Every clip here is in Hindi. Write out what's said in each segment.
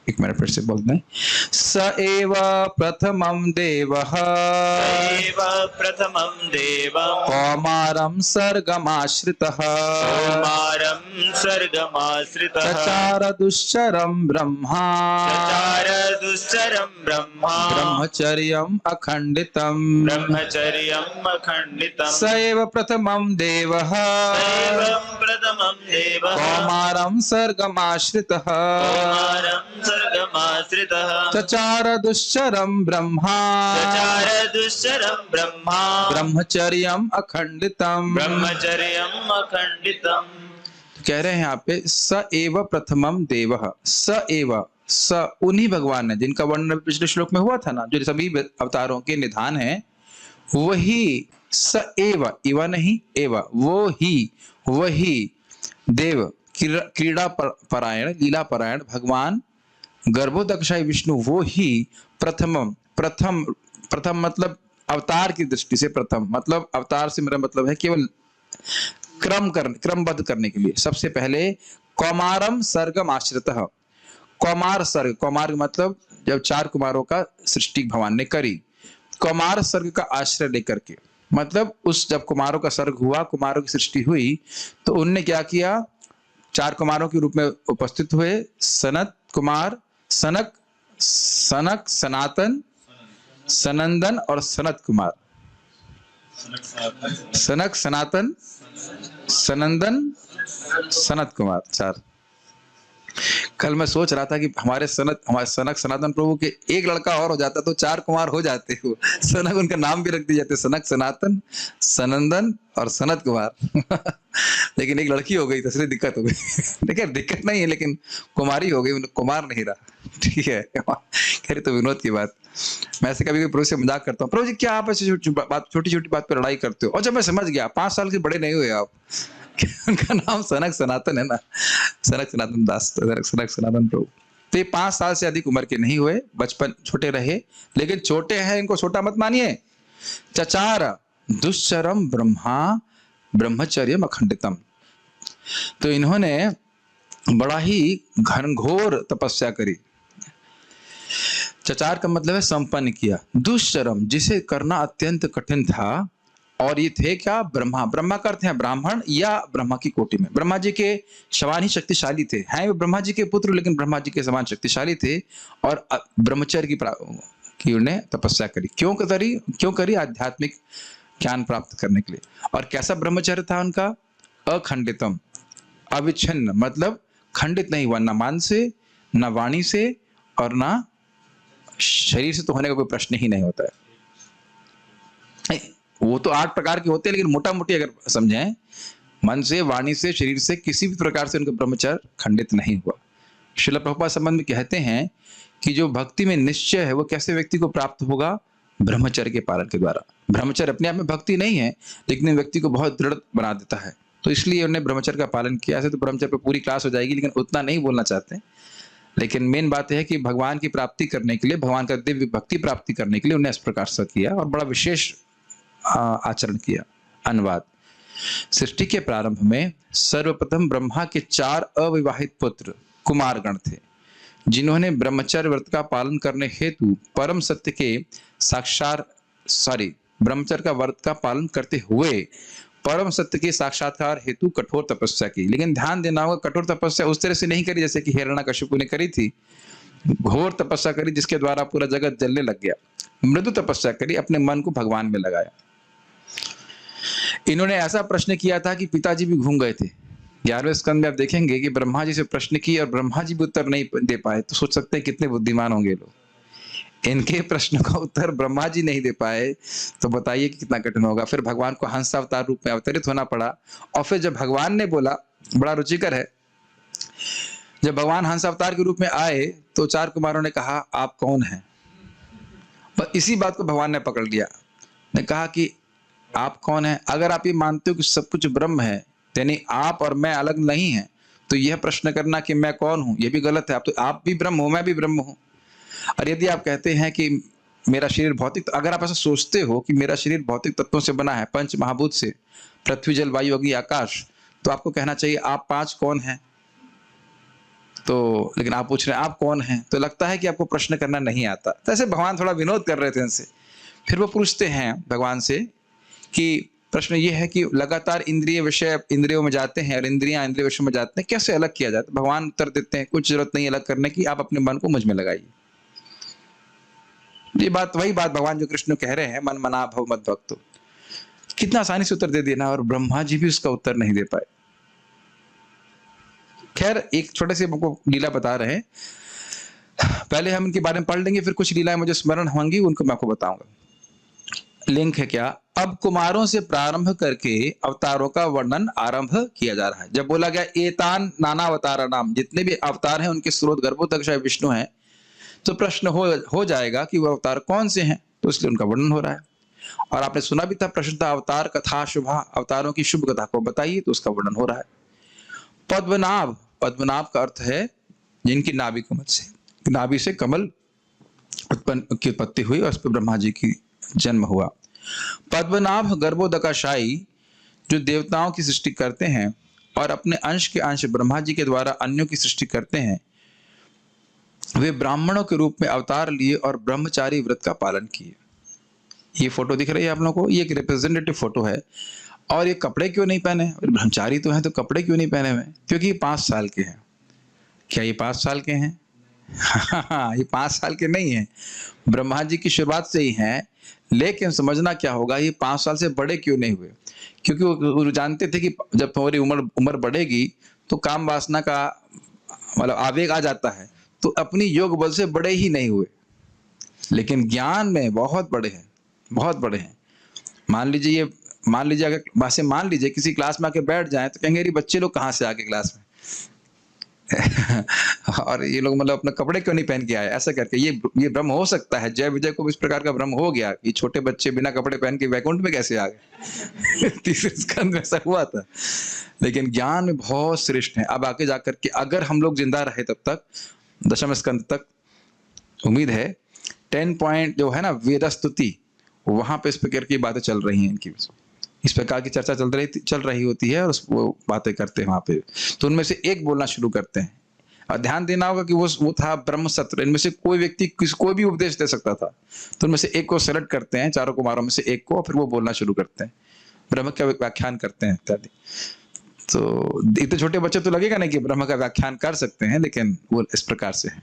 एक मिनट फिर से बोलते हैं। स एव प्रथमं देवः एव प्रथमं देवं कौमारं सर्गमाश्रितः कौमारं सर्गमाश्रितः चचार दुश्चरं ब्रह्मा चचार दुश्चरं ब्रह्मा ब्रह्मचर्यम् अखण्डितम् ब्रह्मचर्यम् अखण्डितम् स एव प्रथमं देवः एवं प्रथमं देवः कौमारं सर्गमाश्रितः कौमारं सर्गमाश्रितः चचार दुश्चरं ब्रह्मा चचार दुश्चरं ब्रह्मा ब्रह्मचर्यम् अखण्डितम्। ब्रह्मचर्यम् अखण्डितम्। कह रहे हैं यहाँ पे स एव प्रथमम देवः, स एव, स उन्हीं भगवान है जिनका वर्णन पिछले श्लोक में हुआ था ना, जो सभी अवतारों के निधान है, वही स एव, इव नहीं एव, वो ही वही देव क्रीड़ा परायण लीला परायण भगवान गर्भोदक्षाई विष्णु, वो ही प्रथमम, प्रथम मतलब अवतार की दृष्टि से प्रथम, मतलब अवतार से मेरा मतलब है केवल क्रमबद्ध करने के लिए सबसे पहले कौमारम सर्गम आश्रितः। कौमार सर्ग, कौमार मतलब जब 4 कुमारों का सृष्टि भगवान ने करी, कौमार सर्ग का आश्रय लेकर के, मतलब उस जब कुमारों का सर्ग हुआ, कुमारों की सृष्टि हुई, तो उनने क्या किया, 4 कुमारों के रूप में उपस्थित हुए, सनत कुमार, सनक, सनातन, सनंदन और सनत कुमार। सनक, सनातन, सनंदन, सनत कुमार 4। कल मैं सोच रहा था कि हमारे सनक सनातन प्रभु के एक लड़का और हो जाता तो 4 कुमार हो जाते हो। सनक उनका नाम भी रख दिए जाते, सनक, सनातन, सनंदन और सनत कुमार। लेकिन एक लड़की हो गई तो इसलिए दिक्कत हो गई। देखिए दिक्कत नहीं है, लेकिन कुमारी हो गई, कुमार नहीं रहा। ठीक है, खैर तो विनोद की बात। मैं ऐसे कभी प्रभु से मजाक करता हूँ, प्रभु जी क्या आप ऐसे छोटी छोटी बात पर लड़ाई करते हो? और जब मैं समझ गया 5 साल के बड़े नहीं हुए आप। उनका नाम सनक सनातन है ना, सनक सनातन दास, सनक सनातन प्रभु। तो ये 5 साल से अधिक उम्र के नहीं हुए, बचपन छोटे रहे, लेकिन छोटे हैं, इनको छोटा मत मानिए। चचार दुश्चरम ब्रह्मा ब्रह्मचर्यम अखंडितम, तो इन्होंने बड़ा ही घनघोर तपस्या करी। चचार का मतलब है संपन्न किया, दुश्चरम जिसे करना अत्यंत कठिन था, और ये थे क्या, ब्रह्मा। ब्रह्मा का अर्थ है ब्राह्मण या ब्रह्मा की कोटि में। ब्रह्मा जी के समान ही शक्तिशाली थे, हैं वो ब्रह्मा जी के पुत्र, लेकिन ब्रह्मा जी के समान शक्तिशाली थे, और ब्रह्मचर्य की उन्हें तपस्या करी। क्यों करी? आध्यात्मिक ज्ञान प्राप्त करने के लिए। और कैसा ब्रह्मचर्य था उनका? अखंडितम, अविच्छिन्न, मतलब खंडित नहीं हुआ, न मन से, न वाणी से, और ना शरीर से तो होने का कोई प्रश्न ही नहीं होता है। वो तो 8 प्रकार के होते हैं, लेकिन मोटा मोटी अगर समझें, मन से, वाणी से, शरीर से, किसी भी प्रकार से उनका ब्रह्मचर्य खंडित नहीं हुआ। श्रील प्रभुपाद संबंध में कहते हैं कि जो भक्ति में निश्चय है वो कैसे व्यक्ति को प्राप्त होगा? ब्रह्मचर्य के पालन के द्वारा। ब्रह्मचर्य अपने आप में भक्ति नहीं है, लेकिन व्यक्ति को बहुत दृढ़ बना देता है, तो इसलिए उन्होंने ब्रह्मचर्य का पालन किया। ऐसे तो ब्रह्मचर्य पर पूरी क्लास हो जाएगी, लेकिन उतना नहीं बोलना चाहते। लेकिन मेन बात है कि भगवान की प्राप्ति करने के लिए, भगवान का दिव्य भक्ति प्राप्ति करने के लिए उन्हें इस प्रकार से किया, और बड़ा विशेष आचरण किया। अनुवाद। सृष्टि के प्रारंभ में सर्वप्रथम ब्रह्मा के 4 अविवाहित पुत्र कुमारगण थे, जिन्होंने ब्रह्मचर्य व्रत का पालन करने हेतु परम सत्य के ब्रह्मचर्य का व्रत का पालन करते हुए परम सत्य के साक्षात्कार हेतु कठोर तपस्या की। लेकिन ध्यान देना होगा, कठोर तपस्या उस तरह से नहीं करी जैसे कि हिरण्यकशिपु ने करी थी। घोर तपस्या करी जिसके द्वारा पूरा जगत जलने लग गया। मृदु तपस्या करी, अपने मन को भगवान में लगाया। इन्होंने ऐसा प्रश्न किया था कि पिताजी भी घूम गए थे। 11वें स्कंद में आप देखेंगे कि ब्रह्मा जी से प्रश्न किए और ब्रह्मा जी भी उत्तर नहीं दे पाए, तो सोच सकते हैं कितने बुद्धिमान होंगे लोग। इनके प्रश्न का उत्तर ब्रह्मा जी नहीं दे पाए, तो बताइए कि कितना कठिन होगा। फिर भगवान को हंस अवतार रूप में अवतरित होना पड़ा, और फिर जब भगवान ने बोला, बड़ा रुचिकर है, जब भगवान हंस अवतार के रूप में आए तो 4 कुमारों ने कहा आप कौन हैं? पर इसी बात को भगवान ने पकड़ लिया, ने कहा कि आप कौन हैं? अगर आप ये मानते हो कि सब कुछ ब्रह्म है, यानी आप और मैं अलग नहीं हैं, तो यह प्रश्न करना कि मैं कौन हूं, यह भी गलत है। आप भी ब्रह्म हो, मैं भी ब्रह्म हूं। और यदि आप कहते हैं कि मेरा शरीर भौतिक, तो अगर आप ऐसा सोचते हो कि मेरा शरीर भौतिक तत्वों से बना है, 5 महाभूत से, पृथ्वी जल वायु अग्नि आकाश, तो आपको कहना चाहिए आप 5 कौन हैं? तो लेकिन आप पूछ रहे हैं आप कौन हैं, तो लगता है कि आपको प्रश्न करना नहीं आता। तो ऐसे भगवान थोड़ा विनोद कर रहे थे उनसे। फिर वो पूछते हैं भगवान से कि प्रश्न ये है कि लगातार इंद्रिय विषय इंद्रियों में जाते हैं और इंद्रियां इंद्रिय विषय में जाते हैं, कैसे अलग किया जाता है? भगवान उत्तर देते हैं कुछ जरूरत नहीं अलग करने की, आप अपने मन को मुझ में लगाइए। ये बात वही बात भगवान जो कृष्ण कह रहे हैं, मन मना भव मद भक्तो। कितना आसानी से उत्तर दे दिया ना, और ब्रह्मा जी भी उसका उत्तर नहीं दे पाए। खैर एक छोटे से हमको लीला बता रहे हैं, पहले हम इनके बारे में पढ़ लेंगे, फिर कुछ लीलाएं मुझे स्मरण होंगी उनको मैं आपको बताऊंगा। लिंक है क्या, अब कुमारों से प्रारंभ करके अवतारों का वर्णन आरंभ किया जा रहा है। जब बोला गया एतान नाना अवतार नाम, जितने भी अवतार हैं उनके स्रोत गर्भोदक विष्णु हैं, तो प्रश्न हो जाएगा कि वो अवतार कौन से हैं, तो इसलिए उनका वर्णन हो रहा है। और आपने सुना भी था प्रश्न था अवतार कथा शुभा, अवतारों की शुभ कथा को बताइए, तो उसका वर्णन हो रहा है। पद्मनाभ, पद्मनाभ का अर्थ है जिनकी नाभि कमल से, नाभि से कमल की उत्पत्ति हुई और उस पर ब्रह्मा जी की जन्म हुआ। पद्मनाभ गर्भोदकाशायी, जो देवताओं की सृष्टि करते हैं और अपने अंश के अंश ब्रह्मा जी के द्वारा अन्यों की सृष्टि करते हैं, वे ब्राह्मणों के रूप में अवतार लिए और ब्रह्मचारी व्रत का पालन किए। ये फोटो दिख रही है आप लोगों को, ये एक रिप्रेजेंटेटिव फोटो है। और ये कपड़े क्यों नहीं पहने, ब्रह्मचारी तो हैं तो कपड़े क्यों नहीं पहने हुए? क्योंकि ये 5 साल के हैं। क्या ये 5 साल के हैं? ये 5 साल के नहीं हैं, ब्रह्मा जी की शुरुआत से ही हैं। लेकिन समझना क्या होगा, ये 5 साल से बड़े क्यों नहीं हुए? क्योंकि वो जानते थे कि जब तुम्हारी उम्र बढ़ेगी तो काम वासना का मतलब आवेग आ जाता है, तो अपनी योग बल से बड़े ही नहीं हुए। लेकिन ज्ञान में बहुत बड़े हैं, बहुत बड़े हैं। मान लीजिए अगर वैसे मान लीजिए किसी क्लास में आके बैठ जाएं तो कहेंगे अरे बच्चे लोग कहाँ से आ गए क्लास में। और ये लोग मतलब अपने कपड़े क्यों नहीं पहन के आए, ऐसा करके ये भ्रम हो सकता है। जय विजय को इस प्रकार का भ्रम हो गया कि छोटे बच्चे बिना कपड़े पहन के वैकुंठ में कैसे आ गए। तीसरे स्कंद में ऐसा हुआ था। लेकिन ज्ञान में बहुत श्रेष्ठ है। अब आगे जाकर के अगर हम लोग जिंदा रहे तब तक, दशम स्कंद तक, उम्मीद है 10 पॉइंट जो है ना वेद स्तुति, वहां पे इस प्रकार की बातें चल रही हैं, इनकी इस प्रकार की चर्चा चल रही होती है और वो बातें करते हैं वहां पे। तो उनमें से एक बोलना शुरू करते हैं और ध्यान देना होगा कि वो था ब्रह्म सत्र। इनमें से कोई व्यक्ति कोई भी उपदेश दे सकता था, तो उनमें से एक को सेलेक्ट करते हैं, चारों कुमारों में से एक को, और फिर वो बोलना शुरू करते हैं, ब्रह्म का व्याख्यान करते हैं इत्यादि। तो इतने छोटे बच्चे तो लगेगा नहीं कि ब्रह्म का व्याख्यान कर सकते हैं, लेकिन वो इस प्रकार से है।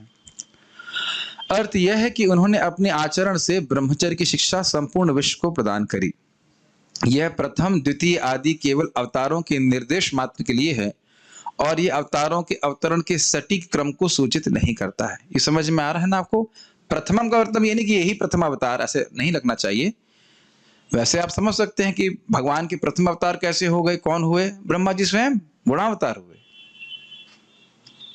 अर्थ यह है कि उन्होंने अपने आचरण से ब्रह्मचर्य की शिक्षा संपूर्ण विश्व को प्रदान करी। यह प्रथम द्वितीय आदि केवल अवतारों के निर्देश मात्र के लिए है और ये अवतारों के अवतरण के सटीक क्रम को सूचित नहीं करता है। ये समझ में आ रहा है ना आपको? प्रथमम का मतलब ये नहीं कि यही प्रथम अवतार, ऐसे नहीं लगना चाहिए। वैसे आप समझ सकते हैं कि भगवान के प्रथम अवतार कैसे हो गए, कौन हुए? ब्रह्मा जी स्वयं गुणावतार हुए,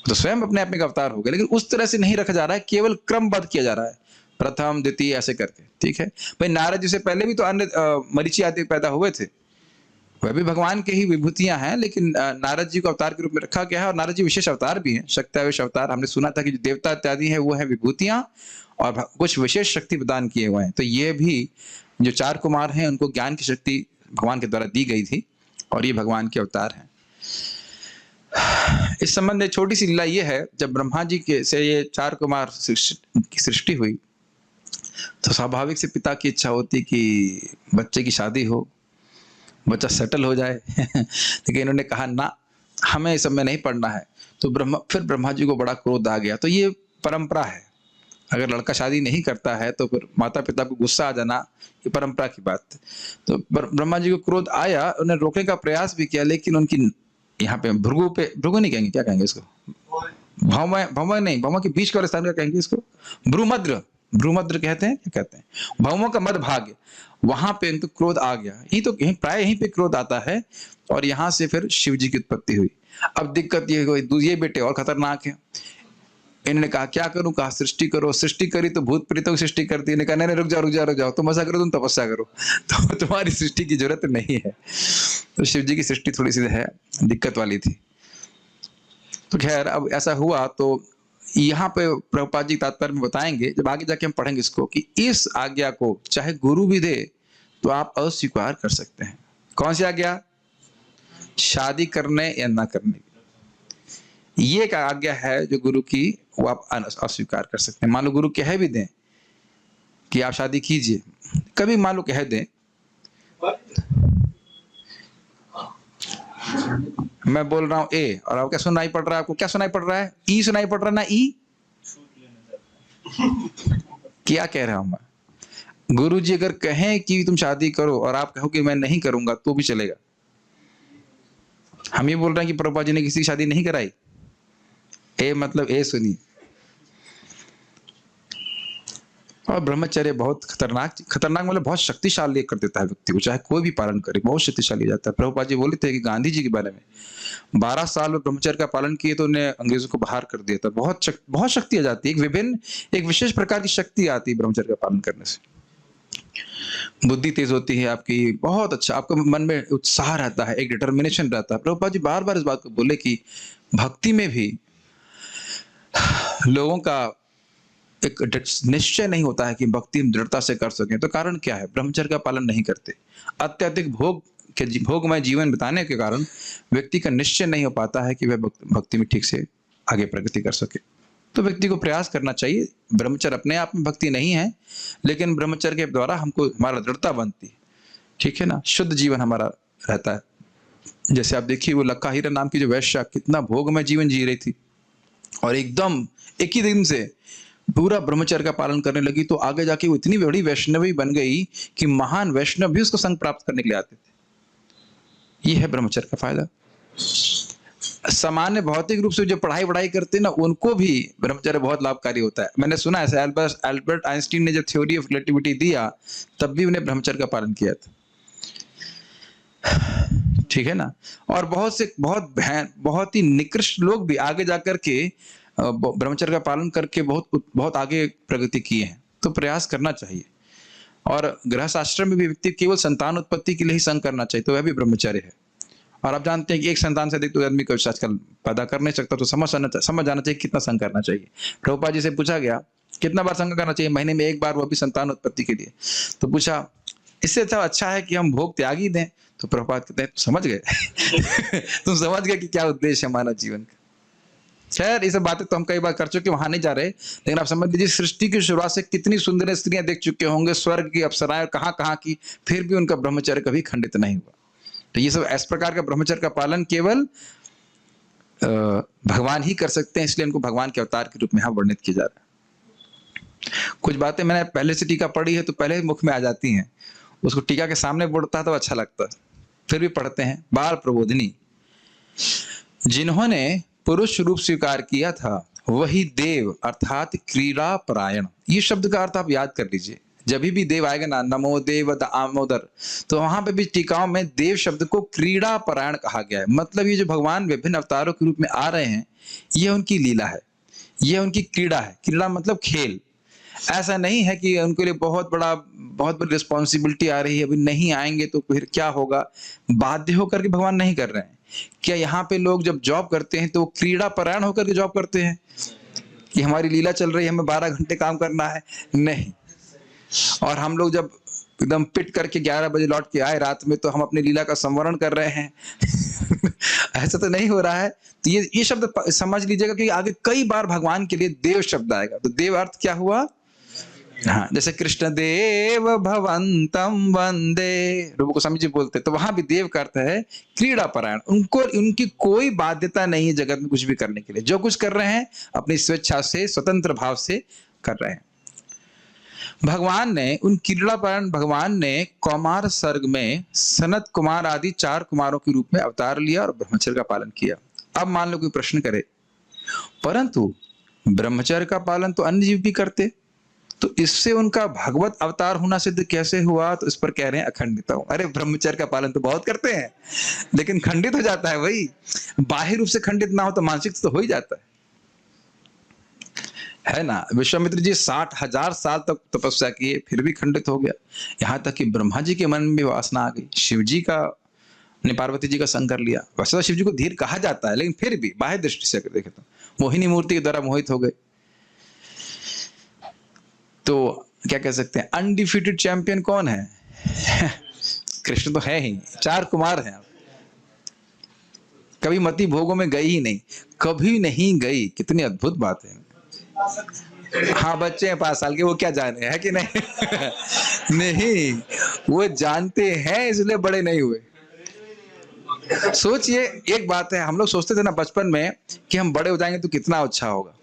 तो स्वयं अपने आप में अवतार हो गए। लेकिन उस तरह से नहीं रखा जा रहा है, केवल क्रमबद्ध किया जा रहा है, प्रथम द्वितीय ऐसे करके। ठीक है भाई, नारद जी से पहले भी तो अन्य मरीचि आदि पैदा हुए थे, वह भी भगवान के ही विभूतियां हैं, लेकिन नारद जी को अवतार के रूप में रखा गया है। और नारद जी विशेष अवतार भी हैं, शक्त्यावेश अवतार। हमने सुना था कि जो देवता इत्यादि हैं वो है विभूतियां और कुछ विशेष शक्ति प्रदान किए हुए हैं। तो ये भी जो 4 कुमार हैं उनको ज्ञान की शक्ति भगवान के द्वारा दी गई थी और ये भगवान के अवतार हैं। इस संबंध में छोटी सी लीला ये है, जब ब्रह्मा जी के से ये 4 कुमार की सृष्टि हुई तो स्वाभाविक से पिता की इच्छा होती कि बच्चे की शादी हो, बच्चा सेटल हो जाए। लेकिन इन्होंने कहा ना, हमें इस सब में नहीं पढ़ना है। तो फिर ब्रह्मा जी को बड़ा क्रोध आ गया। तो ये परंपरा है, अगर लड़का शादी नहीं करता है तो फिर माता पिता को गुस्सा आ जाना, ये परंपरा की बात। तो ब्रह्मा जी को क्रोध आया, उन्हें रोकने का प्रयास भी किया, लेकिन उनकी यहाँ पे भृगु नहीं कहेंगे, क्या कहेंगे इसको? भौम के बीच का स्थान क्या कहेंगे इसको? भ्रूमद्र कहते हैं, क्या कहते हैं? भौमों का मध्य भाग, वहां पे इनको क्रोध आ गया। यही तो प्राय यहीं पे क्रोध आता है और यहाँ से फिर शिव जी की उत्पत्ति हुई। अब दिक्कत ये हुई, दूसरे बेटे और खतरनाक है। इन्होंने कहा क्या करूं? कहा सृष्टि करो। सृष्टि करी तो भूत प्रेतों की सृष्टि करती है। इन्होंने कहा नहीं रुक जाओ, तुम ऐसा करो, तुम तपस्या करो, तो तुम्हारी सृष्टि की जरूरत नहीं है। तो शिव जी की सृष्टि थोड़ी सी है दिक्कत वाली थी। तो खैर अब ऐसा हुआ, तो यहाँ पे प्रभुपाद जी तात्पर्य में बताएंगे, जब आगे जाके हम पढ़ेंगे इसको, कि इस आज्ञा को चाहे गुरु भी दे तो आप अस्वीकार कर सकते हैं। कौन सी आज्ञा? शादी करने या ना करने की। ये एक आज्ञा है जो गुरु की, वो आप अस्वीकार कर सकते हैं। मान लो गुरु कह भी दें कि आप शादी कीजिए, कभी मान लो कह दें, मैं बोल रहा हूं ए और आपको क्या सुनाई पड़ रहा है? आपको क्या सुनाई पड़ रहा है? ई सुनाई पड़ रहा है ना ई? क्या कह रहा हूं मैं? गुरु जी अगर कहें कि तुम शादी करो और आप कहो कि मैं नहीं करूंगा तो भी चलेगा। हम ये बोल रहे हैं कि प्रभुपाद जी ने किसी की शादी नहीं कराई। ए मतलब ए सुनी। और ब्रह्मचर्य बहुत खतरनाक मतलब बहुत शक्तिशाली कर देता है व्यक्ति को, चाहे कोई भी पालन करे बहुत शक्तिशाली हो जाता है। प्रभुपाद जी बोले थे कि गांधी जी के बारे में 12 साल में ब्रह्मचर्य का पालन किए तो उन्हें अंग्रेजों को बाहर कर दिया था। बहुत शक्ति आ जाती है, एक विशेष प्रकार की शक्ति आती है ब्रह्मचर्य का पालन करने से। बुद्धि तेज होती है आपकी, बहुत अच्छा, आपको मन में उत्साह रहता है, एक डिटर्मिनेशन रहता है। प्रभुपाद जी बार बार इस बात को बोले कि भक्ति में भी लोगों का एक निश्चय नहीं होता है कि भक्ति हम दृढ़ता से कर सकें। तो कारण क्या है? ब्रह्मचर्य का पालन नहीं करते। अत्यधिक भोगमय जीवन बिताने के कारण व्यक्ति का निश्चय नहीं हो पाता है कि वह भक्ति में ठीक से आगे प्रगति कर सके। तो व्यक्ति को प्रयास करना चाहिए। ब्रह्मचर्य अपने आप में भक्ति नहीं है, लेकिन ब्रह्मचर्य के द्वारा हमको हमारा दृढ़ता बनती है, ठीक है ना, शुद्ध जीवन हमारा रहता है। जैसे आप देखिए वो लक्का हीरा नाम की जो वैश्या कितना भोगमय जीवन जी रही थी और एकदम एक ही दिन से पूरा ब्रह्मचर्य का पालन करने लगी, तो आगे जाके वो इतनी बड़ी वैष्णवी बन गई कि महान वैष्णव भी उसको संग प्राप्त करने के लिए आते थे। ये है ब्रह्मचर्य का फायदा। सामान्य भौतिक रूप से जो पढ़ाई करते हैं ना, उनको भी ब्रह्मचर्य बहुत लाभकारी होता है। मैंने सुना ऐसे अल्बर्ट आइंस्टीन ने जब थ्योरी ऑफ रिलेटिविटी दिया तब भी उन्हें ब्रह्मचर्य का पालन किया था, ठीक है ना। और बहुत ही निकृष्ट लोग भी आगे जाकर के ब्रह्मचर्य का पालन करके बहुत आगे प्रगति किए हैं। तो प्रयास करना चाहिए। और गृहस्थ आश्रम में भी व्यक्ति केवल संतान उत्पत्ति के लिए ही संग करना चाहिए, तो वह भी ब्रह्मचर्य है। और आप जानते हैं कि एक संतान से अधिक तो आदमी को आजकल पैदा कर नहीं सकता, तो समझ जाना चाहिए कितना संग करना चाहिए। प्रभुपाद जी से पूछा गया कितना बार संग करना चाहिए? महीने में एक बार, वो भी संतान उत्पत्ति के लिए। तो पूछा इससे अच्छा है कि हम भोग त्याग ही दें। तो प्रभुपाद कहते हैं समझ गए तुम समझ गए कि क्या उद्देश्य है हमारा जीवन का। खैर ये सब बातें तो हम कई बार कर चुके, वहां नहीं जा रहे, लेकिन आप समझ लीजिए सृष्टि की शुरुआत से कितनी सुंदर स्त्रियां देख चुके होंगे, स्वर्ग की अप्सराएं कहाँ की, फिर भी उनका ब्रह्मचर्य कभी खंडित नहीं हुआ। तो ये सब इस प्रकार का ब्रह्मचर्य का पालन केवल भगवान ही कर सकते हैं, इसलिए उनको भगवान के अवतार के रूप में यहाँ वर्णित किया जा रहा है। कुछ बातें मैंने पहले से टीका पढ़ी है तो पहले ही मुख में आ जाती हैं, उसको टीका के सामने बोलता है तो अच्छा लगता है, फिर भी पढ़ते हैं। बाल प्रबोधिनी, जिन्होंने पुरुष रूप स्वीकार किया था वही देव अर्थात क्रीड़ा परायण। ये शब्द का अर्थ आप याद कर लीजिए। जब भी देव आएगा ना, नमो देव दामोदर, तो वहां पे भी टीकाओं में देव शब्द को क्रीड़ा परायण कहा गया है। मतलब ये जो भगवान विभिन्न अवतारों के रूप में आ रहे हैं, ये उनकी लीला है, ये उनकी क्रीड़ा है। क्रीड़ा मतलब खेल। ऐसा नहीं है कि उनके लिए बहुत बड़ी रिस्पॉन्सिबिलिटी आ रही है, अभी नहीं आएंगे तो फिर क्या होगा, बाध्य होकर के भगवान नहीं कर रहे हैं। क्या यहाँ पे लोग जब जॉब करते हैं तो क्रीड़ा परायण होकर के जॉब करते हैं कि हमारी लीला चल रही है, हमें 12 घंटे काम करना है? नहीं। और हम लोग जब एकदम पिट करके 11 बजे लौट के आए रात में, तो हम अपनी लीला का संवरण कर रहे हैं ऐसा तो नहीं हो रहा है। तो ये शब्द समझ लीजिएगा कि आगे कई बार भगवान के लिए देव शब्द आएगा। तो देव अर्थ क्या हुआ? हाँ, जैसे कृष्ण देव भवंतम वंदे, रूप गोस्वामी जी बोलते, तो वहां भी देव का अर्थ है क्रीड़ा परायण। उनकी कोई बाध्यता नहीं है जगत में कुछ भी करने के लिए, जो कुछ कर रहे हैं अपनी स्वेच्छा से, स्वतंत्र भाव से कर रहे हैं। भगवान ने उन क्रीड़ा परायण भगवान ने कौमार सर्ग में सनत कुमार आदि 4 कुमारों के रूप में अवतार लिया और ब्रह्मचर्य का पालन किया। अब मान लो कोई प्रश्न करे, परंतु ब्रह्मचर्य का पालन तो अन्य जीव भी करते, तो इससे उनका भगवत अवतार होना सिद्ध कैसे हुआ? तो इस पर कह रहे हैं अखंडित। अरे ब्रह्मचर्य का पालन तो बहुत करते हैं, लेकिन खंडित हो जाता है। वही बाह्य रूप से खंडित ना हो तो मानसिक तो हो ही जाता है ना। विश्वामित्र जी 60,000 साल तक तपस्या किए, फिर भी खंडित हो गया। यहाँ तक कि ब्रह्मा जी के मन में भी वासना आ गई, शिव जी का ने पार्वती जी का संग कर लिया। वैसे तो शिव जी को धीर कहा जाता है, लेकिन फिर भी बाह्य दृष्टि से अगर देखें तो मोहिनी मूर्ति के द्वारा मोहित हो गए। तो क्या कह सकते हैं, अनडिफीटेड चैंपियन कौन है? कृष्ण तो है ही, 4 कुमार हैं। कभी मति भोगों में गई ही नहीं, कभी नहीं गई। कितनी अद्भुत बात है। हाँ, बच्चे हैं 5 साल के, वो क्या जाने, है कि नहीं? नहीं, वो जानते हैं इसलिए बड़े नहीं हुए। सोचिए, एक बात है, हम लोग सोचते थे ना बचपन में कि हम बड़े हो जाएंगे तो कितना अच्छा होगा,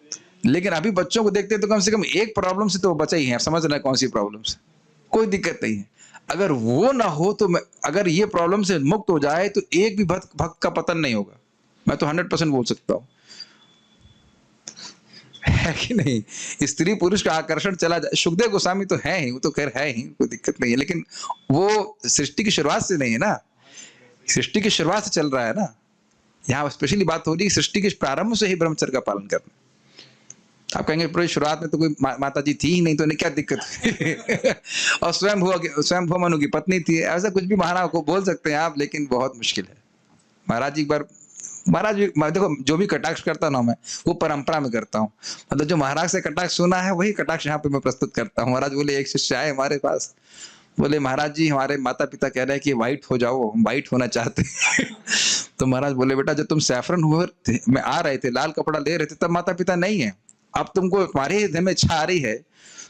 लेकिन अभी बच्चों को देखते हैं तो कम से कम एक प्रॉब्लम से तो वो बचे ही हैं। समझ रहे हैं कौन सी प्रॉब्लम से? कोई दिक्कत नहीं है। अगर वो ना हो तो अगर ये प्रॉब्लम से मुक्त हो जाए तो एक भी भक्त का पतन नहीं होगा। मैं तो 100% बोल सकता हूँ, है कि नहीं? स्त्री पुरुष का आकर्षण चला जाए, सुखदेव गोस्वामी तो है ही, वो तो खैर है ही, कोई दिक्कत नहीं है, लेकिन वो सृष्टि की शुरुआत से नहीं है ना, सृष्टि की शुरुआत से चल रहा है ना। यहाँ स्पेशली बात हो रही है सृष्टि के प्रारंभ से ही ब्रह्मचर्य का पालन करना। आप कहेंगे पूरी शुरुआत में तो कोई माता जी थी ही नहीं, तो इन्हें क्या दिक्कत? और स्वयं मनु की पत्नी थी, ऐसा कुछ भी बहाना को बोल सकते हैं आप, लेकिन बहुत मुश्किल है। महाराज जी एक बार, महाराज जी देखो, जो भी कटाक्ष करता ना मैं, वो परंपरा में करता हूँ। मतलब जो महाराज से कटाक्ष सुना है वही कटाक्ष यहाँ पे मैं प्रस्तुत करता हूँ। महाराज बोले, एक शिष्य आए हमारे पास, बोले महाराज जी हमारे माता पिता कह रहे हैं कि व्हाइट हो जाओ, हम व्हाइट होना चाहते हैं। तो महाराज बोले, बेटा जब तुम सैफरन हुए में आ रहे थे, लाल कपड़ा ले रहे थे, तब माता पिता नहीं है। अब तुमको तुम्हारे हृदय में इच्छा आ रही है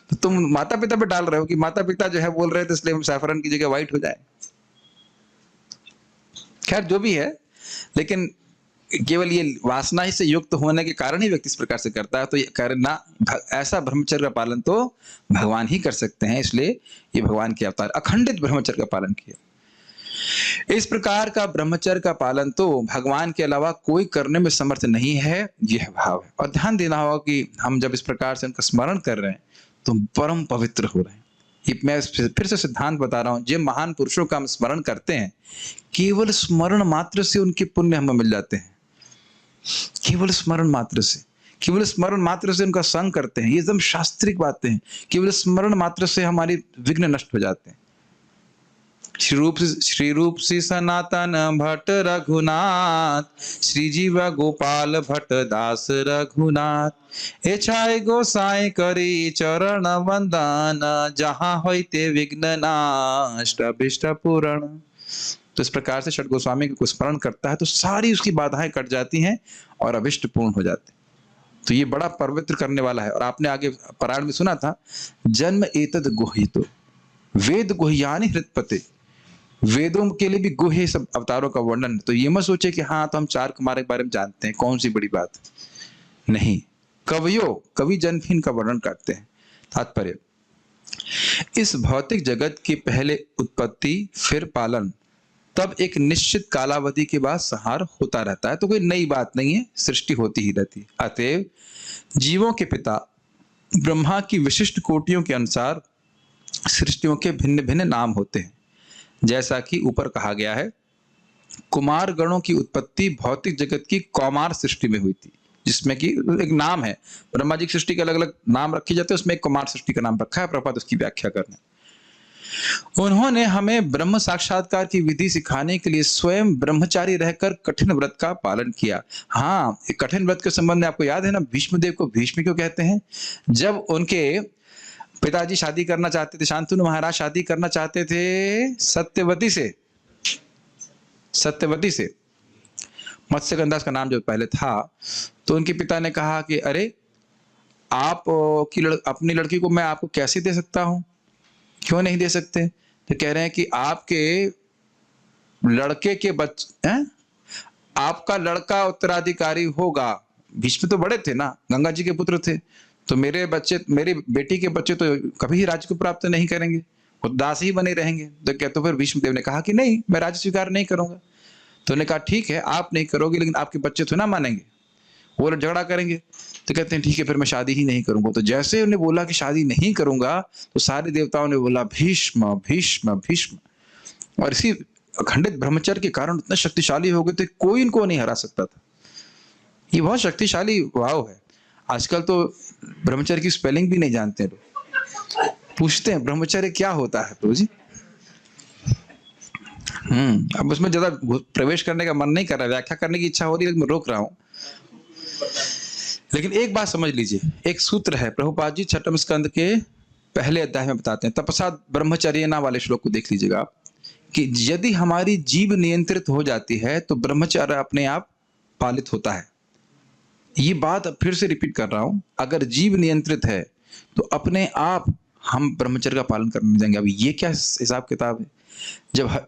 तो तुम माता पिता पे डाल रहे हो कि माता पिता जो है बोल रहे थे इसलिए हम सैफरन की जगह व्हाइट हो जाए। खैर जो भी है, लेकिन केवल ये वासना ही से युक्त होने के कारण ही व्यक्ति इस प्रकार से करता है। तो ये करना, ऐसा ब्रह्मचर्य का पालन तो भगवान ही कर सकते हैं, इसलिए ये भगवान के अवतार अखंडित ब्रह्मचर्य का पालन किया। इस प्रकार का ब्रह्मचर्य का पालन तो भगवान के अलावा कोई करने में समर्थ नहीं है, यह भाव है। और ध्यान देना होगा कि हम जब इस प्रकार से उनका स्मरण कर रहे हैं तो परम पवित्र हो रहे हैं। ये मैं फिर से सिद्धांत बता रहा हूं, जिन महान पुरुषों का हम स्मरण करते हैं, केवल स्मरण मात्र से उनके पुण्य हमें मिल जाते हैं। केवल स्मरण मात्र से, केवल स्मरण मात्र से उनका संग करते हैं, ये एकदम शास्त्रिक बातें हैं। केवल स्मरण मात्र से हमारी विघ्न नष्ट हो जाते हैं। श्री रूप श्री सनातन भट्ट रघुनाथ, श्री जीव गोपाल भट्ट दास रघुनाथ, एछाय गोसाई करी चरण वंदन, जहां होते विघ्न नाश अभिष्ट पूर्ण। तो इस प्रकार से षट गोस्वामी को स्मरण करता है तो सारी उसकी बाधाएं कट जाती हैं और अभिष्ट पूर्ण हो जाते हैं। तो ये बड़ा पवित्र करने वाला है। और आपने आगे पारायण में सुना था, जन्म एतद गुह्यतो वेद गुह्यानि हृत्पते, वेदों के लिए भी गुह्य सब अवतारों का वर्णन। तो ये मत सोचे कि हाँ तो हम 4 कुमार के बारे में जानते हैं, कौन सी बड़ी बात, नहीं। कवि जन भी इनका वर्णन करते हैं। तात्पर्य, इस भौतिक जगत की पहले उत्पत्ति, फिर पालन, तब एक निश्चित कालावधि के बाद संहार होता रहता है। तो कोई नई बात नहीं है, सृष्टि होती ही रहती है। अतएव जीवों के पिता ब्रह्मा की विशिष्ट कोटियों के अनुसार सृष्टियों के भिन्न भिन्न नाम होते हैं। जैसा कि ऊपर कहा गया है, कुमार गणों की उत्पत्ति भौतिक जगत की कौमार सृष्टि में हुई थी, जिसमें कि एक नाम है। ब्रह्मा जी की सृष्टि के अलग अलग नाम रखे जाते हैं, उसमें एक कुमार सृष्टि का नाम रखा है। प्रभुपाद उसकी व्याख्या करने, उन्होंने हमें ब्रह्म साक्षात्कार की विधि सिखाने के लिए स्वयं ब्रह्मचारी रहकर कठिन व्रत का पालन किया। हाँ, कठिन व्रत के संबंध में आपको याद है ना, भीष्मदेव को भीष्म क्यों कहते हैं? जब उनके पिताजी शादी करना चाहते थे, शांतनु महाराज शादी करना चाहते थे सत्यवती से, मत्स्यगंधा का नाम जो पहले था, तो उनके पिता ने कहा कि अरे आप अपनी लड़की को मैं आपको कैसे दे सकता हूं, क्यों नहीं दे सकते? तो कह रहे हैं कि आपके लड़के के बच्चे, आपका लड़का उत्तराधिकारी होगा। भीष्म तो बड़े थे ना, गंगा जी के पुत्र थे, तो मेरे बेटी के बच्चे तो कभी ही राज्य को प्राप्त नहीं करेंगे, वो दास ही बने रहेंगे। तो क्या, तो फिर भीष्मदेव ने कहा कि नहीं, मैं राज्य स्वीकार नहीं करूंगा। तो उन्होंने कहा ठीक है, आप नहीं करोगे, लेकिन आपके बच्चे तो ना मानेंगे, वो लोग झगड़ा करेंगे। तो कहते हैं ठीक है, फिर मैं शादी ही नहीं करूंगा। तो जैसे उन्हें बोला कि शादी नहीं करूंगा, तो सारे देवताओं ने बोला भीष्म भीष्म भीष्म। और इसी अखंडित ब्रह्मचर्य के कारण इतने शक्तिशाली हो गए थे, कोई इनको नहीं हरा सकता था। ये बहुत शक्तिशाली भाव है। आजकल तो ब्रह्मचर्य की स्पेलिंग भी नहीं जानते लोग, पूछते हैं ब्रह्मचर्य क्या होता है प्रभु जी। अब उसमें ज्यादा प्रवेश करने का मन नहीं कर रहा, व्याख्या करने की इच्छा हो रही है, लेकिन मैं रोक रहा हूं। लेकिन एक बात समझ लीजिए, एक सूत्र है, प्रभुपाद जी 6वें स्कंद के पहले अध्याय में बताते हैं, तपसा ब्रह्मचर्य ना वाले श्लोक को देख लीजिएगा, कि यदि हमारी जीभ नियंत्रित हो जाती है तो ब्रह्मचर्य अपने आप पालित होता है। ये बात फिर से रिपीट कर रहा हूं, अगर जीव नियंत्रित है तो अपने आप हम ब्रह्मचर्य का पालन करने जाएंगे। अभी ये क्या हिसाब किताब है?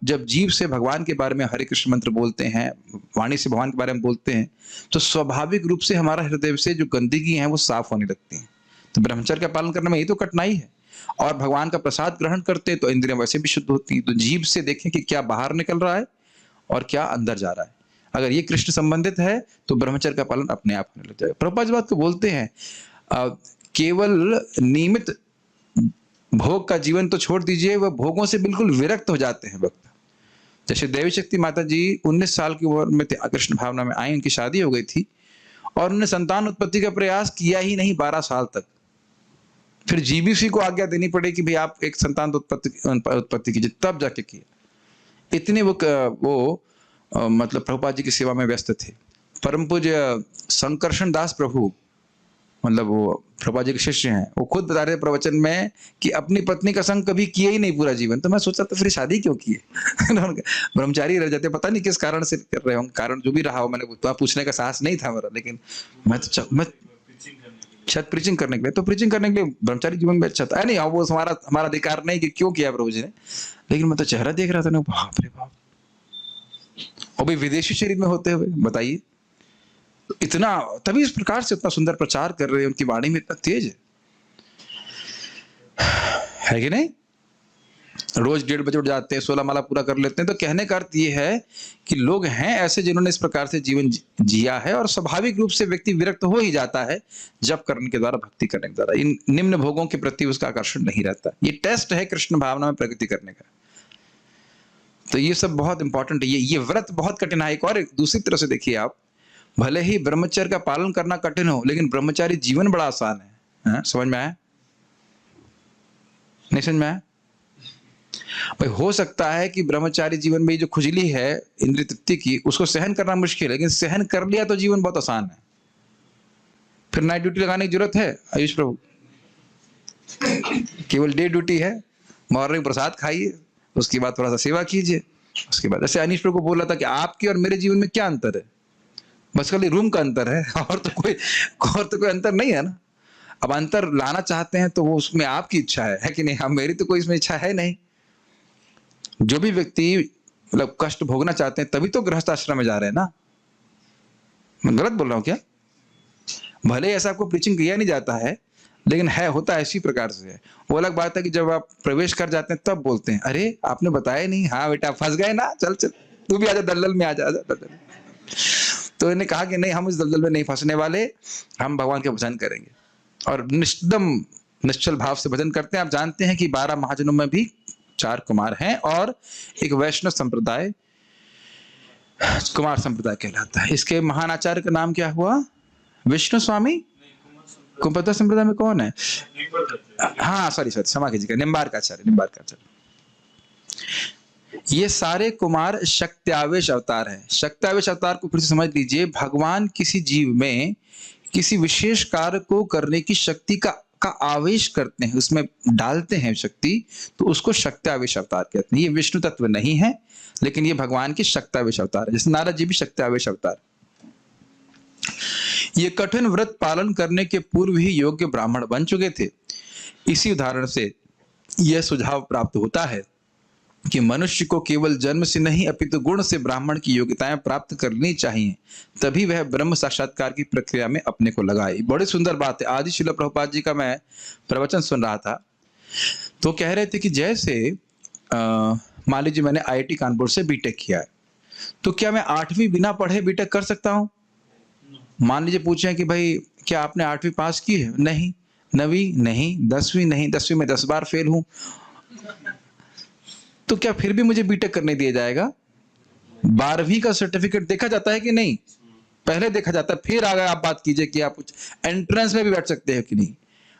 जब जीव से भगवान के बारे में हरे कृष्ण मंत्र बोलते हैं, वाणी से भगवान के बारे में बोलते हैं, तो स्वाभाविक रूप से हमारा हृदय से जो गंदगी है वो साफ होने लगती है। तो ब्रह्मचर्य का पालन करने में ये तो कठिनाई है। और भगवान का प्रसाद ग्रहण करते हैं तो इंद्रियां वैसे भी शुद्ध होती हैं। तो जीव से देखें कि क्या बाहर निकल रहा है और क्या अंदर जा रहा है। अगर ये कृष्ण संबंधित है तो ब्रह्मचर्य का पालन अपने आप होने लग जाएगा। प्रभुपाद इस बात को बोलते हैं, केवल नियमित भोग का जीवन तो छोड़ दीजिए, वह भोगों से बिल्कुल विरक्त हो जाते हैं भक्त। जैसे देवी शक्ति माता जी 19 साल की उम्र में कृष्ण भावना में आई, उनकी शादी हो गई थी और उन्होंने संतान उत्पत्ति का प्रयास किया ही नहीं 12 साल तक। फिर जीबीसी को आज्ञा देनी पड़ी कि भाई आप एक संतान उत्पत्ति कीजिए, तब जाके किया। इतने वो मतलब प्रभुपाद जी की सेवा में व्यस्त थे। परम पूज्य संकर्षण दास प्रभु, मतलब वो प्रभुपाद जी के शिष्य हैं, वो खुद बता रहे प्रवचन में कि अपनी पत्नी का संग कभी किए ही नहीं पूरा जीवन। तो मैं सोचा तो फिर शादी क्यों की है? ब्रह्मचारी रह जाते, पता नहीं किस कारण से कर रहे होंगे, कारण जो भी रहा हो। मैंने तो पूछने का साहस नहीं था मेरा, लेकिन मैं शायद प्रीचिंग करने के लिए, तो प्रीचिंग करने के लिए ब्रह्मचारी जीवन में अच्छा था। नहीं, वो हमारा अधिकार नहीं कि क्यों किया प्रभु जी ने, लेकिन मैं तो चेहरा देख रहा था ना, बाप रे बाप, और भी विदेशी शरीर में होते हुए, बताइए इतना, तभी इस प्रकार से इतना सुंदर प्रचार कर रहे हैं, उनकी वाणी में इतना तेज है कि नहीं? रोज 1:30 बजे उठ जाते हैं, 16 माला पूरा कर लेते हैं। तो कहने का अर्थ ये है कि लोग हैं ऐसे जिन्होंने इस प्रकार से जीवन जिया है, और स्वाभाविक रूप से व्यक्ति विरक्त हो ही जाता है जप करने के द्वारा, भक्ति करने के द्वारा। इन निम्न भोगों के प्रति उसका आकर्षण नहीं रहता। ये टेस्ट है कृष्ण भावना में प्रगति करने का। तो ये सब बहुत इंपॉर्टेंट है। ये व्रत बहुत कठिन है। एक और दूसरी तरह से देखिए आप, भले ही ब्रह्मचर्य का पालन करना कठिन हो, लेकिन ब्रह्मचारी जीवन बड़ा आसान है। समझ में आया? नहीं समझ में आया? भाई हो सकता है कि ब्रह्मचारी जीवन में जो खुजली है इंद्रिय तृप्ति की, उसको सहन करना मुश्किल है, लेकिन सहन कर लिया तो जीवन बहुत आसान है। फिर नाइट ड्यूटी लगाने की जरूरत है आयुष प्रभु? केवल डे ड्यूटी है। मॉर्निंग प्रसाद खाइए, उसके बाद थोड़ा सा सेवा कीजिए, उसके बाद जैसे अनिश प्रभु को बोला था कि आपके और मेरे जीवन में क्या अंतर है? बस खाली रूम का अंतर है, और तो कोई अंतर नहीं है ना। अब अंतर लाना चाहते हैं तो वो उसमें आपकी इच्छा है कि नहीं? हम, मेरी तो कोई इसमें इच्छा है नहीं। जो भी व्यक्ति मतलब कष्ट भोगना चाहते हैं तभी तो गृहस्थ आश्रम में जा रहे हैं ना। मैं गलत बोल रहा हूँ क्या? भले ऐसा आपको प्रीचिंग किया नहीं जाता है, लेकिन है, होता है इसी प्रकार से है। वो अलग बात है कि जब आप प्रवेश कर जाते हैं तब बोलते हैं, अरे आपने बताया नहीं, हाँ बेटा फंस गए ना, चल चल तू भी आजा दलदल में, आजा दलदल। तो इन्हें कहा कि नहीं, हम इस दलदल में नहीं फंसने वाले, हम भगवान के भजन करेंगे और निश्चल भाव से भजन करते हैं। आप जानते हैं कि 12 महाजनों में भी 4 कुमार हैं, और एक वैष्णव संप्रदाय कुमार संप्रदाय कहलाता है। इसके महान आचार्य का नाम क्या हुआ? विष्णु स्वामी। कुंभद्र संप्रदाय में कौन है? हाँ सॉरी क्षमा कीजिएगा, निम्बार्काचार्य। ये सारे कुमार शक्त्यावेश अवतार हैं। शक्त्यावेश अवतार को फिर से समझ लीजिए। भगवान किसी जीव में किसी विशेष कार्य को करने की शक्ति का आवेश करते हैं, उसमें डालते हैं शक्ति, तो उसको शक्त्यावेश अवतार कहते हैं। ये विष्णु तत्व नहीं है, लेकिन ये भगवान की शक्त्यावेश अवतार है। जैसे नारद जी भी शक्त्यावेश अवतार। ये कठिन व्रत पालन करने के पूर्व ही योग्य ब्राह्मण बन चुके थे। इसी उदाहरण से यह सुझाव प्राप्त होता है कि मनुष्य को केवल जन्म से नहीं अपितु गुण से ब्राह्मण की योग्यताएं प्राप्त करनी चाहिए, तभी वह ब्रह्म साक्षात्कार की प्रक्रिया में अपने को लगाए। बड़ी सुंदर बात है। आदि श्रील प्रभुपाद जी का मैं प्रवचन सुन रहा था, तो कह रहे थे कि जैसे मान लीजिए मैंने IIT कानपुर से बीटेक किया है, तो क्या मैं 8वीं बिना पढ़े बीटेक कर सकता हूँ? मान लीजिए पूछे कि भाई क्या आपने 8वीं पास की है? नहीं। 9वीं नहीं। 10वीं नहीं। 10वीं में 10 बार फेल हूं, तो क्या फिर भी मुझे बीटेक करने दिया जाएगा? 12वीं का सर्टिफिकेट देखा जाता है कि नहीं? पहले देखा जाता है, फिर आगे आप बात कीजिए कि आप एंट्रेंस में भी बैठ सकते हैं कि नहीं।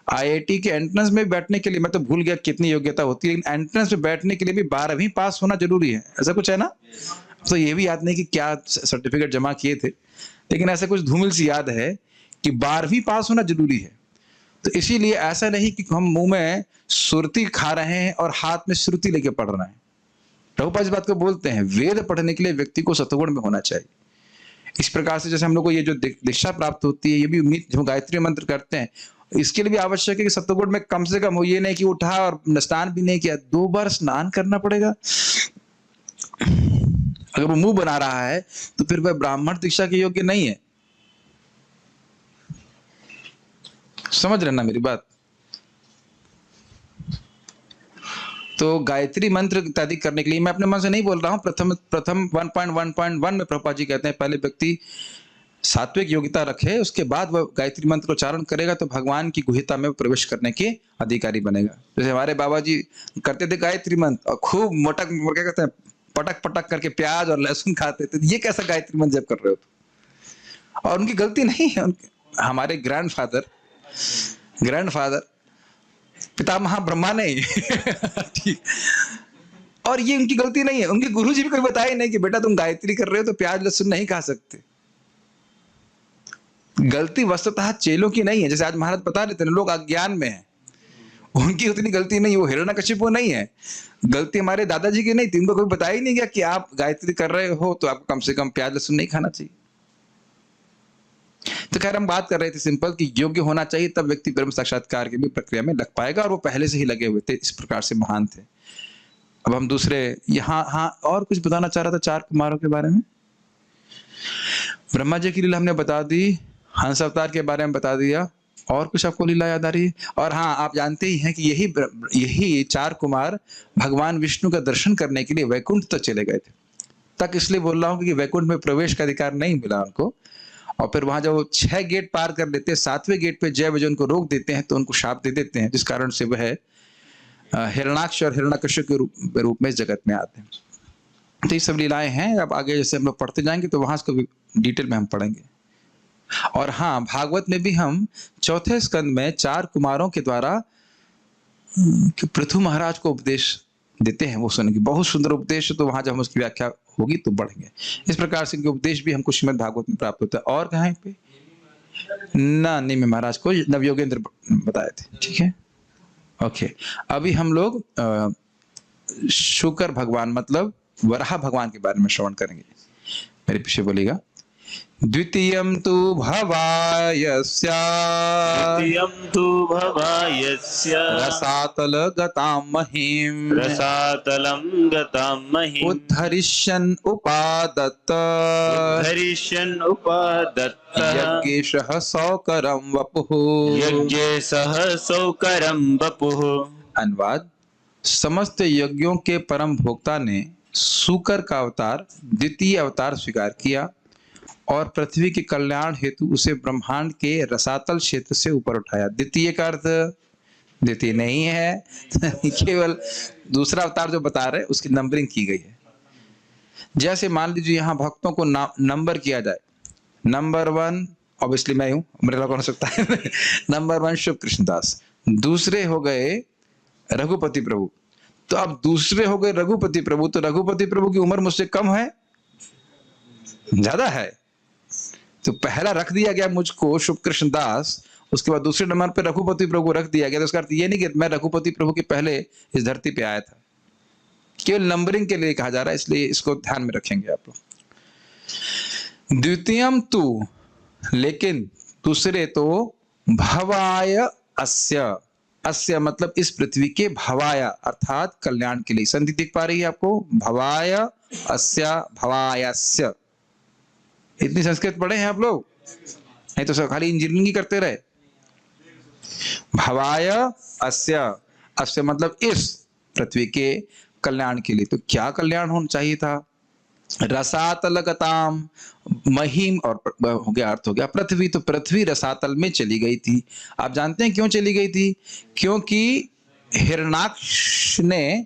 IIT के एंट्रेंस में बैठने के लिए, मैं तो भूल गया कितनी योग्यता होती है, लेकिन एंट्रेंस में बैठने के लिए भी 12वीं पास होना जरूरी है। ऐसा कुछ है ना? तो ये भी याद नहीं कि क्या सर्टिफिकेट जमा किए थे, लेकिन ऐसा कुछ धूमिल सी याद है कि 12वीं पास होना जरूरी है। तो इसीलिए ऐसा नहीं कि हम मुंह में सुरती खा रहे हैं और हाथ में श्रुति लेके पढ़ रहे हैं। प्रभुपाद इस बात को बोलते हैं, वेद पढ़ने के लिए व्यक्ति को सत्वगुण में होना चाहिए। इस प्रकार से जैसे हम लोग को ये जो दीक्षा प्राप्त होती है, ये भी उम्मीद जो गायत्री मंत्र करते हैं, इसके लिए भी आवश्यक है कि सत्वगुण में कम से कम हो। ये नहीं कि उठा और स्नान भी नहीं किया, 2 बार स्नान करना पड़ेगा। अगर वो मुंह बना रहा है तो फिर वह ब्राह्मण दीक्षा के योग्य नहीं है। समझ रहे ना मेरी बात? तो गायत्री मंत्र इत्यादि करने के लिए मैं अपने मन से नहीं बोल रहा हूं। प्रथम 1.1.1 में प्रभुपाद जी कहते हैं पहले व्यक्ति सात्विक योग्यता रखे, उसके बाद वह गायत्री मंत्र उच्चारण करेगा तो भगवान की गुह्यता में प्रवेश करने के अधिकारी बनेगा। जैसे हमारे बाबा जी करते थे गायत्री मंत्र और खूब मोटक क्या कहते हैं, पटक पटक करके प्याज और लहसुन खाते थे। ये कैसा गायत्री मंत्र जप कर रहे हो? और उनकी गलती नहीं है। हमारे ग्रैंडफादर पितामह ब्रह्मा नहीं ठीक। और ये उनकी गलती नहीं है, उनके गुरुजी भी कोई बताया नहीं कि बेटा तुम गायत्री कर रहे हो तो प्याज लहसुन नहीं खा सकते। गलती वस्तुतः चेलों की नहीं है। जैसे आज महाराज बता रहे थे ना, लोग अज्ञान में हैं, उनकी उतनी गलती नहीं। वो हिरण्यकशिपु नहीं है, गलती हमारे दादाजी की नहीं थी। उनको कोई बताया ही नहीं गया कि आप गायत्री कर रहे हो तो आपको कम से कम प्याज लहसुन नहीं खाना चाहिए। तो खैर हम बात कर रहे थे सिंपल कि योग्य होना चाहिए, तब व्यक्ति ब्रह्म साक्षात्कार की भी प्रक्रिया में लग पाएगा। और वो पहले से ही लगे हुए थे, इस प्रकार से महान थे। अब हम दूसरे यहाँ हाँ और कुछ बताना चाह रहा था 4 कुमारों के बारे में। ब्रह्मा जी की लीला हमने बता दी, हंस अवतार के बारे में बता दिया। और कुछ आपको लीला याद आ रही है? और हाँ, आप जानते ही हैं कि यही 4 कुमार भगवान विष्णु का दर्शन करने के लिए वैकुंठ तक चले गए थे। तक इसलिए बोल रहा हूँ कि वैकुंठ में प्रवेश का अधिकार नहीं मिला उनको। और फिर वहां जब वो 6 गेट पार कर लेते हैं, 7वें गेट पे जय विजय उनको रोक देते हैं, तो उनको शाप दे देते हैं, जिस कारण से वह हिरणाक्ष और हिरण्यकश्यप के रूप में इस जगत में आते हैं। तो ये सब लीलाएं हैं। अब आगे जैसे हम लोग पढ़ते जाएंगे तो वहां इसको डिटेल में हम पढ़ेंगे। और हाँ, भागवत में भी हम 4थे स्कंद में 4 कुमारों के द्वारा पृथु महाराज को उपदेश देते हैं। वो सुनेंगे, बहुत सुंदर उपदेश। तो वहां जब हम उसकी व्याख्या होगी तो बढ़ेंगे। इस प्रकार से इनके उपदेश भी हमको श्रीमद् भागवत में प्राप्त होता है। और कहीं पे नहीं, मैं महाराज को नवयोगेंद्र बताए थे। ठीक है, ओके। अभी हम लोग शुकर भगवान मतलब वराह भगवान के बारे में श्रवण करेंगे। मेरे पीछे बोलिएगा। द्वितीयं तु भवायस्य रसातल गतां महीं रसातलं गतां महीम् उद्धरिष्यन् उपादत्त यज्ञेशः सौकरं वपुः। यज्ञेशः सौकरं वपुः। अनुवाद: समस्त यज्ञों के परम भोक्ता ने सूकर का अवतार, द्वितीय अवतार स्वीकार किया और पृथ्वी के कल्याण हेतु उसे ब्रह्मांड के रसातल क्षेत्र से ऊपर उठाया। द्वितीय का अर्थ द्वितीय नहीं है केवल दूसरा अवतार जो बता रहे उसकी नंबरिंग की गई है। जैसे मान लीजिए यहाँ भक्तों को नंबर किया जाए, नंबर 1 ऑब्वियसली मैं हूँ, मेरा कौन हो सकता है नंबर 1 शुभ कृष्णदास, दूसरे हो गए रघुपति प्रभु। तो अब दूसरे हो गए रघुपति प्रभु, तो रघुपति प्रभु की उम्र मुझसे कम है, ज्यादा है। तो पहला रख दिया गया मुझको शुभ कृष्ण दास, उसके बाद दूसरे नंबर पे रघुपति प्रभु को रख दिया गया। तो उसका अर्थ ये नहीं कि मैं रघुपति प्रभु के पहले इस धरती पे आया था। केवल नंबरिंग के लिए कहा जा रहा है, इसलिए इसको ध्यान में रखेंगे आप लोग। द्वितीयम तु, लेकिन दूसरे तो भवाय अस्य, अस्य मतलब इस पृथ्वी के, भवाय अर्थात कल्याण के लिए। संधि दिख पा रही है आपको? भवाय अस्य, भवायस्य। इतनी संस्कृत पढ़े हैं आप लोग? नहीं तो सब खाली इंजीनियरिंग ही करते रहे। भवाय अस्य, अस्य मतलब इस पृथ्वी के कल्याण के लिए। तो क्या कल्याण होना चाहिए था? रसातलगताम महीम, और हो गया अर्थ हो गया पृथ्वी। तो पृथ्वी रसातल में चली गई थी। आप जानते हैं क्यों चली गई थी? क्योंकि हिरणाक्ष ने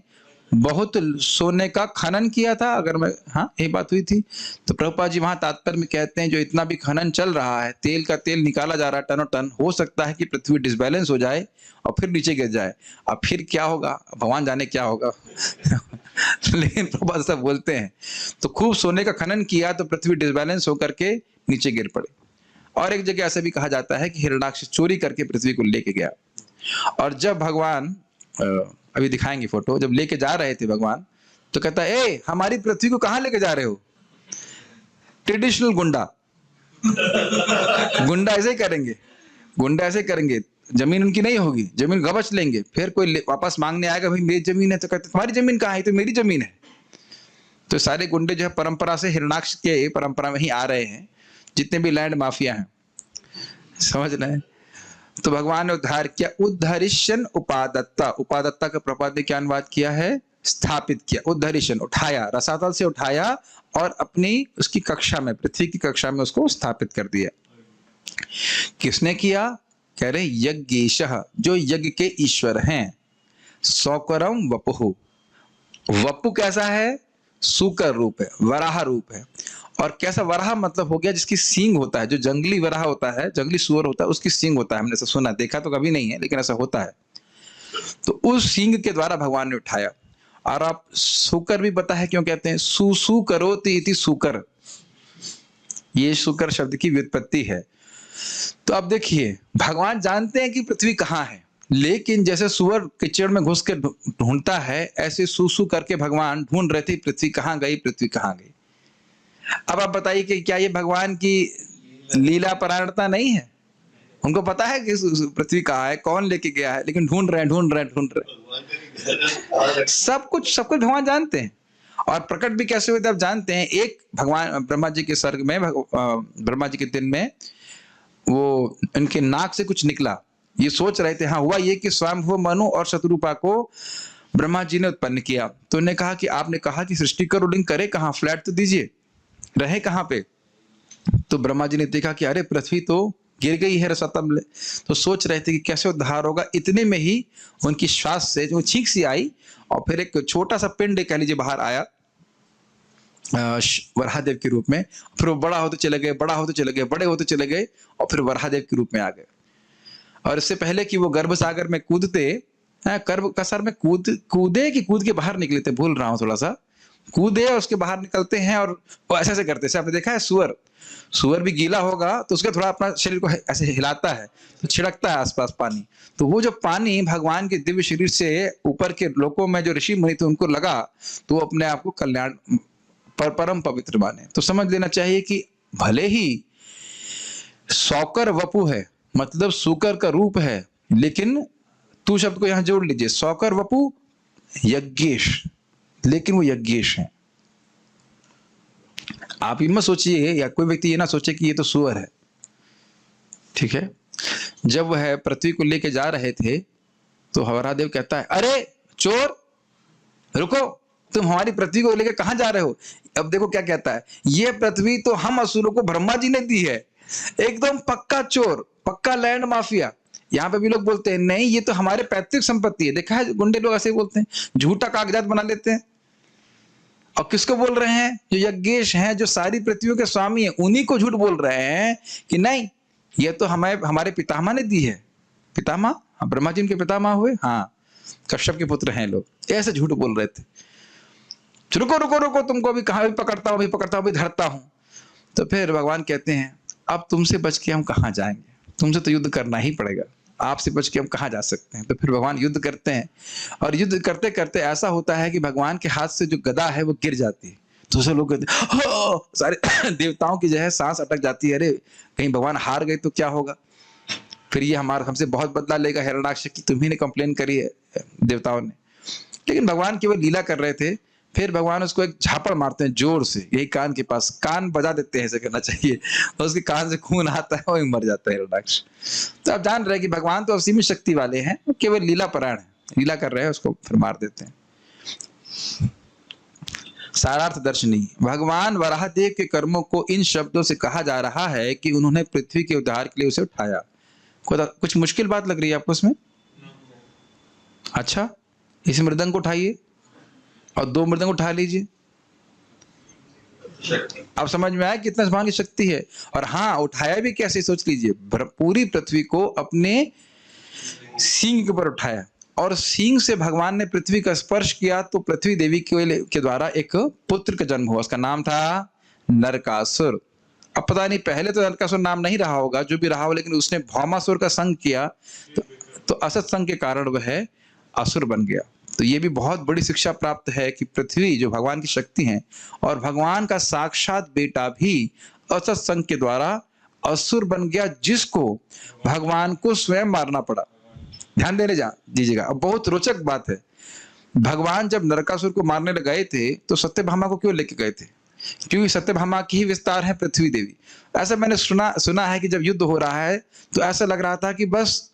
बहुत सोने का खनन किया था। अगर मैं, हाँ यही बात हुई थी। तो प्रभुपाद जी वहां तात्पर्य में कहते हैं जो इतना भी खनन चल रहा है, तेल का तेल निकाला जा रहा है टनों टन, हो सकता है कि पृथ्वी डिसबैलेंस हो जाए और फिर नीचे गिर जाए। अब फिर क्या होगा भगवान जाने क्या होगा लेकिन प्रभुपाद साहब बोलते हैं तो खूब सोने का खनन किया तो पृथ्वी डिसबैलेंस होकर के नीचे गिर पड़े। और एक जगह ऐसा भी कहा जाता है कि हिरणाक्ष चोरी करके पृथ्वी को लेके गया। और जब भगवान, अभी दिखाएंगे फोटो, जब लेके जा रहे थे भगवान, तो कहता है ए हमारी पृथ्वी को कहां लेके जा रहे हो? ट्रेडिशनल गुंडा, गुंडा ऐसे ही करेंगे, गुंडा ऐसे करेंगे, जमीन उनकी नहीं होगी, जमीन गबच लेंगे, फिर कोई वापस मांगने आएगा, भाई मेरी जमीन है, तो कहते तुम्हारी जमीन कहाँ है, तो मेरी जमीन है। तो सारे गुंडे जो है परंपरा से हिरणाक्ष के परंपरा में ही आ रहे हैं, जितने भी लैंड माफिया हैं, समझ रहे हैं। तो भगवान ने उद्धार किया, उद्धरिशन उपादत्ता, उपादत्ता का प्रपाद ने क्या अनुवाद किया है, स्थापित किया। उद्धरिशन उठाया, रसातल से उठाया और अपनी उसकी कक्षा में, पृथ्वी की कक्षा में उसको स्थापित कर दिया। किसने किया, कह रहे यज्ञेशः, जो यज्ञ के ईश्वर हैं। सौकरम वपुः, वपु कैसा है, सूकर रूप है, वराह रूप है। और कैसा वराह मतलब हो गया, जिसकी सींग होता है, जो जंगली वराह होता है, जंगली सुअर होता है, उसकी सींग होता है। हमने ऐसा सुना, देखा तो कभी नहीं है, लेकिन ऐसा होता है। तो उस सींग के द्वारा भगवान ने उठाया। और आप सूकर भी पता है क्यों कहते हैं, सु करोति इति सूकर, ये सूकर शब्द की व्युत्पत्ति है। तो अब देखिए, भगवान जानते हैं कि पृथ्वी कहाँ है, लेकिन जैसे सुअर कीचड़ में घुस के ढूंढता है, ऐसे सू करके भगवान ढूंढ रहे थे पृथ्वी कहाँ गई, पृथ्वी कहाँ गई। अब आप बताइए कि क्या ये भगवान की लीला परायणता नहीं है? उनको पता है कि पृथ्वी कहाँ है, कौन लेके गया है, लेकिन ढूंढ रहे हैं, ढूंढ रहे हैं, ढूंढ रहे हैं। सब कुछ भगवान जानते हैं। और प्रकट भी कैसे हुए थे आप जानते हैं। एक भगवान ब्रह्मा जी के सर्ग में, ब्रह्मा जी के दिन में, वो इनके नाक से कुछ निकला। ये सोच रहे थे, हाँ हुआ ये कि स्वयंभुव मनु और शतरूपा को ब्रह्मा जी ने उत्पन्न किया। तो उन्होंने कहा कि आपने कहा कि सृष्टि का रूलिंग करे कहाँ, फ्लैट तो दीजिए, रहे कहाँ पे। तो ब्रह्मा जी ने देखा कि अरे पृथ्वी तो गिर गई है रसातल। तो सोच रहे थे कि कैसे उद्धार होगा। इतने में ही उनकी श्वास से जो छींक सी आई और फिर एक छोटा सा पिंड कह लीजिए बाहर आया वराहदेव के रूप में। फिर वो बड़ा होते चले गए, बड़ा होते चले गए, बड़े होते चले गए और फिर वराहदेव के रूप में आ गए। और इससे पहले कि वो गर्भ सागर में कूदते, गर्भ का सर में कूदे कि कूद के बाहर निकले थे, भूल रहा हूँ थोड़ा सा, कूदे और उसके बाहर निकलते हैं। और वो ऐसे ऐसे करते हैं। आपने देखा है सुअर भी गीला होगा तो उसके थोड़ा अपना शरीर को ऐसे हिलाता है तो छिड़कता है आसपास पानी। तो वो जो पानी भगवान के दिव्य शरीर से ऊपर के लोकों में जो ऋषि मुनि थे उनको लगा, तो वो अपने आप को कल्याण परम पवित्र माने। तो समझ लेना चाहिए कि भले ही सौकर वपु है, मतलब सूकर का रूप है, लेकिन तू शब्द को यहां जोड़ लीजिए, सौकर वपु यज्ञेश, लेकिन वो यज्ञेश है। आप ये मत सोचिए या कोई व्यक्ति ये ना सोचे कि ये तो सुअर है, ठीक है। जब वह पृथ्वी को लेके जा रहे थे तो वराहदेव कहता है, अरे चोर रुको, तुम हमारी पृथ्वी को लेके कहां जा रहे हो। अब देखो क्या कहता है, ये पृथ्वी तो हम असुरों को ब्रह्मा जी ने दी है। एकदम पक्का चोर, पक्का लैंड माफिया। यहाँ पे भी लोग बोलते हैं नहीं ये तो हमारे पैतृक संपत्ति है। देखा है गुंडे लोग ऐसे बोलते हैं, झूठा कागजात बना लेते हैं। और किसको बोल रहे हैं, जो यज्ञेश हैं, जो सारी पृथ्वी के स्वामी हैं, उन्हीं को झूठ बोल रहे हैं कि नहीं ये तो हमारे पितामह ने दी है। पितामह, ब्रह्मा जी के पितामह हुए, हाँ कश्यप के पुत्र हैं लोग, ऐसे झूठ बोल रहे थे। रुको रुको रुको, तुमको अभी कहाँ भी पकड़ता हूँ, अभी पकड़ता हूँ, अभी धरता हूँ। तो फिर भगवान कहते हैं अब तुमसे बच के हम कहाँ जाएंगे, तुमसे तो युद्ध करना ही पड़ेगा, आपसे बच के हम कहाँ जा सकते हैं। तो फिर भगवान युद्ध करते हैं और युद्ध करते करते ऐसा होता है कि भगवान के हाथ से जो गदा है वो गिर जाती है। तो सब लोग कहते हैं, सारे देवताओं की जो है सांस अटक जाती है, अरे कहीं भगवान हार गए तो क्या होगा, फिर ये हमसे बहुत बदला लेगा हिरण्याक्ष की, तुम्ही ने कंप्लेन करी है देवताओं ने। लेकिन भगवान केवल लीला कर रहे थे। फिर भगवान उसको एक झापड़ मारते हैं जोर से, यही कान के पास, कान बजा देते हैं, ऐसे करना चाहिए, तो उसके कान से खून आता है, वही मर जाता है हिरण्याक्ष। तो आप जान रहे हैं कि भगवान तो असीमित शक्ति वाले हैं, केवल लीला परायण है, लीला कर रहे हैं, उसको फिर मार देते हैं। सारार्थ दर्शनी, भगवान वराहदेव के कर्मों को इन शब्दों से कहा जा रहा है कि उन्होंने पृथ्वी के उद्धार के लिए उसे उठाया। कुछ मुश्किल बात लग रही है आपको इसमें? अच्छा, इस मृदंग को उठाइए और 2 मृदंग उठा लीजिए, अब समझ में आया कितना भगवान की शक्ति है। और हाँ, उठाया भी कैसे, सोच लीजिए, पूरी पृथ्वी को अपने सींग के ऊपर उठाया और सींग से भगवान ने पृथ्वी का स्पर्श किया तो पृथ्वी देवी के द्वारा एक पुत्र का जन्म हुआ, उसका नाम था नरकासुर। अब पता नहीं पहले तो नरकासुर नाम नहीं रहा होगा, जो भी रहा हो, लेकिन उसने भौमासुर का संग किया तो असत संग के कारण वह असुर बन गया। तो ये भी बहुत बड़ी शिक्षा प्राप्त है कि पृथ्वी जो भगवान की शक्ति है और भगवान का साक्षात बेटा भी असत संग के द्वारा असुर बन गया जिसको भगवान को स्वयं मारना पड़ा। ध्यान देने दीजिएगा। अब बहुत रोचक बात है, भगवान जब नरकासुर को मारने गए थे तो सत्यभामा को क्यों लेके गए थे? क्योंकि सत्यभामा की ही विस्तार है पृथ्वी देवी। ऐसा मैंने सुना है कि जब युद्ध हो रहा है तो ऐसा लग रहा था कि बस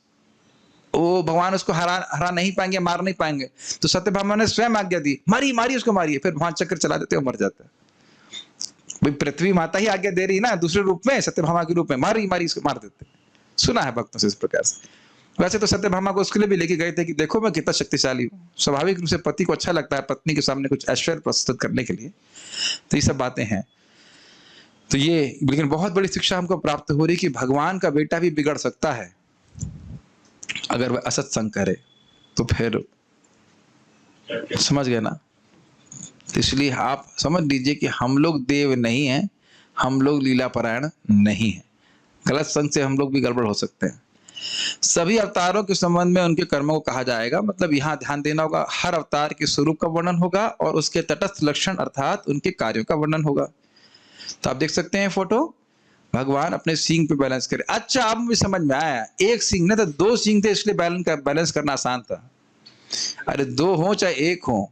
वो भगवान उसको हरा नहीं पाएंगे, मार नहीं पाएंगे, तो सत्यभामा ने स्वयं आज्ञा दी, मारिए उसको मारिए। फिर भगवान चक्कर चला देते और मर जाता है। भाई पृथ्वी माता ही आज्ञा दे रही है ना, दूसरे रूप में, सत्यभामा के रूप में, मारी इसको मार देते। सुना है भक्तों से इस प्रकार से। वैसे तो सत्यभामा को उसके लिए भी लेके गए थे कि देखो मैं कितना शक्तिशाली हूँ। स्वाभाविक रूप से पति को अच्छा लगता है पत्नी के सामने कुछ ऐश्वर्य प्रस्तुत करने के लिए, तो ये सब बातें हैं। तो ये लेकिन बहुत बड़ी शिक्षा हमको प्राप्त हो रही कि भगवान का बेटा भी बिगड़ सकता है अगर वह असत्संग करे, तो फिर समझ गए ना। तो इसलिए आप समझ लीजिए कि हम लोग देव नहीं हैं, हम लोग लीला परायण नहीं है। गलत संग से हम लोग भी गड़बड़ हो सकते हैं। सभी अवतारों के संबंध में उनके कर्मों को कहा जाएगा, मतलब यहाँ ध्यान देना होगा, हर अवतार के स्वरूप का वर्णन होगा और उसके तटस्थ लक्षण अर्थात उनके कार्यों का वर्णन होगा। तो आप देख सकते हैं फोटो, भगवान अपने सींग पे बैलेंस करे। अच्छा, अब मुझे समझ में आया, एक सींग नहीं था, 2 सींग थे, इसलिए बैलेंस करना आसान था। अरे 2 हो चाहे 1 हो,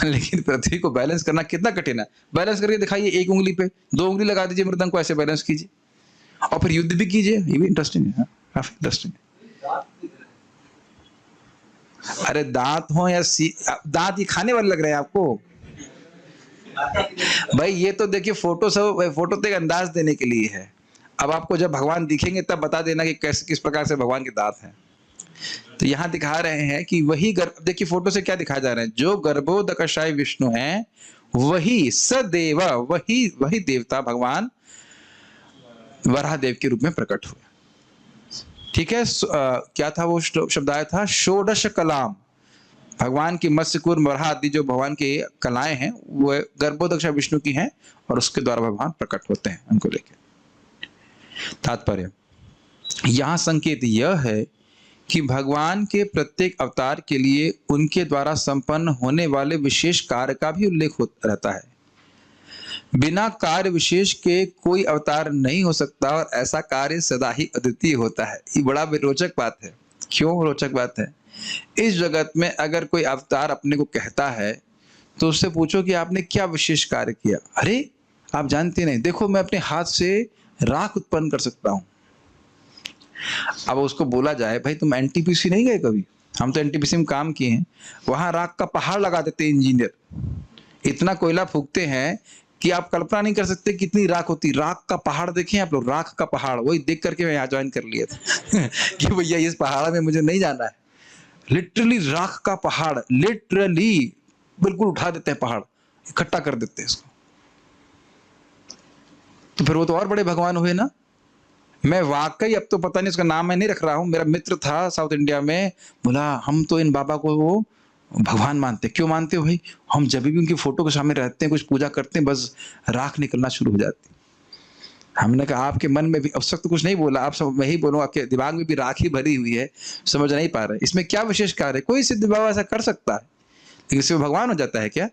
लेकिन पृथ्वी को बैलेंस करना कितना कठिन है। बैलेंस करके दिखाइए, 1 उंगली पे 2 उंगली लगा दीजिए मृदंग को, ऐसे बैलेंस कीजिए और फिर युद्ध भी कीजिए। ये भी इंटरेस्टिंग है, काफी इंटरेस्टिंग है। अरे दांत हो या दांत ही खाने वाले लग रहे हैं आपको? भाई ये तो देखिए फोटो तो एक अंदाज देने के लिए है। अब आपको जब भगवान दिखेंगे तब बता देना कि कैसे किस प्रकार से भगवान के दांत हैं। तो यहाँ दिखा रहे हैं कि वही देखिए फोटो से क्या दिखाया जा रहा है, जो गर्भोदकशाय विष्णु हैं वही सदेव, वही देवता भगवान वराह देव के रूप में प्रकट हुए। ठीक है। क्या था वो शब्द आया था, षोडश कलाम। भगवान की मत्स्यकूर्म वराह आदि जो भगवान की कलाएं हैं वो गर्भोदकशाय विष्णु की हैं और उसके द्वारा भगवान प्रकट होते हैं उनको लेकर। तात्पर्य यहां संकेत यह है कि भगवान के प्रत्येक अवतार के लिए उनके द्वारा संपन्न होने वाले विशेष कार्य का भी उल्लेख रहता है। बिना कार्य विशेष के कोई अवतार नहीं हो सकता और ऐसा कार्य सदा ही अद्वितीय होता है। ये बड़ा रोचक बात है। क्यों रोचक बात है? इस जगत में अगर कोई अवतार अपने को कहता है तो उससे पूछो कि आपने क्या विशेष कार्य किया। अरे आप जानते नहीं, देखो मैं अपने हाथ से राख उत्पन्न कर सकता हूं। अब उसको बोला जाए, भाई तुम एनटीपीसी नहीं गए कभी? हम तो एनटीपीसी में काम किए हैं, वहां राख का पहाड़ लगा देते इंजीनियर, इतना कोयला फूकते हैं कि आप कल्पना नहीं कर सकते कितनी राख होती। राख का पहाड़ देखें आप लोग, राख का पहाड़, वही देख करके मैं यहाँ ज्वाइन कर लिया था कि भैया इस पहाड़ में मुझे नहीं जाना है। लिटरली राख का पहाड़, लिटरली बिल्कुल उठा देते हैं, पहाड़ इकट्ठा कर देते हैं इसको। तो फिर वो तो और बड़े भगवान हुए ना। मैं वाकई, अब तो पता नहीं उसका नाम मैं नहीं रख रहा हूं, मेरा मित्र था साउथ इंडिया में, बोला हम तो इन बाबा को वो भगवान मानते। क्यों मानते हो भाई? हम जब भी उनकी फोटो के सामने रहते हैं, कुछ पूजा करते हैं, बस राख निकलना शुरू हो जाती। हमने कहा आपके मन में भी, उस वक्त तो कुछ नहीं बोला, आप सब मैं ही बोलूँ, आपके दिमाग में भी राख ही भरी हुई है, समझ नहीं पा रहे इसमें क्या विशेष कार्य है। कोई सिद्ध बाबा ऐसा कर सकता है, लेकिन इससे भगवान हो जाता है क्या?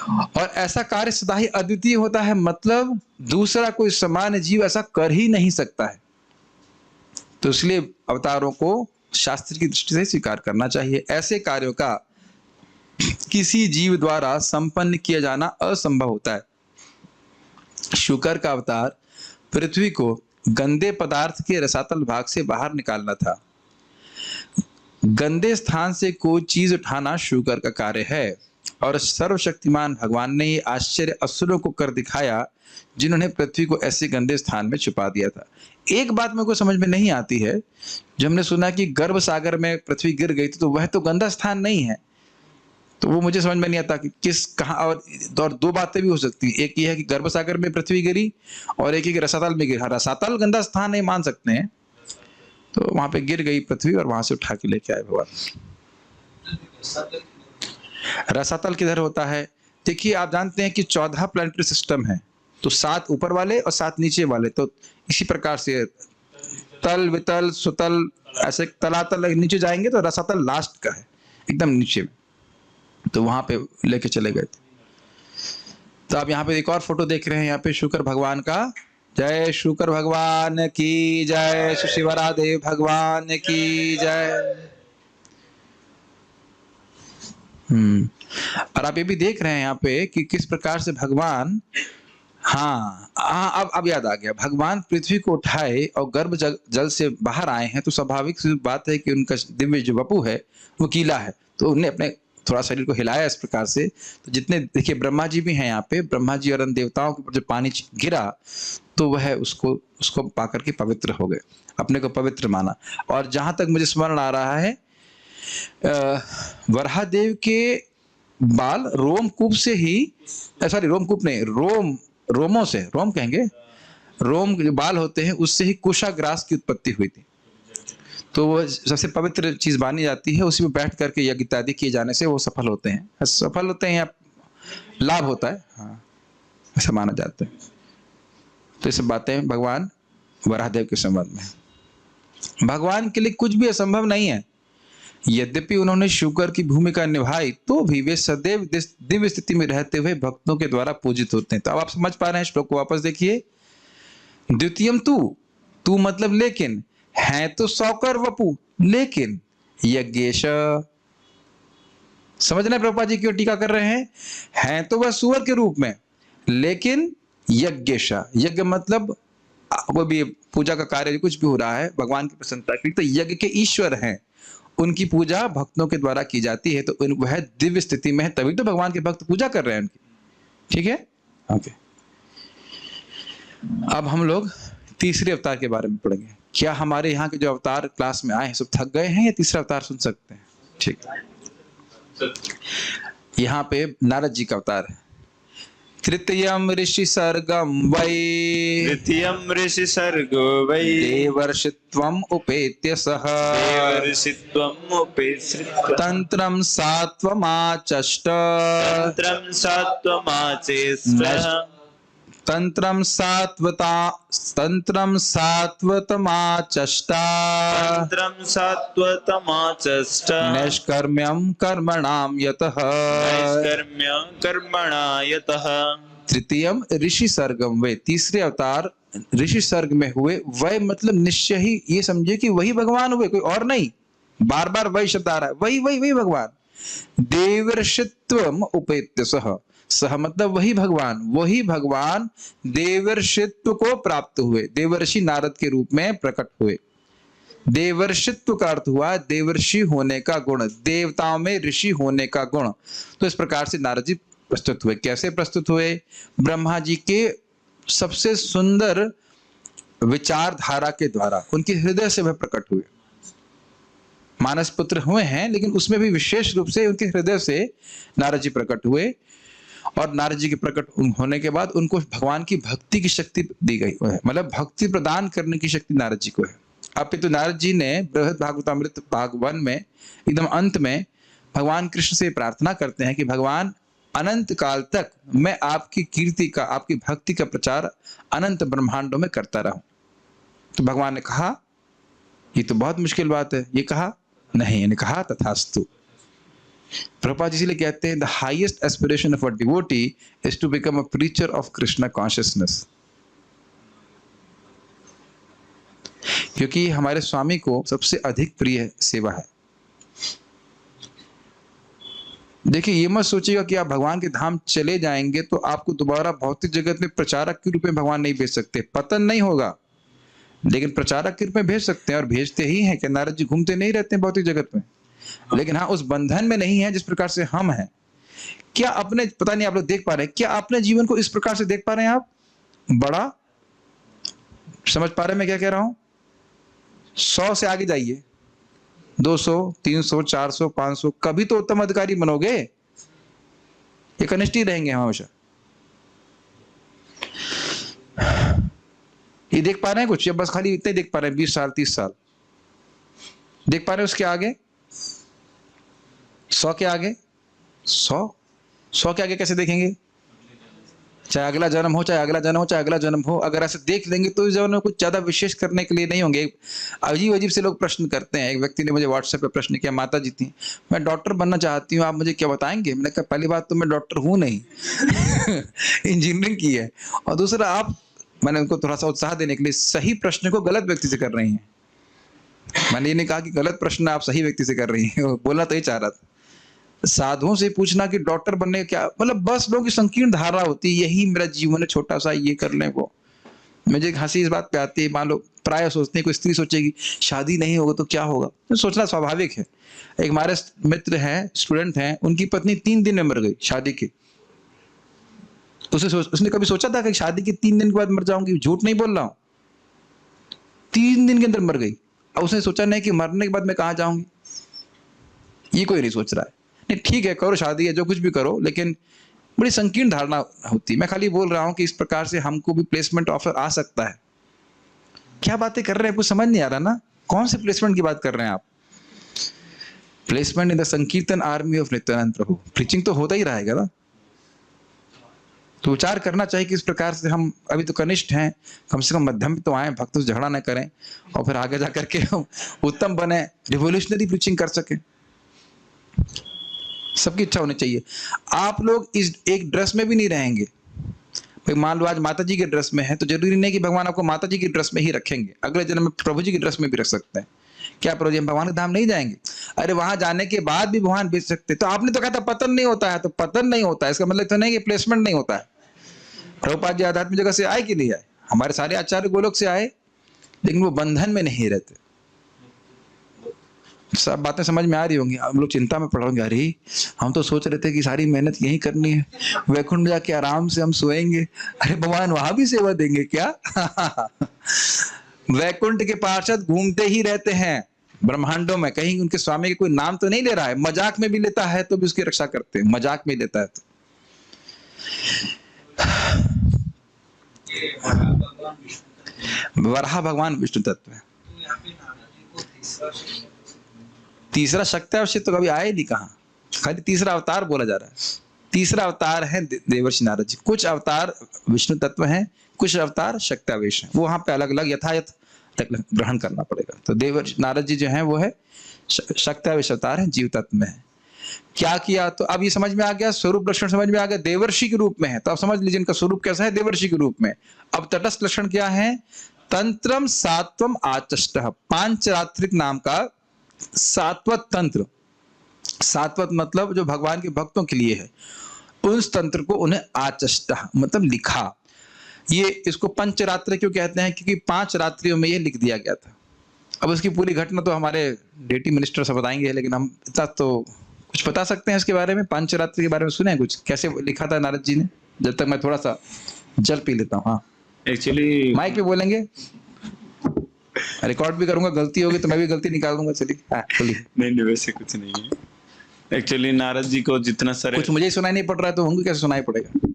और ऐसा कार्य सदा ही अद्वितीय होता है, मतलब दूसरा कोई सामान्य जीव ऐसा कर ही नहीं सकता है। तो इसलिए अवतारों को शास्त्र की दृष्टि से स्वीकार करना चाहिए। ऐसे कार्यों का किसी जीव द्वारा संपन्न किया जाना असंभव होता है। शुकर का अवतार पृथ्वी को गंदे पदार्थ के रसातल भाग से बाहर निकालना था। गंदे स्थान से कोई चीज उठाना शुकर का कार्य है और सर्वशक्तिमान भगवान ने ये आश्चर्य असुरों को कर दिखाया जिन्होंने पृथ्वी को ऐसे गंदे स्थान में छुपा दिया था। एक बात मेरे को समझ में नहीं आती है, जब हमने सुना कि गर्भ सागर में पृथ्वी गिर गई थी तो वह तो गंदा स्थान नहीं है, तो वो मुझे समझ में नहीं आता कि किस कहाँ। और 2 बातें भी हो सकती है, एक ये है कि गर्भ सागर में पृथ्वी गिरी और एक ही कि रसातल में गिरी। रसातल गंदा स्थान नहीं मान सकते हैं, तो वहां पे गिर गई पृथ्वी और वहां से उठा के लेके आए भगवान। रसातल किधर होता है? देखिए आप जानते हैं कि 14 प्लैनेटरी सिस्टम है, तो 7 ऊपर वाले और 7 नीचे वाले। तो इसी प्रकार से तल वितल सुतल, ऐसे तलातल नीचे जाएंगे तो रसातल लास्ट का है एकदम नीचे में, तो वहां पे लेके चले गए थे। तो आप यहाँ पे एक और फोटो देख रहे हैं, यहाँ पे शुक्र भगवान का जय शुकर भगवान की जय, श्री शिवरादेव भगवान की जय। और आप ये भी देख रहे हैं यहाँ पे कि किस प्रकार से भगवान, अब याद आ गया, भगवान पृथ्वी को उठाए और गर्भ जल से बाहर आए हैं, तो स्वाभाविक सी बात है कि उनका दिव्य जो वपु है वो गीला है, तो उन्हें अपने थोड़ा शरीर को हिलाया इस प्रकार से। तो जितने देखिए ब्रह्मा जी भी हैं यहाँ पे, ब्रह्मा जी और अन्य देवताओं के ऊपर जब पानी गिरा तो वह उसको पाकर के पवित्र हो गए, अपने को पवित्र माना। और जहां तक मुझे स्मरण आ रहा है, वराहदेव के बाल रोमकूप से ही, सॉरी रोमकूप नहीं, रोमों से, रोम कहेंगे, रोम जो बाल होते हैं उससे ही कुशाग्रास की उत्पत्ति हुई थी। तो वो सबसे पवित्र चीज मानी जाती है, उसी में बैठ करके यज्ञ इत्यादि किए जाने से वो सफल होते हैं या लाभ होता है, हाँ ऐसा माना जाता है। तो ये सब बातें भगवान वराहदेव के संबंध में। भगवान के लिए कुछ भी असंभव नहीं है। यद्यपि उन्होंने शुकर की भूमिका निभाई, तो भी वे सदैव दिव्य स्थिति में रहते हुए भक्तों के द्वारा पूजित होते हैं। तो अब आप समझ पा रहे हैं, श्लोक को वापस देखिए। द्वितीयम तू मतलब लेकिन, है तो सौकर वपु लेकिन यज्ञेश। समझना है प्रभुपाद जी क्यों टीका कर रहे हैं तो वह सुअर के रूप में, लेकिन यज्ञेश, यज्ञ मतलब कोई भी पूजा का कार्य कुछ भी हो रहा है भगवान की प्रसन्नता के लिए, तो यज्ञ के ईश्वर हैं, उनकी पूजा भक्तों के द्वारा की जाती है, तो वह दिव्य स्थिति में है, तभी तो भगवान के भक्त पूजा कर रहे हैं उनकी। ठीक है, ओके। अब हम लोग तीसरे अवतार के बारे में पढ़ेंगे। क्या हमारे यहाँ के जो अवतार क्लास में आए हैं सब थक गए हैं या तीसरा अवतार सुन सकते हैं? ठीक है, यहाँ पे नारद जी का अवतार है। तृतीयम ऋषि सर्गम वै, तृतीयम ऋषि सर्गो वै, देवर्षित्वम उपेत्य सह, देवर्षित्वम् उपेत्य तंत्रम सात्वमाचष्ट, तंत्रं सात्वमाचेष्ट, तंत्रम सात्वतमाचष्टा, तंत्रं सात्वतमाचष्ट, नैष्कर्म्यम कर्मणाम यतः, नैष्कर्म्यं कर्मणा यतः। तृतीयम ऋषि सर्गम वे, तीसरे अवतार ऋषि सर्ग में हुए। वह मतलब निश्चय ही ये समझे कि वही भगवान हुए, कोई और नहीं। बार बार वही शब्द आ रहा है, वही भगवान। देवर्षित्वम उपेत्य सह मतलब वही भगवान देवर्षित्व को प्राप्त हुए, देवर्षि नारद के रूप में प्रकट हुए। देवर्षित्व का अर्थ हुआ देवर्षि होने का गुण, देवताओं में ऋषि होने का गुण। तो इस प्रकार से नारद जी प्रस्तुत हुए। कैसे प्रस्तुत हुए? ब्रह्मा जी के सबसे सुंदर विचारधारा के द्वारा, उनके हृदय से वह प्रकट हुए। मानस पुत्र हुए हैं, लेकिन उसमें भी विशेष रूप से उनके हृदय से नारद जी प्रकट हुए। और नारद जी के प्रकट होने के बाद उनको भगवान की भक्ति की शक्ति दी गई है, मतलब भक्ति प्रदान करने की शक्ति नारद जी को है। अपितु नारद जी ने बृहद भागवतामृत भाग 1 में एकदम अंत में भगवान कृष्ण से प्रार्थना करते हैं कि भगवान अनंत काल तक मैं आपकी कीर्ति का, आपकी भक्ति का प्रचार अनंत ब्रह्मांडों में करता रहूं। तो भगवान ने कहा ये तो बहुत मुश्किल बात है। ये कहा नहीं, इन्हें कहा तथास्तु। प्रभुपाद जी इसलिए कहते हैं the highest aspiration of a devotee is to become a preacher of Krishna consciousness, क्योंकि हमारे स्वामी को सबसे अधिक प्रिय सेवा है। देखिए ये मत सोचिएगा कि आप भगवान के धाम चले जाएंगे तो आपको दोबारा भौतिक जगत में प्रचारक के रूप में भगवान नहीं भेज सकते, पतन नहीं होगा, लेकिन प्रचारक के रूप में भेज सकते हैं और भेजते ही हैं कि नारद जी घूमते नहीं रहते हैं भौतिक जगत में, लेकिन हाँ उस बंधन में नहीं है जिस प्रकार से हम हैं। क्या अपने, पता नहीं आप लोग देख पा रहे हैं, क्या अपने जीवन को इस प्रकार से देख पा रहे हैं? आप बड़ा समझ पा रहे हैं मैं क्या कह रहा हूं? 100 से आगे जाइए, 200, 300, 400, 500, कभी तो उत्तम अधिकारी बनोगे, ये कनिष्ठ ही रहेंगे हम हमेशा। ये देख पा रहे हैं कुछ, या बस खाली इतने देख पा रहे हैं? 20 साल 30 साल देख पा रहे हैं? उसके आगे 100 के आगे 100 के आगे कैसे देखेंगे? चाहे अगला जन्म हो, चाहे अगला जन्म हो, चाहे अगला जन्म हो, अगर ऐसे देख लेंगे तो इस जन्म में कुछ ज्यादा विशेष करने के लिए नहीं होंगे। अजीब अजीब से लोग प्रश्न करते हैं। एक व्यक्ति ने मुझे व्हाट्सएप पे प्रश्न किया, माता जी थी, मैं डॉक्टर बनना चाहती हूँ, आप मुझे क्या बताएंगे? मैंने कहा पहली बात तो मैं डॉक्टर हूँ नहीं इंजीनियरिंग की है, और दूसरा आप मैंने उनको थोड़ा सा उत्साह देने के लिए सही प्रश्न को गलत व्यक्ति से कर रही हैं। मैंने ये नहीं कहा कि गलत प्रश्न आप सही व्यक्ति से कर रही हैं, बोलना तो ही चाह रहा था। साधुओं से पूछना कि डॉक्टर बनने का क्या मतलब, बस लोगों की संकीर्ण धारणा होती है यही मेरा जीवन है, छोटा सा ये कर लें वो। मुझे हंसी इस बात पे आती है, मान लो प्राय सोचते हैं कोई स्त्री सोचेगी शादी नहीं होगा तो क्या होगा, तो सोचना स्वाभाविक है। एक हमारे मित्र हैं, स्टूडेंट हैं, उनकी पत्नी 3 दिन में मर गई शादी के। उसने कभी सोचा था कि शादी के 3 दिन के बाद मर जाऊंगी? झूठ नहीं बोल रहा हूं, 3 दिन के अंदर मर गई। अब उसने सोचा नहीं कि मरने के बाद मैं कहाँ जाऊंगी, ये कोई नहीं सोच रहा है। नहीं ठीक है, करो शादी है, जो कुछ भी करो, लेकिन बड़ी संकीर्ण धारणा होती है। मैं खाली बोल रहा हूं कि इस प्रकार से हमको भी प्लेसमेंट ऑफर आ सकता है। क्या बातें कर रहे हैं, कुछ समझ नहीं आ रहा ना, कौन से प्लेसमेंट की बात कर रहे हैं आप? प्लेसमेंट इन द संकीर्तन army of Nityanand Prabhu. Preaching तो होता ही रहेगा ना, तो विचार करना चाहिए कि इस प्रकार से हम अभी तो कनिष्ठ हैं, कम से कम मध्यम तो आए, भक्तों से झगड़ा न करें और फिर आगे जाकर के हम उत्तम बने, रिवोल्यूशनरी प्रीचिंग कर सके। सबकी इच्छा होनी चाहिए। आप लोग इस एक ड्रेस में भी नहीं रहेंगे। भाई मान लो आज माता जी के ड्रेस में है, तो जरूरी नहीं कि भगवान आपको माता जी की ड्रेस में ही रखेंगे, अगले जन्म में प्रभु जी की ड्रेस में भी रख सकते हैं। क्या प्रभु जी हम भगवान के धाम नहीं जाएंगे? अरे वहां जाने के बाद भी भगवान बेच सकते। तो आपने तो कहा था पतन नहीं होता है, तो पतन नहीं होता है इसका मतलब तो नहीं कि प्लेसमेंट नहीं होता है। प्रभुपाद जी आध्यात्मिक जगत से आए कि नहीं आए? हमारे सारे आचार्य गोलोक से आए, लेकिन वो बंधन में नहीं रहते। सब बातें समझ में आ रही होंगी। हम लोग चिंता में पड़ रहे होंगे, अरे हम तो सोच रहे थे कि सारी मेहनत यही करनी है, वैकुंठ में जाके आराम से हम सोएंगे। अरे भगवान वहां भी सेवा देंगे क्या? वैकुंठ के पार्षद घूमते ही रहते हैं ब्रह्मांडों में, कहीं उनके स्वामी के कोई नाम तो नहीं ले रहा है। मजाक में भी लेता है तो भी उसकी रक्षा करते हैं, मजाक में लेता है तो। वराह भगवान विष्णु तत्व है। तीसरा शक्ति तो कभी आए नहीं, कहा खाली तीसरा अवतार बोला जा रहा है। तीसरा अवतार है देवर्षि नारद जी। कुछ अवतार विष्णु तत्व हैं, कुछ अवतार शक्त्यावेश हैं, वो वहां पे अलग अलग यथायथ ग्रहण करना पड़ेगा। तो देवर्षि नारद जी जो है वो है शक्त्यावेश अवतार है, जीव तत्व में है। क्या किया? तो अब ये समझ में आ गया, स्वरूप लक्षण समझ में आ गया, देवर्षि के रूप में है। तो आप समझ लीजिए इनका स्वरूप कैसा है, देवर्षि के रूप में। अब तटस्थ लक्षण क्या है? तंत्रम सात्वम आचष्टः, पांचरात्रिक नाम का सात्वत तंत्र। सात्वत मतलब जो भगवान के भक्तों के लिए है, उस तंत्र को उन्हें आचष्टः मतलब लिखा। ये इसको पंचरात्र क्यों कहते हैं? क्योंकि 5 रात्रियों में ये लिख दिया गया था। अब उसकी पूरी घटना तो हमारे डेटी मिनिस्टर से बताएंगे, लेकिन हम इतना तो कुछ बता सकते हैं इसके बारे में। पंचरात्रि के बारे में सुने कुछ, कैसे लिखा था नारद जी ने? जब तक मैं थोड़ा सा जल पी लेता हूँ। हाँ एक्चुअली माइक पे बोलेंगे, रिकॉर्ड भी करूंगा, गलती होगी तो मैं भी गलती निकाल दूंगा। चलिए बोलिए। नहीं वैसे कुछ नहीं है। एक्चुअली नारद जी को जितना सारे कुछ मुझे ही सुनाई नहीं पड़ रहा है तो उनको कैसे सुनाई पड़ेगा?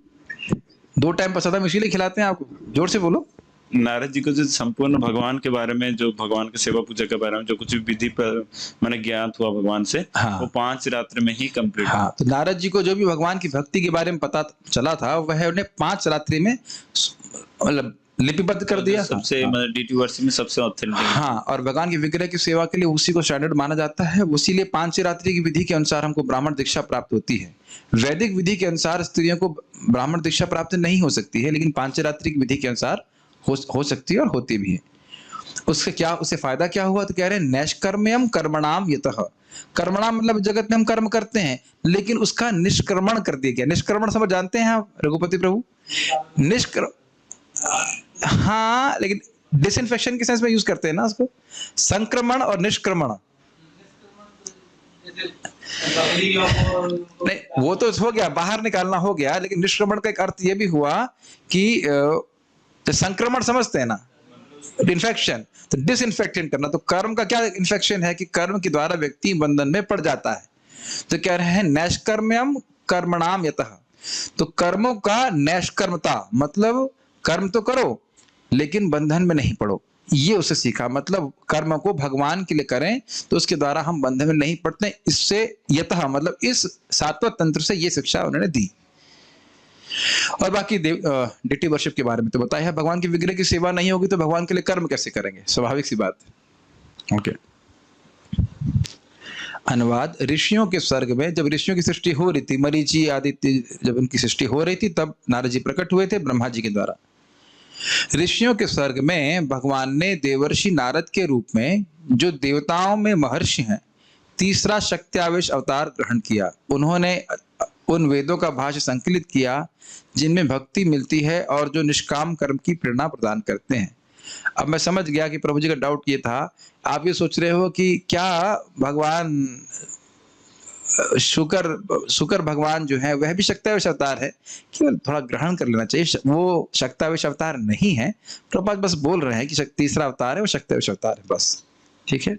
2 टाइम प्रसाद इसीलिए खिलाते हैं आपको। जोर से बोलो। नारद जी को जो संपूर्ण भगवान के बारे में, जो भगवान के सेवा पूजा के बारे में जो कुछ भी विधि पर मैंने ज्ञात हुआ भगवान से, हाँ। वो 5 रात्रि में ही कंप्लीट। हाँ, तो नारद जी को जो भी भगवान की भक्ति के बारे में पता चला था वह उन्हें 5 रात्रि में मतलब लिपिबद्ध कर दिया। सबसे मतलब डीटी वर्षन में सबसे ऑथेंटिक। हाँ, और भगवान की विग्रह की सेवा के लिए उसी को स्टैंडर्ड माना जाता है। उसीलिए 5 रात्रि की विधि के अनुसार हमको ब्राह्मण दीक्षा प्राप्त होती है। वैदिक विधि के अनुसार स्त्रियों को ब्राह्मण दीक्षा प्राप्त नहीं हो सकती है, लेकिन 5 रात्रि की विधि के अनुसार हो सकती है और होती भी है। उससे फायदा क्या हुआ? तो कह रहे हैं नैष्कर्म्यम कर्मणाम यतः। कर्मणाम मतलब जगत में हम कर्म करते हैं, लेकिन उसका निष्क्रमण कर दिया गया। निष्क्रमण समझ जानते हैं आप रघुपति प्रभु? हाँ, लेकिन डिसइंफेक्शन के सेंस में यूज करते हैं ना उसको। संक्रमण और निष्क्रमण नहीं, वो तो हो गया, बाहर निकालना हो गया, लेकिन निष्क्रमण का एक अर्थ ये भी हुआ कि संक्रमण समझते हैं ना, इन्फेक्शन, तो डिसइंफेक्शन करना। तो कर्म का क्या इन्फेक्शन है कि कर्म के द्वारा व्यक्ति बंधन में पड़ जाता है। तो कह रहे हैं नैष्कर्म्यम कर्मणाम यतः। तो कर्मों का नैष्कर्मता मतलब कर्म तो करो लेकिन बंधन में नहीं पड़ो, ये उसे सीखा। मतलब कर्म को भगवान के लिए करें तो उसके द्वारा हम बंधन में नहीं पड़ते। इससे यतः मतलब इस सात्वत तंत्र से ये शिक्षा उन्होंने दी। और बाकी डेटी वर्शिप के बारे में तो बताया है। भगवान की विग्रह की सेवा नहीं होगी तो भगवान के लिए कर्म कैसे करेंगे? स्वाभाविक सी बात। ओके। अनुवाद। ऋषियों के स्वर्ग में जब ऋषियों की सृष्टि हो रही थी, मरीचि आदित्य जब उनकी सृष्टि हो रही थी, तब नारद जी प्रकट हुए थे ब्रह्मा जी के द्वारा। ऋषियों के स्वर्ग में भगवान ने देवर्षि नारद के रूप में, जो देवताओं में महर्षि हैं, तीसरा शक्त्यावेश अवतार ग्रहण किया। उन्होंने उन वेदों का भाष्य संकलित किया जिनमें भक्ति मिलती है और जो निष्काम कर्म की प्रेरणा प्रदान करते हैं। अब मैं समझ गया कि प्रभु जी का डाउट ये था, आप ये सोच रहे हो कि क्या भगवान शुकर भगवान जो है वह भी शक्त्यावेश अवतार है, केवल थोड़ा ग्रहण कर लेना चाहिए। वो शक्त्यावेश अवतार नहीं है, प्रभुपाद बस बोल रहे हैं कि तीसरा अवतार है वो शक्त्यावेश अवतार है, बस। ठीक है,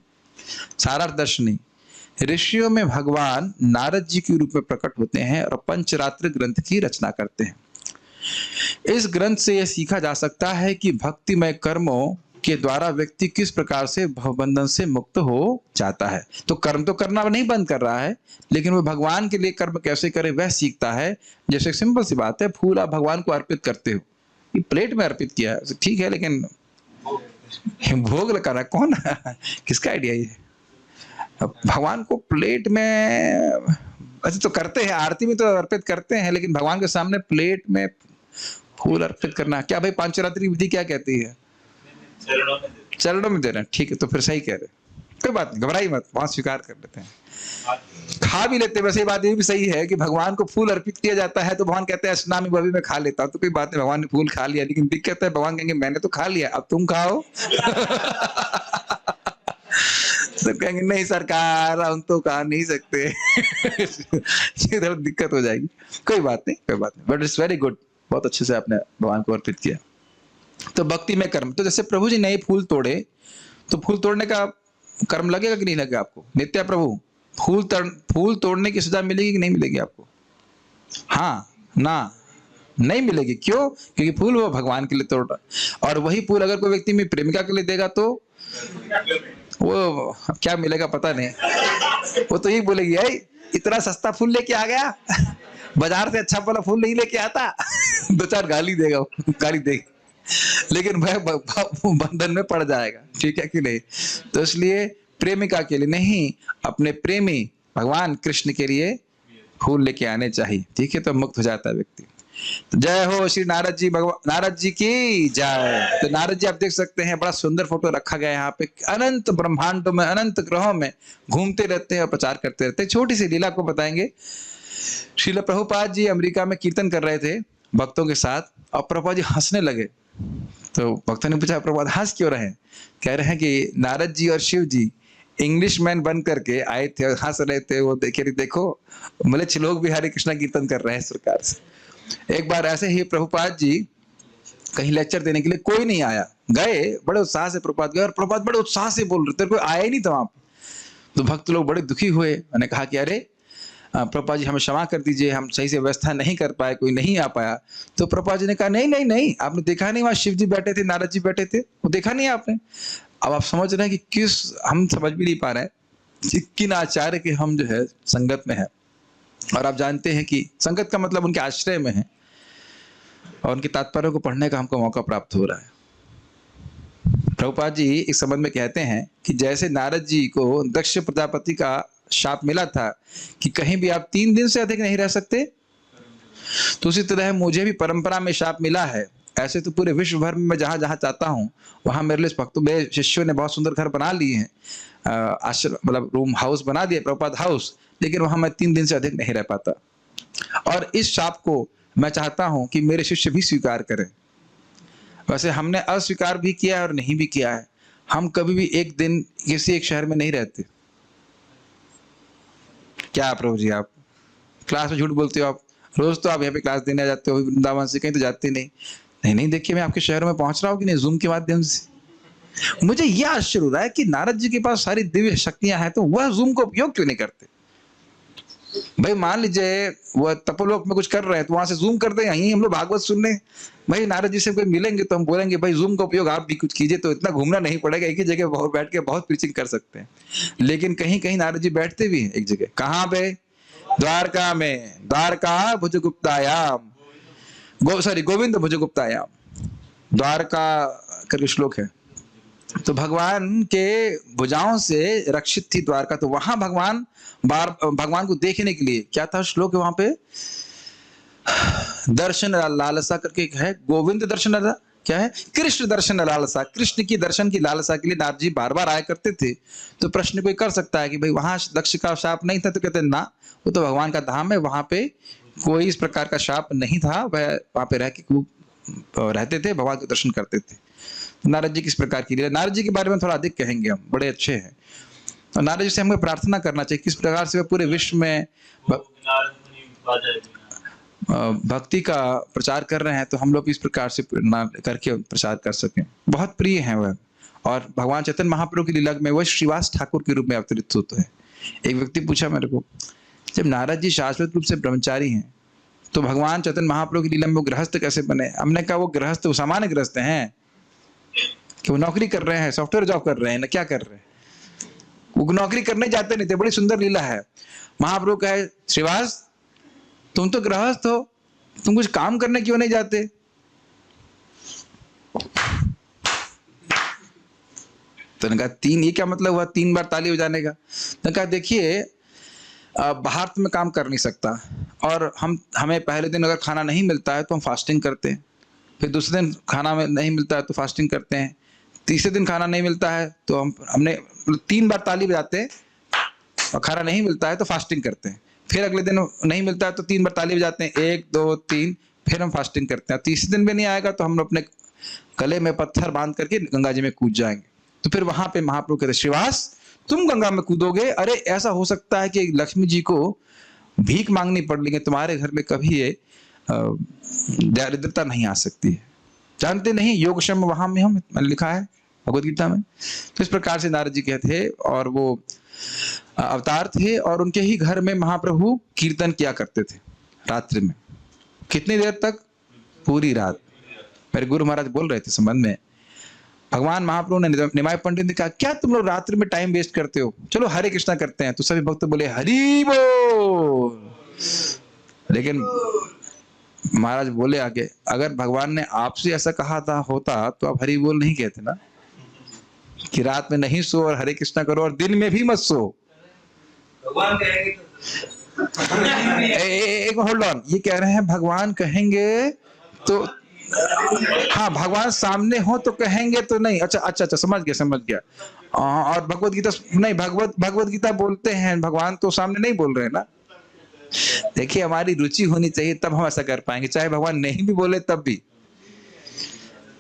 सारार्थ दर्शनी। ऋषियों में भगवान नारद जी के रूप में प्रकट होते हैं और पंचरात्र ग्रंथ की रचना करते हैं। इस ग्रंथ से यह सीखा जा सकता है कि भक्तिमय कर्मों के द्वारा व्यक्ति किस प्रकार से भवबंधन से मुक्त हो जाता है। तो कर्म तो करना नहीं बंद कर रहा है, लेकिन वो भगवान के लिए कर्म कैसे करे वह सीखता है। जैसे एक सिंपल सी बात है, फूल आप भगवान को अर्पित करते हो, ये प्लेट में अर्पित किया है ठीक है, लेकिन भोग लगाना कौन किसका आइडिया ये? भगवान को प्लेट में ऐसे तो करते हैं, आरती में तो अर्पित करते हैं, लेकिन भगवान के सामने प्लेट में फूल अर्पित करना क्या भाई? पांचरात्रि विधि क्या कहती है? चरणों में दे रहे हैं, ठीक है, तो फिर सही कह रहे हैं, कोई बात नहीं, घबराई मत, वहां स्वीकार कर लेते हैं, खा भी लेते हैं। वैसे बात ये भी सही है कि भगवान को फूल अर्पित किया जाता है तो भगवान कहते हैं अस्नामी बभी में खा लेता हूं, तो कोई बात नहीं, भगवान ने फूल खा लिया, लेकिन दिक्कत है भगवान कहेंगे मैंने तो खा लिया, अब तुम खाओ। तो कहेंगे नहीं सरकार, हम तो खा नहीं सकते। इधर दिक्कत हो जाएगी, कोई बात नहीं, कोई बात नहीं, बट इट्स वेरी गुड, बहुत अच्छे से आपने भगवान को अर्पित किया। तो भक्ति में कर्म, तो जैसे प्रभु जी नए फूल तोड़े, तो फूल तोड़ने का कर्म लगेगा कि नहीं लगेगा आपको? नित्या प्रभु, फूल तोड़ने की सजा मिलेगी कि नहीं मिलेगी आपको? हाँ ना, नहीं मिलेगी। क्यों? क्योंकि फूल वो भगवान के लिए तोड़ रहा है, और वही फूल अगर कोई व्यक्ति में प्रेमिका के लिए देगा तो वो अब क्या मिलेगा पता नहीं, वो तो यही बोलेगी यार इतना सस्ता फूल लेके आ गया, बाजार से अच्छा वाला फूल नहीं लेके आता। दो चार गाली देगा, गाली देगा, लेकिन वह बंधन में पड़ जाएगा, ठीक है कि नहीं? तो इसलिए प्रेमिका के लिए नहीं, अपने प्रेमी भगवान कृष्ण के लिए फूल लेके आने चाहिए, ठीक है, तो मुक्त हो जाता है व्यक्ति। तो जय हो श्री नारद जी, भगवान नारद जी की जय। तो नारद जी आप देख सकते हैं, बड़ा सुंदर फोटो रखा गया है यहाँ पे, अनंत ब्रह्मांडों में, अनंत ग्रहों में घूमते रहते हैं और प्रचार करते रहते हैं। छोटी सी लीला को बताएंगे। श्रील प्रभुपाद जी अमेरिका में कीर्तन कर रहे थे भक्तों के साथ, और प्रभुपाद जी हंसने लगे। तो भक्तों ने पूछा प्रभुपाद हंस क्यों रहे हैं? कह रहे हैं कि नारद जी और शिव जी इंग्लिश मैन बन करके आए थे और हंस रहे थे, वो देखे देखो मलेच्छ लोग भी हरे कृष्णा कीर्तन कर रहे हैं सरकार से। एक बार ऐसे ही प्रभुपाद जी कहीं लेक्चर देने के लिए, कोई नहीं आया, गए बड़े उत्साह से प्रभुपाद गए, और प्रभुपाद बड़े उत्साह से बोल रहे थे, कोई आया ही नहीं था वहां पे। तो भक्त लोग बड़े दुखी हुए, मैंने कहा कि अरे प्रभुपाद जी हमें क्षमा कर दीजिए, हम सही से व्यवस्था नहीं कर पाए, कोई नहीं आ पाया। तो प्रभुपाद जी ने कहा नहीं नहीं नहीं, आपने देखा नहीं वहां शिव जी बैठे थे, नारद जी बैठे थे, वो देखा नहीं आपने? अब आप समझ रहे हैं कि किस, हम समझ भी नहीं पा रहे हैं किन आचार्य के हम जो है संगत में है। और आप जानते हैं कि संगत का मतलब उनके आश्रय में है, और उनके तात्पर्य को पढ़ने का हमको मौका प्राप्त हो रहा है। प्रभुपाद जी इस संबंध में कहते हैं कि जैसे नारद जी को दक्ष प्रजापति का शाप मिला था कि कहीं भी आप 3 दिन से अधिक नहीं रह सकते, तो उसी तरह मुझे भी परंपरा में शाप मिला है। ऐसे तो पूरे विश्व भर में मैं जहां जहां चाहता हूं वहां मेरे लिए भक्तों, मेरे शिष्यों ने बहुत सुंदर घर बना लिए हैं, आश्रम मतलब रूम हाउस बना दिया, प्रभुपाद हाउस, लेकिन वहां मैं 3 दिन से अधिक नहीं रह पाता। और इस शाप को मैं चाहता हूं कि मेरे शिष्य भी स्वीकार करें। वैसे हमने अस्वीकार भी किया है और नहीं भी किया है, हम कभी भी एक दिन किसी एक शहर में नहीं रहते। क्या प्रभु जी आप क्लास में झूठ बोलते हो? आप रोज तो आप यहाँ पे क्लास देने जाते हो वृंदावन से, कहीं तो जाते नहीं। नहीं नहीं, देखिए मैं आपके शहर में पहुंच रहा हूँ कि नहीं, जूम के माध्यम से। मुझे यह आश्चर्य हो रहा है कि नारद जी के पास सारी दिव्य शक्तियां हैं, तो वह जूम का उपयोग क्यों नहीं करते? भाई मान लीजिए वह तपोलोक में कुछ कर रहे हैं तो वहां से जूम कर दे, यहीं हम लोग भागवत सुन रहे। भाई नारद जी से कोई मिलेंगे तो हम बोलेंगे भाई जूम का उपयोग आप भी कुछ कीजिए, तो इतना घूमना नहीं पड़ेगा, एक ही जगह बहुत बैठ के बहुत प्रीचिंग कर सकते हैं। लेकिन कहीं कहीं नारद जी बैठते भी हैं एक जगह। कहाँ पे? द्वारका में, द्वारका भुजगुप्तायाम, गोविंद भुजगुप्तायाम, द्वारका करके श्लोक है। तो भगवान के भुजाओं से रक्षित थी द्वारका, तो वहां भगवान को देखने के लिए क्या था श्लोक है वहां पे, दर्शन लालसा करके है, गोविंद दर्शन क्या है? कृष्ण दर्शन लालसा, कृष्ण की दर्शन की लालसा के लिए नारद जी बार बार आया करते थे। तो प्रश्न कोई कर सकता है कि भाई वहां दक्ष का शाप नहीं था, तो कहते ना वो तो भगवान का धाम है, वहां पे कोई इस प्रकार का शाप नहीं था, वह वहां पे रह के खूब रहते थे, भगवान के दर्शन करते थे। नारद जी किस प्रकार की लीला, नारद जी के बारे में थोड़ा अधिक कहेंगे हम, बड़े अच्छे हैं। और नारद जी से हमें प्रार्थना करना चाहिए किस प्रकार से वे पूरे विश्व में भक्ति का प्रचार कर रहे हैं, तो हम लोग इस प्रकार से करके प्रचार कर सकें। बहुत प्रिय हैं वह, और भगवान चैतन्य महाप्रभु की लीला में वह श्रीवास ठाकुर के रूप में अवतरित होते हैं। एक व्यक्ति पूछा मेरे को, जब नारद जी शाश्वत रूप से ब्रह्मचारी हैं, तो भगवान चैतन्य महाप्रभु की लीला में वो गृहस्थ कैसे बने? हमने कहा वो गृहस्थ, वो सामान्य गृहस्थ हैं कि वो नौकरी कर रहे हैं, सॉफ्टवेयर जॉब कर रहे हैं ना, क्या कर रहे हैं? वो नौकरी करने जाते नहीं थे। बड़ी सुंदर लीला है। महाप्रभु कहे, श्रीवास तुम तो गृहस्थ हो, तुम कुछ काम करने क्यों नहीं जाते? तो ने कहा तीन, ये क्या मतलब हुआ 3 बार ताली बजाने का? तो कहा देखिए बाहर तो मैं काम कर नहीं सकता, और हमें पहले दिन अगर खाना नहीं मिलता है तो हम फास्टिंग करते हैं, फिर दूसरे दिन खाना में नहीं मिलता है तो फास्टिंग करते हैं, तीसरे दिन खाना नहीं मिलता है तो हमने 3 बार ताली बजाते हैं, और खाना नहीं मिलता है तो फास्टिंग करते हैं, फिर अगले दिन नहीं मिलता है तो 3 बार ताली बजाते हैं, 1 2 3, फिर हम फास्टिंग करते हैं। तीसरे दिन भी नहीं आएगा तो हम अपने गले में पत्थर बांध करके गंगा जी में कूद जाएंगे। तो फिर वहां पे महाप्रभु कहते, श्रीवास तुम गंगा में कूदोगे? अरे ऐसा हो सकता है कि लक्ष्मी जी को भीख मांगनी पड़ लेंगे, तुम्हारे घर में कभी ये दारिद्रता नहीं आ सकती है। जानते नहीं योगक्षम वहां में हम लिखा है भगवद गीता में। तो इस प्रकार से नारद जी कहते थे, और वो अवतार थे, और उनके ही घर में महाप्रभु कीर्तन किया करते थे रात्रि में। कितनी देर तक? पूरी रात। मेरे गुरु महाराज बोल रहे थे संबंध में, भगवान महाप्रभु ने निमाय पंडित ने कहा, क्या तुम लोग रात्रि में टाइम वेस्ट करते हो, चलो हरे कृष्णा करते हैं। तो सभी भक्त बोले हरि बोल। लेकिन महाराज बोले आगे, अगर भगवान ने आपसे ऐसा कहा था होता तो आप हरि बोल नहीं कहते ना, कि रात में नहीं सो और हरे कृष्णा करो, और दिन में भी मत सो। भगवान कहेंगे एक होल्ड ऑन, ये कह रहे हैं भगवान कहेंगे तो, हाँ भगवान सामने हो तो कहेंगे तो नहीं। अच्छा समझ गया। और भगवत गीता नहीं, भगवत गीता बोलते हैं, भगवान तो सामने नहीं बोल रहे ना। देखिए हमारी रुचि होनी चाहिए, तब हम ऐसा कर पाएंगे, चाहे भगवान नहीं भी बोले तब भी।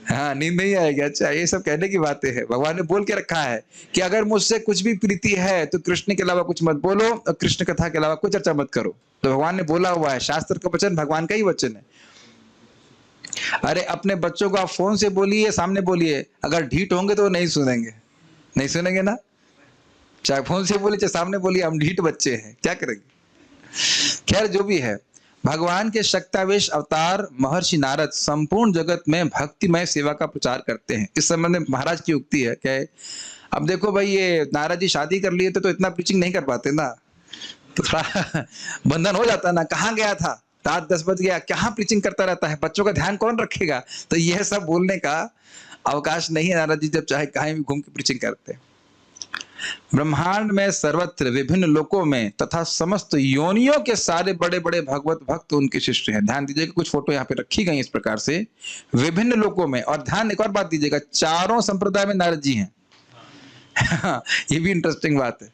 हाँ नींद नहीं आएगी। अच्छा ये सब कहने की बातें हैं। भगवान ने बोल के रखा है कि अगर मुझसे कुछ भी प्रीति है तो कृष्ण के अलावा कुछ मत बोलो, और कृष्ण कथा के अलावा कोई चर्चा मत करो। तो भगवान ने बोला हुआ है, शास्त्र का वचन भगवान का ही वचन है। अरे अपने बच्चों को आप फोन से बोलिए, सामने बोलिए, अगर ढीठ होंगे तो नहीं सुनेंगे ना। चाहे फोन से बोलिए चाहे सामने बोलिए, हम ढीठ बच्चे हैं, क्या करेंगे। खैर जो भी है, भगवान के शक्तावेश अवतार महर्षि नारद संपूर्ण जगत में भक्तिमय सेवा का प्रचार करते हैं। इस संबंध में महाराज की उक्ति है क्या है, अब देखो भाई ये नारद जी शादी कर लिए थे तो इतना प्रीचिंग नहीं कर पाते ना, तो थोड़ा बंधन हो जाता ना। कहाँ गया था, रात 10 बज गया, कहाँ प्रीचिंग करता रहता है, बच्चों का ध्यान कौन रखेगा। तो यह सब बोलने का अवकाश नहीं है। नारद जी जब चाहे कहीं भी घूम के प्रीचिंग करते हैं। ब्रह्मांड में सर्वत्र विभिन्न लोकों में तथा समस्त योनियों के सारे बड़े बड़े भगवत भक्त उनके शिष्य हैं। ध्यान दीजिएगा, कुछ फोटो यहाँ पे रखी गई इस प्रकार से, विभिन्न लोकों में। और ध्यान एक और बात दीजिएगा, चारों संप्रदाय में नारद जी हैं। ये भी इंटरेस्टिंग बात है,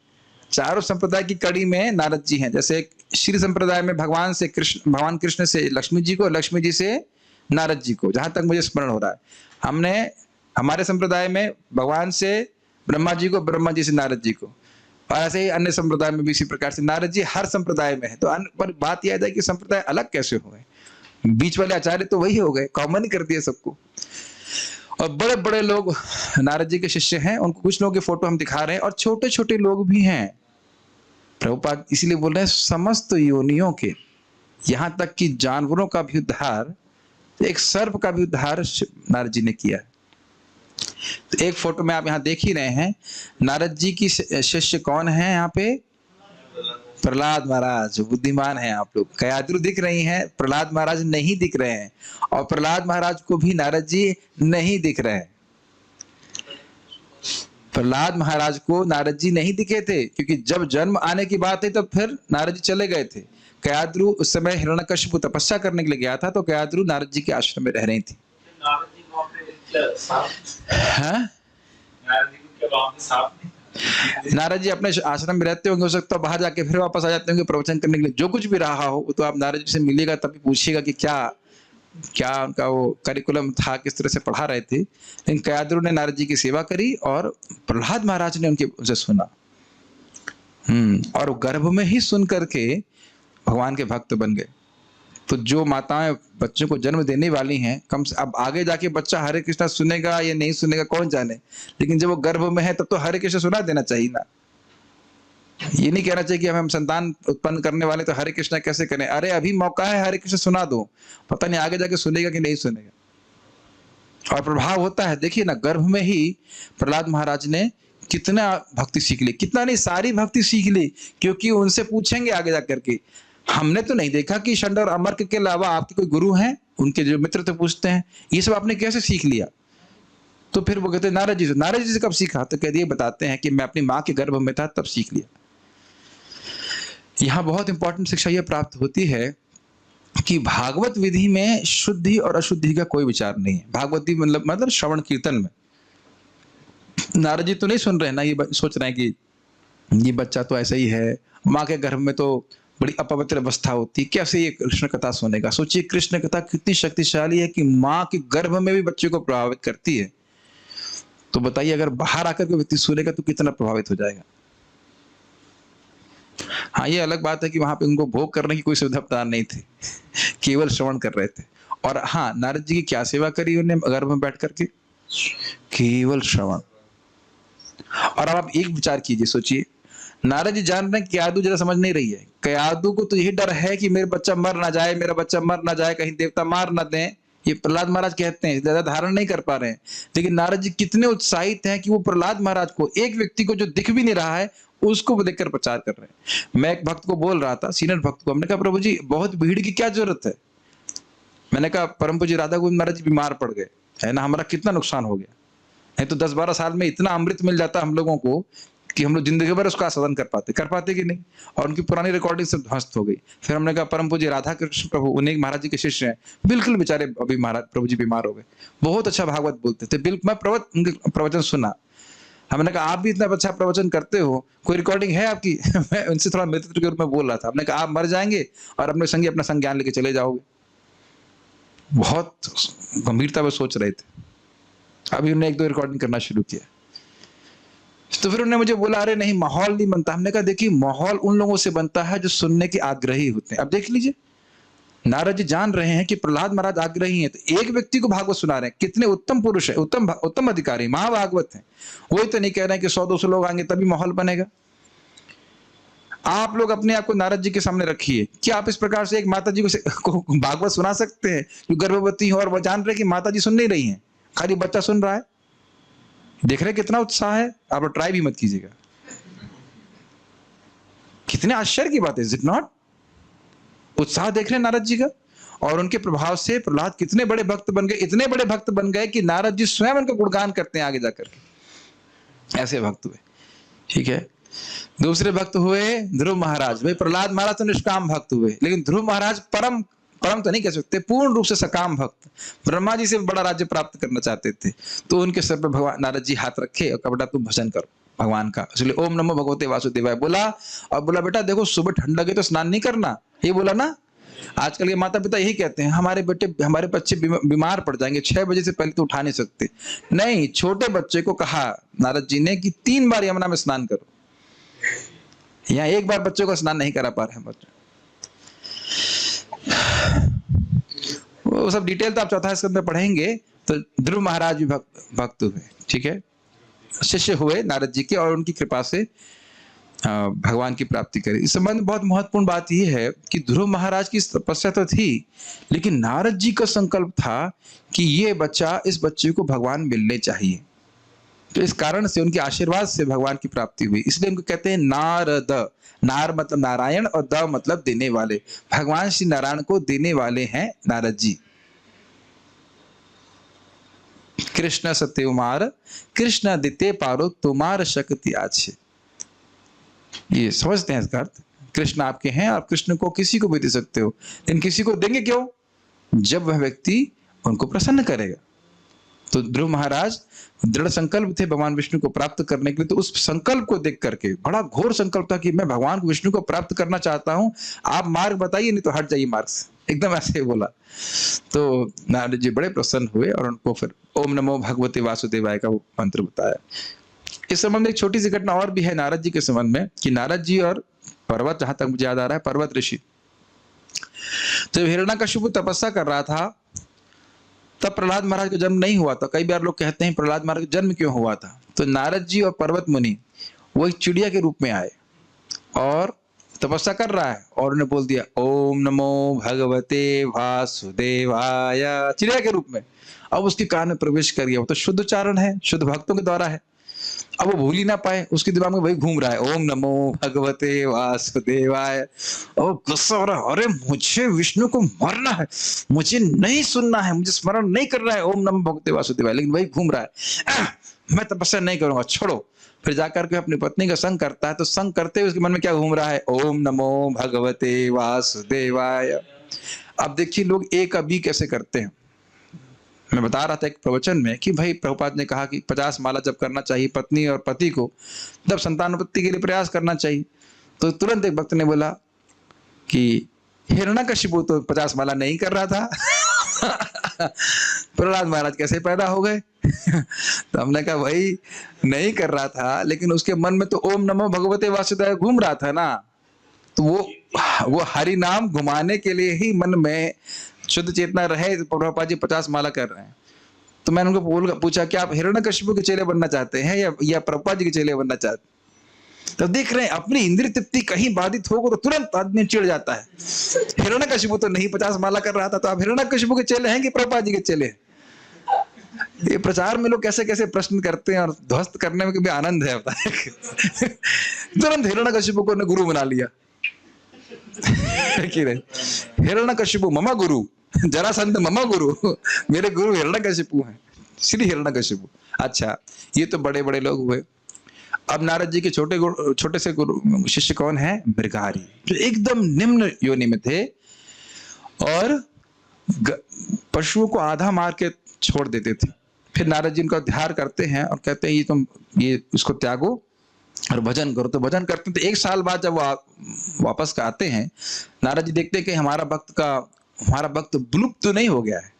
चारों संप्रदाय की कड़ी में नारद जी हैं। जैसे श्री संप्रदाय में भगवान कृष्ण से लक्ष्मी जी को, लक्ष्मी जी से नारद जी को, जहां तक मुझे स्मरण हो रहा है। हमारे संप्रदाय में भगवान से ब्रह्मा जी को, ब्रह्मा जी से नारद जी को, और ऐसे ही अन्य संप्रदाय में भी इसी प्रकार से नारद जी हर संप्रदाय में है। तो पर बात यह है कि संप्रदाय अलग कैसे हो गए, बीच वाले आचार्य तो वही हो गए, कॉमन ही कर दिए सबको। और बड़े बड़े लोग नारद जी के शिष्य हैं, उनको कुछ लोगों की फोटो हम दिखा रहे हैं, और छोटे छोटे लोग भी हैं। प्रभुपाद इसीलिए बोल रहे हैं समस्त योनियों के, यहां तक कि जानवरों का भी उद्धार, एक सर्प का भी उद्धार नारद जी ने किया। तो एक फोटो में आप यहाँ देख ही रहे हैं, नारद जी की शिष्य कौन है यहाँ पे, प्रहलाद महाराज। बुद्धिमान हैं आप लोग। कयाद्रु दिख रही हैं, प्रहलाद महाराज नहीं दिख रहे हैं, और प्रहलाद महाराज को भी नारद जी नहीं दिख रहे हैं। प्रहलाद महाराज को नारद जी नहीं दिखे थे, क्योंकि जब जन्म आने की बात है तो फिर नारद जी चले गए थे। कयाद्रु उस समय हिरण्यकशिपु तपस्या करने के लिए गया था, तो कयाद्रु नारद जी के आश्रम में रह रही थी। नारद जी वहाँ पे हैं? नारद जी को क्या वहां पे साफ नहीं? नारद जी अपने आश्रम में रहते होंगे, हो सकता है बाहर जाके फिर वापस आ जाते होंगे प्रवचन करने के लिए। जो कुछ भी रहा हो वो तो आप नारद जी से मिलिएगा तभी पूछिएगा कि क्या क्या उनका वो करिकुलम था, किस तरह से पढ़ा रहे थे। लेकिन कयादुरु ने नारद जी की सेवा करी और प्रहलाद महाराज ने उनसे सुना। और गर्भ में ही सुन करके भगवान के भक्त बन गए। तो जो माताएं बच्चों को जन्म देने वाली हैं, कम से अब आगे जाके बच्चा हरे कृष्णा सुनेगा या नहीं सुनेगा कौन जाने, लेकिन जब वो गर्भ में है तब तो हरे कृष्ण सुना देना चाहिए ना। ये नहीं कहना चाहिए कि हम संतान उत्पन्न करने वाले तो हरे कृष्णा कैसे करें। अरे अभी मौका है, हरे कृष्ण सुना दो, पता नहीं आगे जाके सुनेगा कि नहीं सुनेगा। और प्रभाव होता है, देखिए ना, गर्भ में ही प्रहलाद महाराज ने कितना भक्ति सीख ली, कितना नहीं सारी भक्ति सीख ली। क्योंकि उनसे पूछेंगे आगे जाकर के, हमने तो नहीं देखा कि षंड और अमर्क के अलावा आपके कोई गुरु हैं, उनके जो मित्र तो पूछते हैं ये सब आपने कैसे सीख लिया। तो फिर वो कहते हैं नारद जी से। नारद जी से कब सीखा? तो कह दिए बताते हैं कि मैं अपनी माँ के गर्भ में था तब सीख लिया। यहाँ बहुत इंपॉर्टेंट शिक्षा यह प्राप्त होती है कि भागवत विधि में शुद्धि और अशुद्धि का कोई विचार नहीं है। भागवत विधि मतलब श्रवण कीर्तन में नारद जी तो नहीं सुन रहे ना, ये सोच रहे हैं कि ये बच्चा तो ऐसा ही है, माँ के गर्भ में तो बड़ी अपवित्र अवस्था होती, कैसे ये कृष्ण कथा सुनेगा। सोचिए कृष्ण कथा कितनी शक्तिशाली है कि माँ के गर्भ में भी बच्चे को प्रभावित करती है। तो बताइए अगर बाहर आकर के व्यक्ति सुनेगा तो कितना प्रभावित हो जाएगा। हाँ, ये अलग बात है कि वहां पे उनको भोग करने की कोई सुविधा प्रदान नहीं थी, केवल श्रवण कर रहे थे। और हाँ, नारद जी की क्या सेवा करी उन्होंने गर्भ में बैठ करके? केवल श्रवण। और अब आप एक विचार कीजिए, सोचिए, नारद जी जान रहे हैं कयादु जरा समझ नहीं रही है। कयादु को तो यही डर है कि मेरा बच्चा मर ना जाए, मेरा बच्चा मर ना जाए, कहीं देवता मार ना दें। ये प्रहलाद महाराज कहते हैं, ज्यादा धारण नहीं कर पा रहे हैं। लेकिन नारद जी कितने उत्साहित हैं कि वो प्रहलाद महाराज को, एक व्यक्ति को जो दिख भी नहीं रहा है, उसको देखकर प्रचार कर रहे हैं। मैं एक भक्त को बोल रहा था, सीनियर भक्त को, हमने कहा प्रभु जी बहुत भीड़ की क्या जरूरत है। मैंने कहा परम पूज्य राधा गोविंद महाराज जी बीमार पड़ गए है ना, हमारा कितना नुकसान हो गया। नहीं तो 10-12 साल में इतना अमृत मिल जाता हम लोगों को कि हम लोग जिंदगी भर उसका आस्वादन कर पाते कि नहीं। और उनकी पुरानी रिकॉर्डिंग सब ध्वस्त हो गई। फिर हमने कहा परम पूज्य राधा कृष्ण प्रभु, उन्हीं महाराज जी के शिष्य हैं, बिल्कुल बेचारे अभी महाराज प्रभु जी बीमार हो गए, बहुत अच्छा भागवत बोलते थे, बिल्कुल मैं उनके प्रवचन सुना। हमने कहा आप भी इतना अच्छा प्रवचन करते हो, कोई रिकॉर्डिंग है आपकी? मैं उनसे थोड़ा मित्र के रूप में बोल रहा था। हमने कहा आप मर जाएंगे और अपने संगी अपना संज्ञान लेके चले जाओगे। बहुत गंभीरता में सोच रहे थे। अभी उन्होंने 1-2 रिकॉर्डिंग करना शुरू किया। तो फिर उन्होंने मुझे बोला अरे नहीं, माहौल नहीं बनता। हमने कहा देखिए, माहौल उन लोगों से बनता है जो सुनने के आग्रही होते हैं। अब देख लीजिए, नारद जी जान रहे हैं कि प्रहलाद महाराज आग्रही हैं, तो एक व्यक्ति को भागवत सुना रहे हैं। कितने उत्तम पुरुष है, उत्तम अधिकारी, महाभागवत हैं। वही तो नहीं कह रहे हैं कि 100-200 लोग आएंगे तभी माहौल बनेगा। आप लोग अपने आप को नारद जी के सामने रखिए, क्या आप इस प्रकार से एक माता जी को भागवत सुना सकते हैं जो गर्भवती हो और वो जान रहे कि माता जी सुन नहीं रही हैं, खाली बच्चा सुन रहा है? देख रहे कितना उत्साह है। आप लोग ट्राई भी मत कीजिएगा। कितने आश्चर्य की बात है, इज इट नॉट? उत्साह देख रहे नारद जी का, और उनके प्रभाव से प्रहलाद कितने बड़े भक्त बन गए। इतने बड़े भक्त बन गए कि नारद जी स्वयं उनका गुणगान करते हैं आगे जाकर के। ऐसे भक्त हुए। ठीक है। दूसरे भक्त हुए ध्रुव महाराज। भाई प्रहलाद महाराज तो निष्काम भक्त हुए, लेकिन ध्रुव महाराज परम तो नहीं कह सकते, पूर्ण रूप से सकाम भक्त, ब्रह्मा जी से बड़ा राज्य प्राप्त करना चाहते थे। तो उनके सर पे भगवान नारद जी हाथ रखे और कहा बेटा तुम भजन करो भगवान का। इसलिए ओम नमो भगवते वासुदेवाय बोला, और बोला बेटा देखो सुबह ठंड लगे तो स्नान नहीं करना, ये बोला ना। आजकल के माता पिता यही कहते हैं, हमारे बच्चे बीमार पड़ जाएंगे, 6 बजे से पहले तो उठा नहीं सकते। नहीं, छोटे बच्चे को कहा नारद जी ने कि 3 बार यमुना में स्नान करो। यहाँ 1 बार बच्चों का स्नान नहीं करा पा रहे हैं बच्चे। वो सब डिटेल तो आप 4था स्कंद में पढ़ेंगे। तो ध्रुव महाराज भी भक्त हुए। ठीक है, शिष्य हुए नारद जी के, और उनकी कृपा से भगवान की प्राप्ति करी। इस संबंध में बहुत महत्वपूर्ण बात यह है कि ध्रुव महाराज की तपस्या तो थी, लेकिन नारद जी का संकल्प था कि ये बच्चा, इस बच्चे को भगवान मिलने चाहिए। तो इस कारण से उनके आशीर्वाद से भगवान की प्राप्ति हुई। इसलिए उनको कहते हैं नारद। नार मतलब नारायण और द मतलब देने वाले। भगवान श्री नारायण को देने वाले हैं नारद जी। कृष्ण सत्युमार कृष्ण दिते पारो तुम्हार शक्ति आछे। ये समझते हैं इसका अर्थ। कृष्ण आपके हैं, आप कृष्ण को किसी को भी दे सकते हो, लेकिन किसी को देंगे क्यों? जब वह व्यक्ति उनको प्रसन्न करेगा, तो ध्रुव महाराज दृढ़ संकल्प थे भगवान विष्णु को प्राप्त करने के लिए, तो उस संकल्प को देख करके, बड़ा घोर संकल्प था कि मैं भगवान विष्णु को प्राप्त करना चाहता हूं, आप मार्ग बताइए नहीं तो हट जाइए मार्ग से, एकदम ऐसे ही बोला। तो नारद जी बड़े प्रसन्न हुए और उनको फिर ओम नमो भगवते वासुदेवाय का वो मंत्र बताया। इस संबंध में एक छोटी सी घटना और भी है नारद जी के संबंध में, कि नारद जी और पर्वत, जहां तक मुझे याद आ रहा है, पर्वत ऋषि, तो हिरण्यकशिपु तपस्या कर रहा था, तब प्रहलाद महाराज का जन्म नहीं हुआ था। कई बार लोग कहते हैं प्रहलाद महाराज का जन्म क्यों हुआ था, तो नारद जी और पर्वत मुनि वो एक चिड़िया के रूप में आए और तपस्या कर रहा है, और उन्हें बोल दिया ओम नमो भगवते वासुदेवाय, चिड़िया के रूप में। अब उसके कान में प्रवेश कर गया, वो तो शुद्ध उच्चारण है, शुद्ध भक्तों के द्वारा है, अब वो भूल ही ना पाए, उसके दिमाग में वही घूम रहा है ओम नमो भगवते वासुदेवाय। और गुस्सा हो रहा है, अरे मुझे विष्णु को मरना है, मुझे नहीं सुनना है, मुझे स्मरण नहीं करना है ओम नमो भगवते वासुदेवाय, लेकिन वही घूम रहा है मैं तपस्या नहीं करूंगा, छोड़ो। फिर जाकर के अपनी पत्नी का संग करता है, तो संग करते हुए उसके मन में क्या घूम रहा है, ओम नमो भगवते वासुदेवाय। अब देखिए लोग ए का बी कैसे करते हैं। मैं बता रहा था एक प्रवचन में कि भाई प्रभुपाद ने कहा कि 50 माला जब करना चाहिए पत्नी और पति को, तब संतानोत्पत्ति के लिए प्रयास करना चाहिए। तो तुरंत एक भक्त ने बोला कि हिरण्यकशिपु तो 50 माला नहीं कर रहा था प्रहलाद महाराज कैसे पैदा हो गए तो हमने कहा भाई नहीं कर रहा था, लेकिन उसके मन में तो ओम नमो भगवते वासुदेवाय घूम रहा था ना, तो वो हरि नाम घुमाने के लिए ही मन में शुद्ध चेतना रहे। प्रभुपाद जी 50 माला कर रहे हैं, तो मैंने उनको पूछा कि आप हिरण्यकशिपु के चेले बनना चाहते हैं या प्रभुपाद जी के चेले बनना चाहते हैं। तो देख रहे हैं अपनी इंद्रिय तृप्ति कहीं बाधित होगा तो तुरंत आदमी चिढ़ जाता है। हिरण्यकशिपु तो नहीं 50 माला कर रहा था, तो आप हिरण्यकशिपु के चेले हैं कि प्रभुपाद जी के चेले? ये प्रचार में लोग कैसे कैसे प्रश्न करते हैं और ध्वस्त करने में भी आनंद है तुरंत हिरण्यकशिपु को ने गुरु बना लिया कि नहीं, हिरण्यकशिपु ममा गुरु, जरासंध ममा गुरु, मेरे गुरु हिरण्यकशिपु हैं, श्री हिरण्यकशिपु। अच्छा, ये तो बड़े बड़े लोग हुए। अब नारद जी के छोटे से गुरु शिष्य कौन है? मृगारी, जो एकदम निम्न योनि में थे और पशुओं को आधा मार के छोड़ देते थे। फिर नारद जी उनका ध्यान करते हैं और कहते हैं ये तुम ये इसको त्यागो और भजन करो। तो भजन करते हैं, तो 1 साल बाद जब वापस का आते हैं, नारद जी देखते हैं कि हमारा भक्त विलुप्त तो नहीं हो गया है।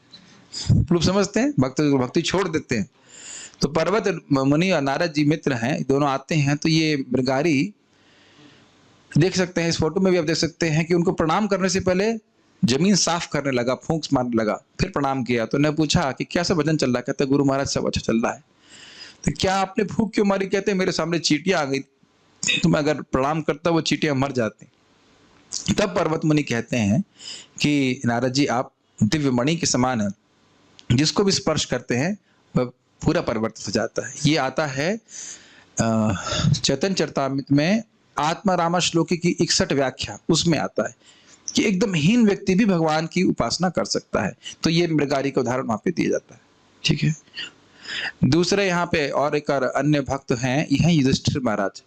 विलुप्त समझते हैं, भक्ति छोड़ देते हैं। तो पर्वत मुनि और नारद जी मित्र हैं, दोनों आते हैं। तो ये मृगारी देख सकते हैं, इस फोटो में भी आप देख सकते हैं कि उनको प्रणाम करने से पहले जमीन साफ करने लगा, फूंक मारने लगा, फिर प्रणाम किया। तो ने पूछा कि कैसा भजन चल रहा है? कहते गुरु महाराज सब अच्छा चल रहा है। तो क्या आपने फूंक क्यों मारी? कहते मेरे सामने चींटियां आ गई, तो मैं अगर प्रणाम करता वो चींटियां मर जाती। तब पर्वत मुनि कहते हैं कि नारद जी आप दिव्य मणि के समान है, जिसको भी स्पर्श करते हैं वह पूरा परिवर्तित हो जाता है। ये आता है चैतन्य चरितामृत में आत्मा रामा श्लोकी की 61 व्याख्या, उसमें आता है कि एकदम हीन व्यक्ति भी भगवान की उपासना कर सकता है। तो ये मृगारी का उदाहरण वहां पे दिया जाता है। ठीक है, दूसरे यहाँ पे और एक अन्य भक्त हैं, यह युधिष्ठिर महाराज।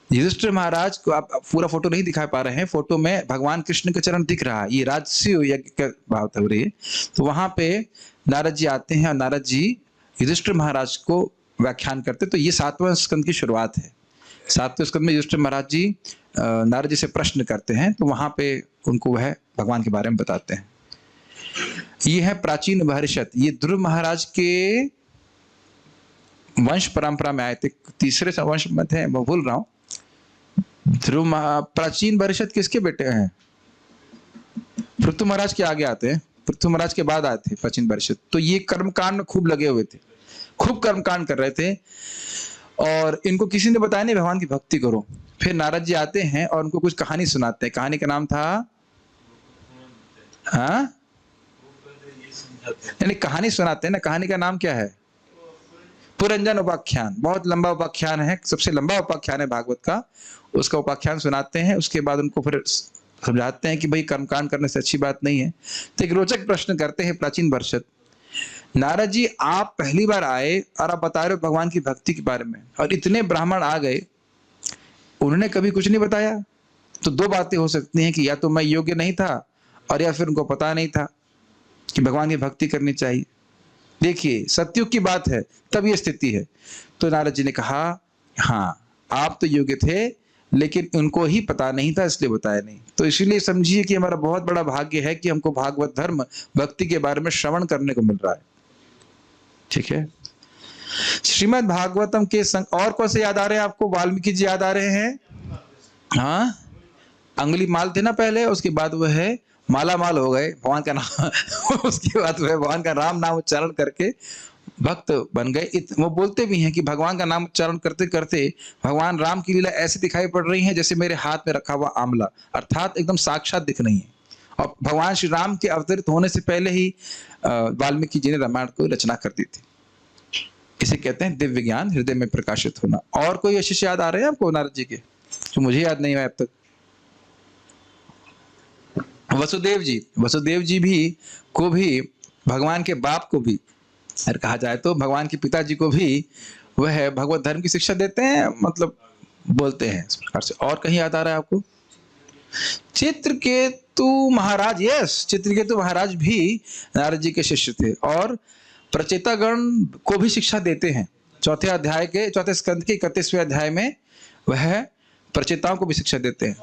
युधिष्ठिर महाराज को आप पूरा फोटो नहीं दिखा पा रहे हैं, फोटो में भगवान कृष्ण का चरण दिख रहा है, ये राजस्व यज्ञ का भाव हो रही है। तो वहां पे नारद जी आते हैं और नारद जी युधिष्ठिर महाराज को व्याख्यान करते। तो ये 7वें स्कंद की शुरुआत है। 7वें स्कंद में युधिष्ठिर महाराज जी नारद जी से प्रश्न करते हैं, तो वहां पे उनको वह भगवान के बारे में बताते हैं। ये है प्राचीन महर्षद, ये ध्रुव महाराज के वंश परंपरा में आए थे, तीसरे वंश में थे, मैं भूल रहा हूं। ध्रुव प्राचीन महर्षद किसके बेटे हैं? पृथु महाराज के आगे आते हैं, पृथु महाराज के बाद आए थे प्राचीन महर्षद। तो ये कर्मकांड में खूब लगे हुए थे, खूब कर्मकांड कर रहे थे, और इनको किसी ने बताया नहीं भगवान की भक्ति करो। फिर नारद जी आते हैं और उनको कुछ कहानी सुनाते हैं। कहानी का नाम था, हाँ यानी कहानी सुनाते हैं ना, कहानी का नाम क्या है? पुरंजन उपाख्यान। बहुत लंबा उपाख्यान है, सबसे लंबा उपाख्यान है भागवत का। उसका उपाख्यान सुनाते हैं, उसके बाद उनको फिर समझाते हैं कि भाई कर्मकांड करने से अच्छी बात नहीं है। तो एक रोचक प्रश्न करते हैं प्राचीन वर्षद, नारद जी आप पहली बार आए और आप बता रहे हो भगवान की भक्ति के बारे में, और इतने ब्राह्मण आ गए, उन्होंने कभी कुछ नहीं बताया। तो 2 बातें हो सकती हैं कि या तो मैं योग्य नहीं था, और या फिर उनको पता नहीं था कि भगवान की भक्ति करनी चाहिए। देखिए सतयुग की बात है, तब ये स्थिति है। तो नारद जी ने कहा हाँ आप तो योग्य थे, लेकिन उनको ही पता नहीं था इसलिए बताया नहीं। तो इसलिए समझिए कि हमारा बहुत बड़ा भाग्य है कि हमको भागवत धर्म भक्ति के बारे में श्रवण करने को मिल रहा है। ठीक है, श्रीमद् भागवतम के संग और कौन से याद आ रहे हैं आपको? वाल्मीकि जी याद आ रहे हैं? हाँ, अंगुली माल थे ना पहले, उसके बाद वह है माला माल हो गए भगवान का नाम उसके बाद वह भगवान का राम नाम उच्चारण करके भक्त बन गए। वो बोलते भी हैं कि भगवान का नाम उच्चारण करते करते भगवान राम की लीला ऐसी दिखाई पड़ रही है जैसे मेरे हाथ में रखा हुआ आंवला, अर्थात एकदम साक्षात दिख रही है। और भगवान श्री राम के अवतरित होने से पहले ही वाल्मीकि जी ने रामायण को रचना कर दी थी। इसे कहते हैं दिव्य ज्ञान हृदय में प्रकाशित होना। और कोई आशीष याद आ रहे हैं आपको नारद जी के, जो मुझे याद नहीं है अब तक? वसुदेव जी भी को भी भगवान के बाप को भी, अगर कहा जाए तो भगवान के पिताजी को भी वह भगवत धर्म की शिक्षा देते हैं, मतलब बोलते हैं इस प्रकार से। और कहीं याद आ रहा है आपको? चित्रकेतु महाराज, यस, चित्रकेतु महाराज भी नारद जी के शिष्य थे और प्रचेतागण को भी शिक्षा देते हैं। चौथे स्कंद के 31वें अध्याय में वह प्रचेताओं को भी शिक्षा देते हैं।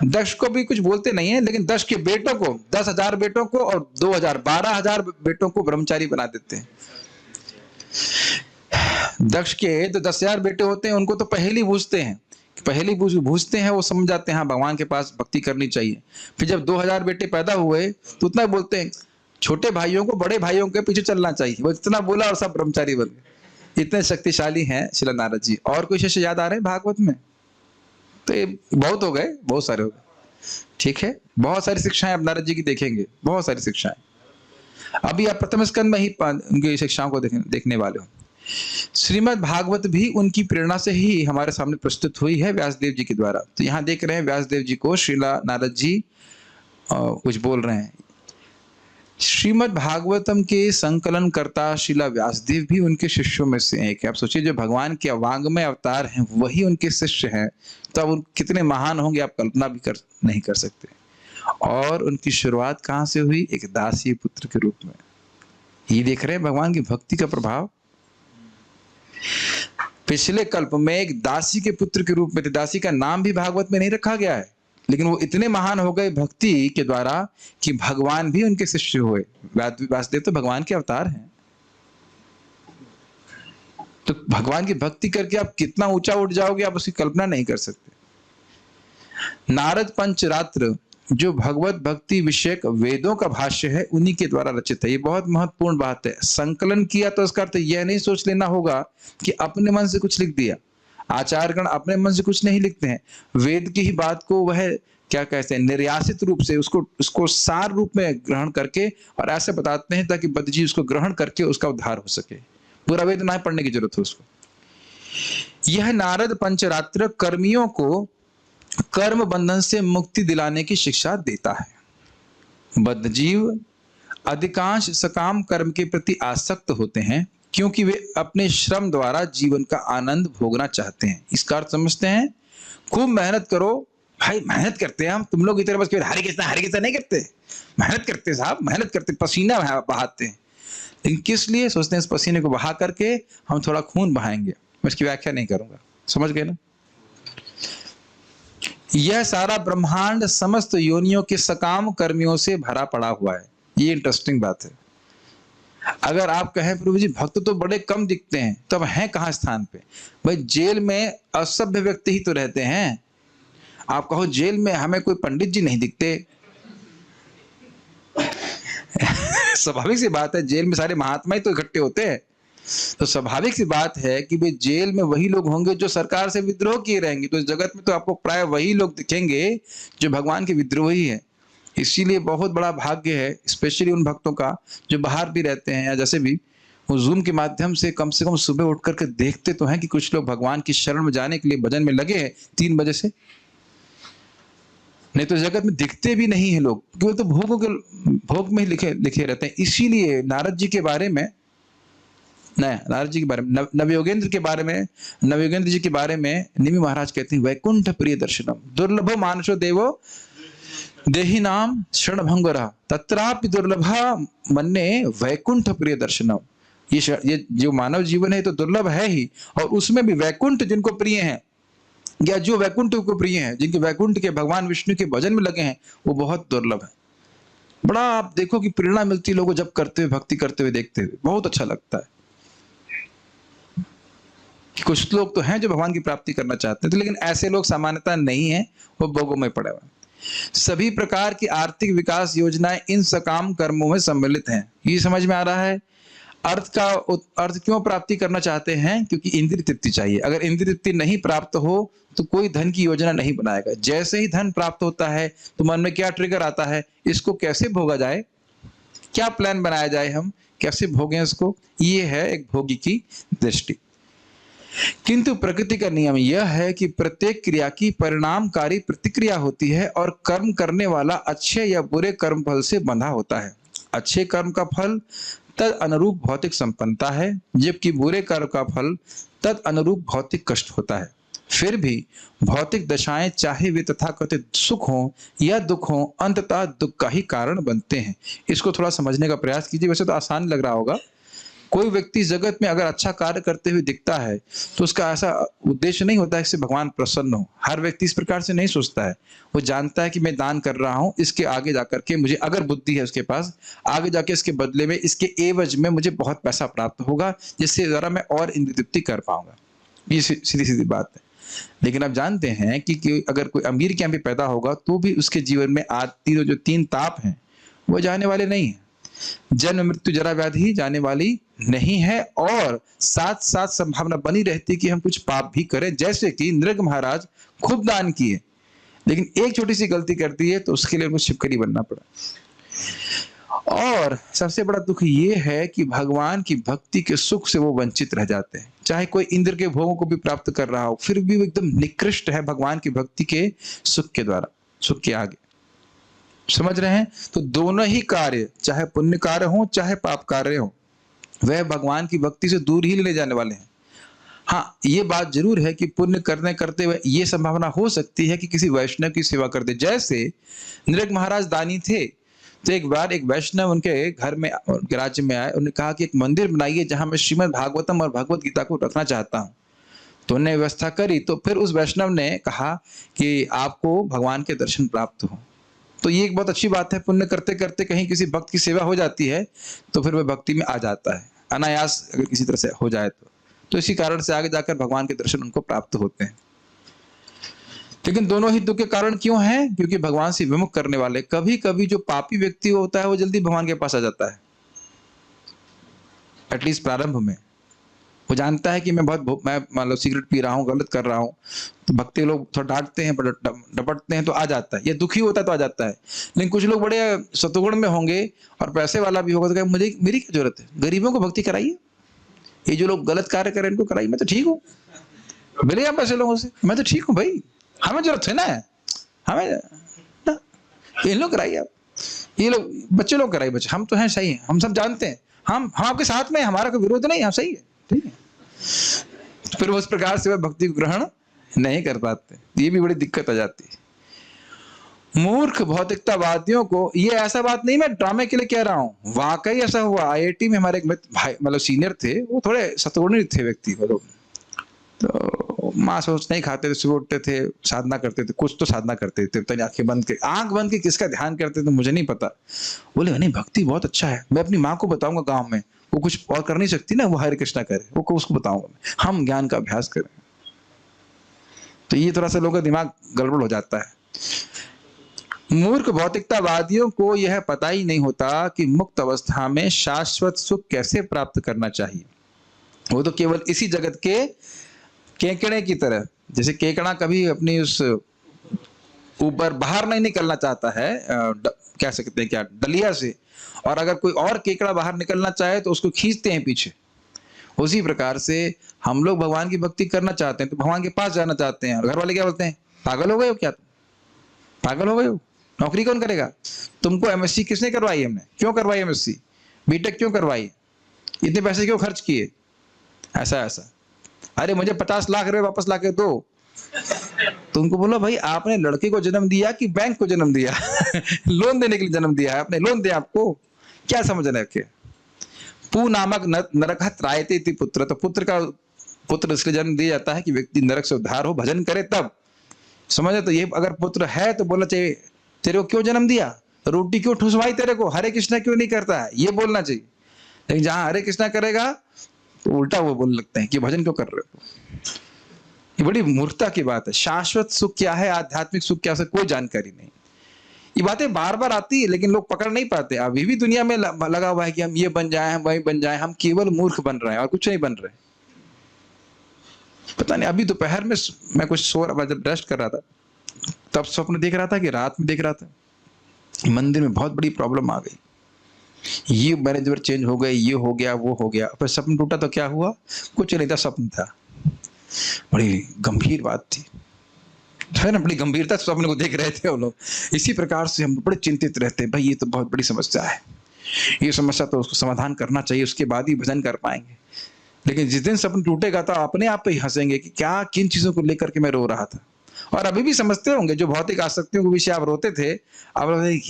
दक्ष को भी कुछ बोलते नहीं है, लेकिन दक्ष के बेटों को, 10,000 बेटों को और 12,000 बेटों को ब्रह्मचारी बना देते हैं। दक्ष के तो 10,000 बेटे होते हैं, उनको तो पहले बूझते हैं, बूझते हैं, वो समझ जाते हैं हाँ भगवान के पास भक्ति करनी चाहिए। फिर जब 2,000 बेटे पैदा हुए तो उतना बोलते हैं छोटे भाइयों को बड़े भाइयों के पीछे चलना चाहिए। वो इतना बोला और सब ब्रह्मचारी बन गए। इतने शक्तिशाली हैं श्रील नारद जी। और कोई शिष्य याद आ रहे हैं भागवत में? तो ये बहुत हो गए, बहुत सारे हो गए। ठीक है, बहुत सारी शिक्षाएं अब नारद जी की देखेंगे, बहुत सारी शिक्षाएं। अभी आप प्रथम स्कंद में ही उनकी शिक्षाओं को देखने वाले हो। श्रीमद् भागवत भी उनकी प्रेरणा से ही हमारे सामने प्रस्तुत हुई है व्यासदेव जी के द्वारा। तो यहाँ देख रहे हैं व्यासदेव जी को श्रीला नारद जी कुछ बोल रहे हैं। श्रीमद् भागवतम के संकलन करता श्रीला व्यासदेव भी उनके शिष्यों में से एक है। आप सोचिए, जो भगवान के वांग्मय अवतार हैं वही उनके शिष्य हैं, तो अब कितने महान होंगे आप कल्पना भी नहीं कर सकते। और उनकी शुरुआत कहाँ से हुई? एक दासी पुत्र के रूप में। ये देख रहे हैं भगवान की भक्ति का प्रभाव। पिछले कल्प में एक दासी के पुत्र के रूप में थे। दासी का नाम भी भागवत में नहीं रखा गया है, लेकिन वो इतने महान हो गए भक्ति के द्वारा कि भगवान भी उनके शिष्य हुए। वासुदेव तो भगवान के अवतार हैं। तो भगवान की भक्ति करके आप कितना ऊंचा उठ जाओगे, आप उसकी कल्पना नहीं कर सकते। नारद पंचरात्र जो भगवत भक्ति विषयक वेदों का भाष्य है, उन्हीं के द्वारा रचित है। ये बहुत महत्वपूर्ण बात है। संकलन किया तो इसका अर्थ यह नहीं सोच लेना होगा कि अपने मन से कुछ लिख दिया। आचार्यगण अपने मन से कुछ नहीं लिखते हैं। वेद की ही बात को वह क्या कहते हैं, निर्यासित रूप से उसको सार रूप में ग्रहण करके और ऐसे बताते हैं ताकि बद्धजीव उसको ग्रहण करके उसका उद्धार हो सके। पूरा वेद ना पढ़ने की जरूरत हो उसको। यह नारद पंचरात्र कर्मियों को कर्म बंधन से मुक्ति दिलाने की शिक्षा देता है। बद्धजीव अधिकांश सकाम कर्म के प्रति आसक्त होते हैं क्योंकि वे अपने श्रम द्वारा जीवन का आनंद भोगना चाहते हैं। इसका अर्थ समझते हैं? खूब मेहनत करो भाई, मेहनत करते हैं हम। तुम लोग इतने बस हरे कृष्णा नहीं करते, मेहनत करते साहब, मेहनत करते, पसीना बहाते हैं। लेकिन किस लिए? सोचते हैं इस पसीने को बहा करके हम थोड़ा खून बहाएंगे। मैं इसकी व्याख्या नहीं करूंगा, समझ गए ना? यह सारा ब्रह्मांड समस्त योनियों के सकाम कर्मियों से भरा पड़ा हुआ है। ये इंटरेस्टिंग बात है। अगर आप कहें प्रभु जी भक्त तो बड़े कम दिखते हैं, तो अब हैं कहां स्थान पे? भाई जेल में असभ्य व्यक्ति ही तो रहते हैं। आप कहो जेल में हमें कोई पंडित जी नहीं दिखते, स्वाभाविक सी बात है, जेल में सारे महात्मा ही तो इकट्ठे होते हैं। तो स्वाभाविक सी बात है कि भाई जेल में वही लोग होंगे जो सरकार से विद्रोह किए रहेंगे। तो इस जगत में तो आपको प्राय वही लोग दिखेंगे जो भगवान के विद्रोही है। इसीलिए बहुत बड़ा भाग्य है स्पेशली उन भक्तों का जो बाहर भी रहते हैं, या जैसे भी वो जूम के माध्यम से कम सुबह उठ करके देखते तो हैं कि कुछ लोग भगवान की शरण में जाने के लिए भजन में लगे हैं 3 बजे से। नहीं तो जगत में दिखते भी नहीं है लोग, क्यों? तो भोग में ही लिखे रहते हैं। इसीलिए नारद जी के बारे में, नारद जी के बारे में, नवयोगेंद्र जी के बारे में निमि महाराज कहते हैं वैकुंठ प्रिय दर्शनम दुर्लभो मानुषो देवो देहि नाम शरण भंगुरा तत्रापि दुर्लभा मन्ने वैकुंठ प्रिय दर्शनम। ये जो मानव जीवन है तो दुर्लभ है ही, और उसमें भी वैकुंठ जिनको प्रिय है, या जो वैकुंठ को प्रिय है, जिनके वैकुंठ के भगवान विष्णु के भजन में लगे हैं, वो बहुत दुर्लभ है। बड़ा आप देखो कि प्रेरणा मिलती है लोगों जब करते हुए, भक्ति करते हुए देखते हुए, बहुत अच्छा लगता है। कुछ लोग तो हैं जो भगवान की प्राप्ति करना चाहते हैं, तो लेकिन ऐसे लोग सामान्यतः नहीं है, वो भोगों में पड़े हुए। सभी प्रकार की आर्थिक विकास योजनाएं इन सकाम कर्मों में सम्मिलित हैं। ये समझ में आ रहा है? अर्थ क्यों प्राप्ति करना चाहते हैं? क्योंकि इंद्रिय तृप्ति चाहिए। अगर इंद्रिय तृप्ति नहीं प्राप्त हो तो कोई धन की योजना नहीं बनाएगा। जैसे ही धन प्राप्त होता है तो मन में क्या ट्रिगर आता है, इसको कैसे भोगा जाए, क्या प्लान बनाया जाए, हम कैसे भोगें इसको। ये है एक भोगी की दृष्टि। किंतु प्रकृति का नियम यह है कि प्रत्येक क्रिया की परिणामकारी प्रतिक्रिया होती है, और कर्म करने वाला अच्छे या बुरे कर्म फल से बंधा होता है। अच्छे कर्म का फल तद अनुरूप भौतिक संपन्नता है, जबकि बुरे कर्म का फल तद अनुरूप भौतिक कष्ट होता है। फिर भी भौतिक दशाएं चाहे वे तथाकथित सुख हो या दुख हो, अंततः दुख का ही कारण बनते हैं। इसको थोड़ा समझने का प्रयास कीजिए। वैसे तो आसान लग रहा होगा। कोई व्यक्ति जगत में अगर अच्छा कार्य करते हुए दिखता है तो उसका ऐसा उद्देश्य नहीं होता है इससे भगवान प्रसन्न हो। हर व्यक्ति इस प्रकार से नहीं सोचता है। वो जानता है कि मैं दान कर रहा हूं, इसके आगे जाकर के मुझे, अगर बुद्धि है उसके पास, आगे जाके इसके बदले में, इसके एवज में मुझे बहुत पैसा प्राप्त होगा, जिससे द्वारा मैं और इंद्रिय तृप्ति कर पाऊंगा। ये सीधी सीधी बात है। लेकिन आप जानते हैं कि अगर कोई अमीर के यहाँ भी पैदा होगा तो भी उसके जीवन में आती जो 3 ताप हैं वो जाने वाले नहीं है। जन्म मृत्यु जरा व्याधि जाने वाली नहीं है, और साथ साथ संभावना बनी रहती है कि हम कुछ पाप भी करें। जैसे कि नृग महाराज खूब दान किए, लेकिन एक छोटी सी गलती करती है तो उसके लिए उनको छिपकली बनना पड़ा। और सबसे बड़ा दुख ये है कि भगवान की भक्ति के सुख से वो वंचित रह जाते हैं। चाहे कोई इंद्र के भोगों को भी प्राप्त कर रहा हो, फिर भी वो एकदम निकृष्ट है भगवान की भक्ति के सुख के द्वारा, सुख के आगे। समझ रहे हैं? तो दोनों ही कार्य, चाहे पुण्य कार्य हो चाहे पाप कार्य हो, वह भगवान की भक्ति से दूर ही ले जाने वाले हैं। हाँ, ये बात जरूर है कि पुण्य करते हुए ये संभावना हो सकती है कि किसी वैष्णव की सेवा कर दे। जैसे नृग महाराज दानी थे, तो एक बार एक वैष्णव उनके घर में, उनके राज्य में आए। उन्होंने कहा कि एक मंदिर बनाइए जहां मैं श्रीमद् भागवतम और भगवत गीता को रखना चाहता हूं। तो उन्होंने व्यवस्था करी। तो फिर उस वैष्णव ने कहा कि आपको भगवान के दर्शन प्राप्त हो। तो ये एक बहुत अच्छी बात है। पुण्य करते करते कहीं किसी भक्त की सेवा हो जाती है तो फिर वह भक्ति में आ जाता है, अनायास अगर किसी तरह से हो जाए तो इसी कारण से आगे जाकर भगवान के दर्शन उनको प्राप्त होते हैं। लेकिन दोनों ही दुख के कारण क्यों हैं? क्योंकि भगवान से विमुख करने वाले, कभी कभी जो पापी व्यक्ति होता है वो जल्दी भगवान के पास आ जाता है। एटलीस्ट प्रारंभ में वो जानता है कि मैं मान लो सिगरेट पी रहा हूँ, गलत कर रहा हूँ, तो भक्ति लोग थोड़ा डांटते हैं, डपटते हैं, तो आ जाता है। ये दुखी होता है तो आ जाता है। लेकिन कुछ लोग बड़े सतुगुण में होंगे और पैसे वाला भी होगा तो कहें मुझे, मेरी क्या जरूरत है, गरीबों को भक्ति कराइए, ये जो लोग गलत कार्य करें इनको कराइए, मैं तो ठीक हूँ, मिले आप ऐसे लोगों से, मैं तो ठीक हूँ भाई, हमें जरूरत है ना, हमें ना, इन लोग कराइए आप, ये लोग बच्चे लोग कराइए, बच्चे हम तो हैं सही हैं, हम सब जानते हैं, हम आपके साथ में, हमारा कोई विरोध नहीं, हम सही है, ठीक है। फिर उस प्रकार से वह भक्ति को ग्रहण नहीं कर पाते, ये भी बड़ी दिक्कत आ जाती है। मूर्ख भौतिकतावादियों को, ये ऐसा बात नहीं मैं ड्रामे के लिए कह रहा हूं, वाकई ऐसा हुआ। आईआईटी में हमारे एक भाई मतलब सीनियर थे, वो थोड़े सतगुणी थे व्यक्ति, मतलब तो मांस नहीं खाते थे, सुबह उठते थे, साधना करते थे, कुछ तो साधना करते थे, तो आंख बंद के किसका ध्यान करते थे मुझे नहीं पता। बोले नहीं भक्ति बहुत अच्छा है, मैं अपनी माँ को बताऊंगा गांव में, वो कुछ और कर नहीं सकती ना, वो हरे कृष्णा करे, वो उसको बताऊंगा, हम ज्ञान का अभ्यास करें। तो ये थोड़ा सा लोगों का दिमाग गड़बड़ हो जाता है। मूर्ख भौतिकतावादियों को यह पता ही नहीं होता कि मुक्त अवस्था में शाश्वत सुख कैसे प्राप्त करना चाहिए। वो तो केवल इसी जगत के केकड़े की तरह, जैसे केकड़ा कभी अपनी उस ऊपर बाहर नहीं निकलना चाहता है, कह सकते हैं क्या, डलिया से, और अगर कोई और केकड़ा बाहर निकलना चाहे तो उसको खींचते हैं पीछे। उसी प्रकार से हम लोग भगवान की भक्ति करना चाहते हैं तो भगवान के पास जाना चाहते हैं, घर वाले क्या बोलते हैं, पागल हो गए हो क्या तुम, पागल हो गए हो, नौकरी कौन करेगा, तुमको एमएससी किसने करवाई, हमने क्यों करवाई एमएससी, बीटेक क्यों करवाई, इतने पैसे क्यों खर्च किए, ऐसा ऐसा, अरे मुझे 50 लाख रुपए वापस ला के दो। तो उनको बोलो भाई आपने लड़के को जन्म दिया कि बैंक को जन्म दिया लोन देने के लिए जन्म दिया है आपने, लोन दिया आपको, क्या समझ रहे हैं। पू नामक नरक त्रायते इति पुत्र, तो पुत्र इसलिए जन्म दिया जाता है कि व्यक्ति नरक से उद्धार हो, भजन करे तब। समझे? तो ये अगर पुत्र है तो बोलना चाहिए तेरे को क्यों जन्म दिया, रोटी क्यों ठुसवाई तेरे को, हरे कृष्णा क्यों नहीं करता है, ये बोलना चाहिए। लेकिन जहां हरे कृष्णा करेगा तो उल्टा वो बोलने लगते हैं कि भजन क्यों कर रहे हो। ये बड़ी मूर्खता की बात है। शाश्वत सुख क्या है, आध्यात्मिक सुख क्या है, कोई जानकारी नहीं। ये बातें बार बार आती है लेकिन लोग पकड़ नहीं पाते। अभी भी दुनिया में लगा हुआ है कि हम ये बन जाए, हम वही बन जाए, हम केवल मूर्ख बन रहे हैं और कुछ नहीं बन रहे। पता नहीं, अभी दोपहर में मैं कुछ सो रहा, जब रेस्ट कर रहा था तब स्वप्न देख रहा था कि रात में देख रहा था मंदिर में बहुत बड़ी प्रॉब्लम आ गई, ये मैनेजर चेंज हो गए, ये हो गया, वो हो गया। फिर सपना टूटा तो क्या हुआ, कुछ नहीं था, स्वप्न था। बड़ी गंभीर बात थी, है ना, बड़ी गंभीरता से सपने को देख रहे थे वो लोग। इसी प्रकार से हम बड़े चिंतित रहते हैं, भाई ये तो बहुत बड़ी समस्या है, ये समस्या तो उसको समाधान करना चाहिए, उसके बाद ही भजन कर पाएंगे। लेकिन जिस दिन सपना टूटेगा तो अपने आप पे ही हंसेंगे कि क्या, किन चीजों को लेकर के मैं रो रहा था। और अभी भी समझते होंगे जो भौतिक आसक्तियों के विषय आप रोते थे, अब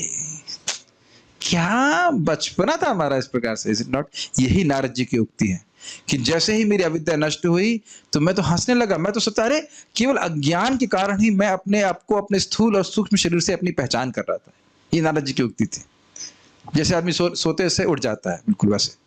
क्या बचपना था हमारा इस प्रकार से। Is it not? यही नारद जी की उक्ति है कि जैसे ही मेरी अविद्या नष्ट हुई तो मैं तो हंसने लगा। मैं तो सोचा, अरे केवल अज्ञान के कारण ही मैं अपने आप को अपने स्थूल और सूक्ष्म शरीर से अपनी पहचान कर रहा था। ये नारद जी की उक्ति थी। जैसे आदमी सोते से उठ जाता है, बिल्कुल वैसे।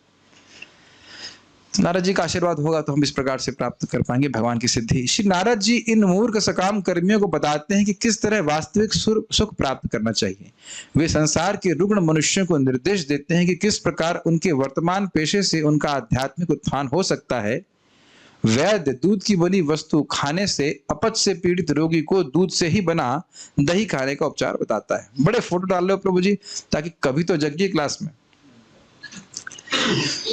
नारद जी का आशीर्वाद होगा तो हम इस प्रकार से प्राप्त कर पाएंगे भगवान की सिद्धि। श्री नारद जी इन मूर्ख सकाम कर्मियों को बताते हैं कि किस तरह वास्तविक सुख प्राप्त करना चाहिए। वे संसार के रुग्ण मनुष्यों को निर्देश देते हैं कि किस प्रकार उनके वर्तमान पेशे से उनका आध्यात्मिक उत्थान हो सकता है। वैद्य दूध की बनी वस्तु खाने से अपच से पीड़ित रोगी को दूध से ही बना दही खाने का उपचार बताता है। बड़े फोटो डाल रहे हो प्रभु जी, ताकि कभी तो जगिए क्लास में।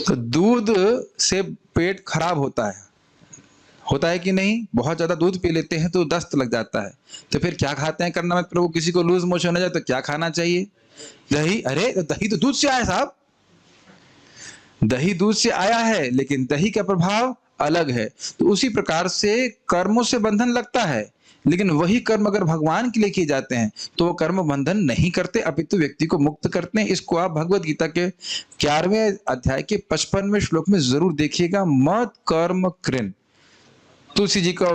तो दूध से पेट खराब होता है कि नहीं? बहुत ज्यादा दूध पी लेते हैं तो दस्त लग जाता है, तो फिर क्या खाते हैं करना मत प्रभु। किसी को लूज मोशन हो जाए तो क्या खाना चाहिए? दही। अरे दही तो दूध से आया साहब, दही दूध से आया है, लेकिन दही का प्रभाव अलग है। तो उसी प्रकार से कर्मों से बंधन लगता है, लेकिन वही कर्म अगर भगवान के लिए किए जाते हैं तो वो कर्म बंधन नहीं करते, अपितु व्यक्ति को मुक्त करते हैं। इसको आप भगवत गीता के 11वें अध्याय के 55वें श्लोक में जरूर देखिएगा। मत कर्म कृन, तुलसी जी को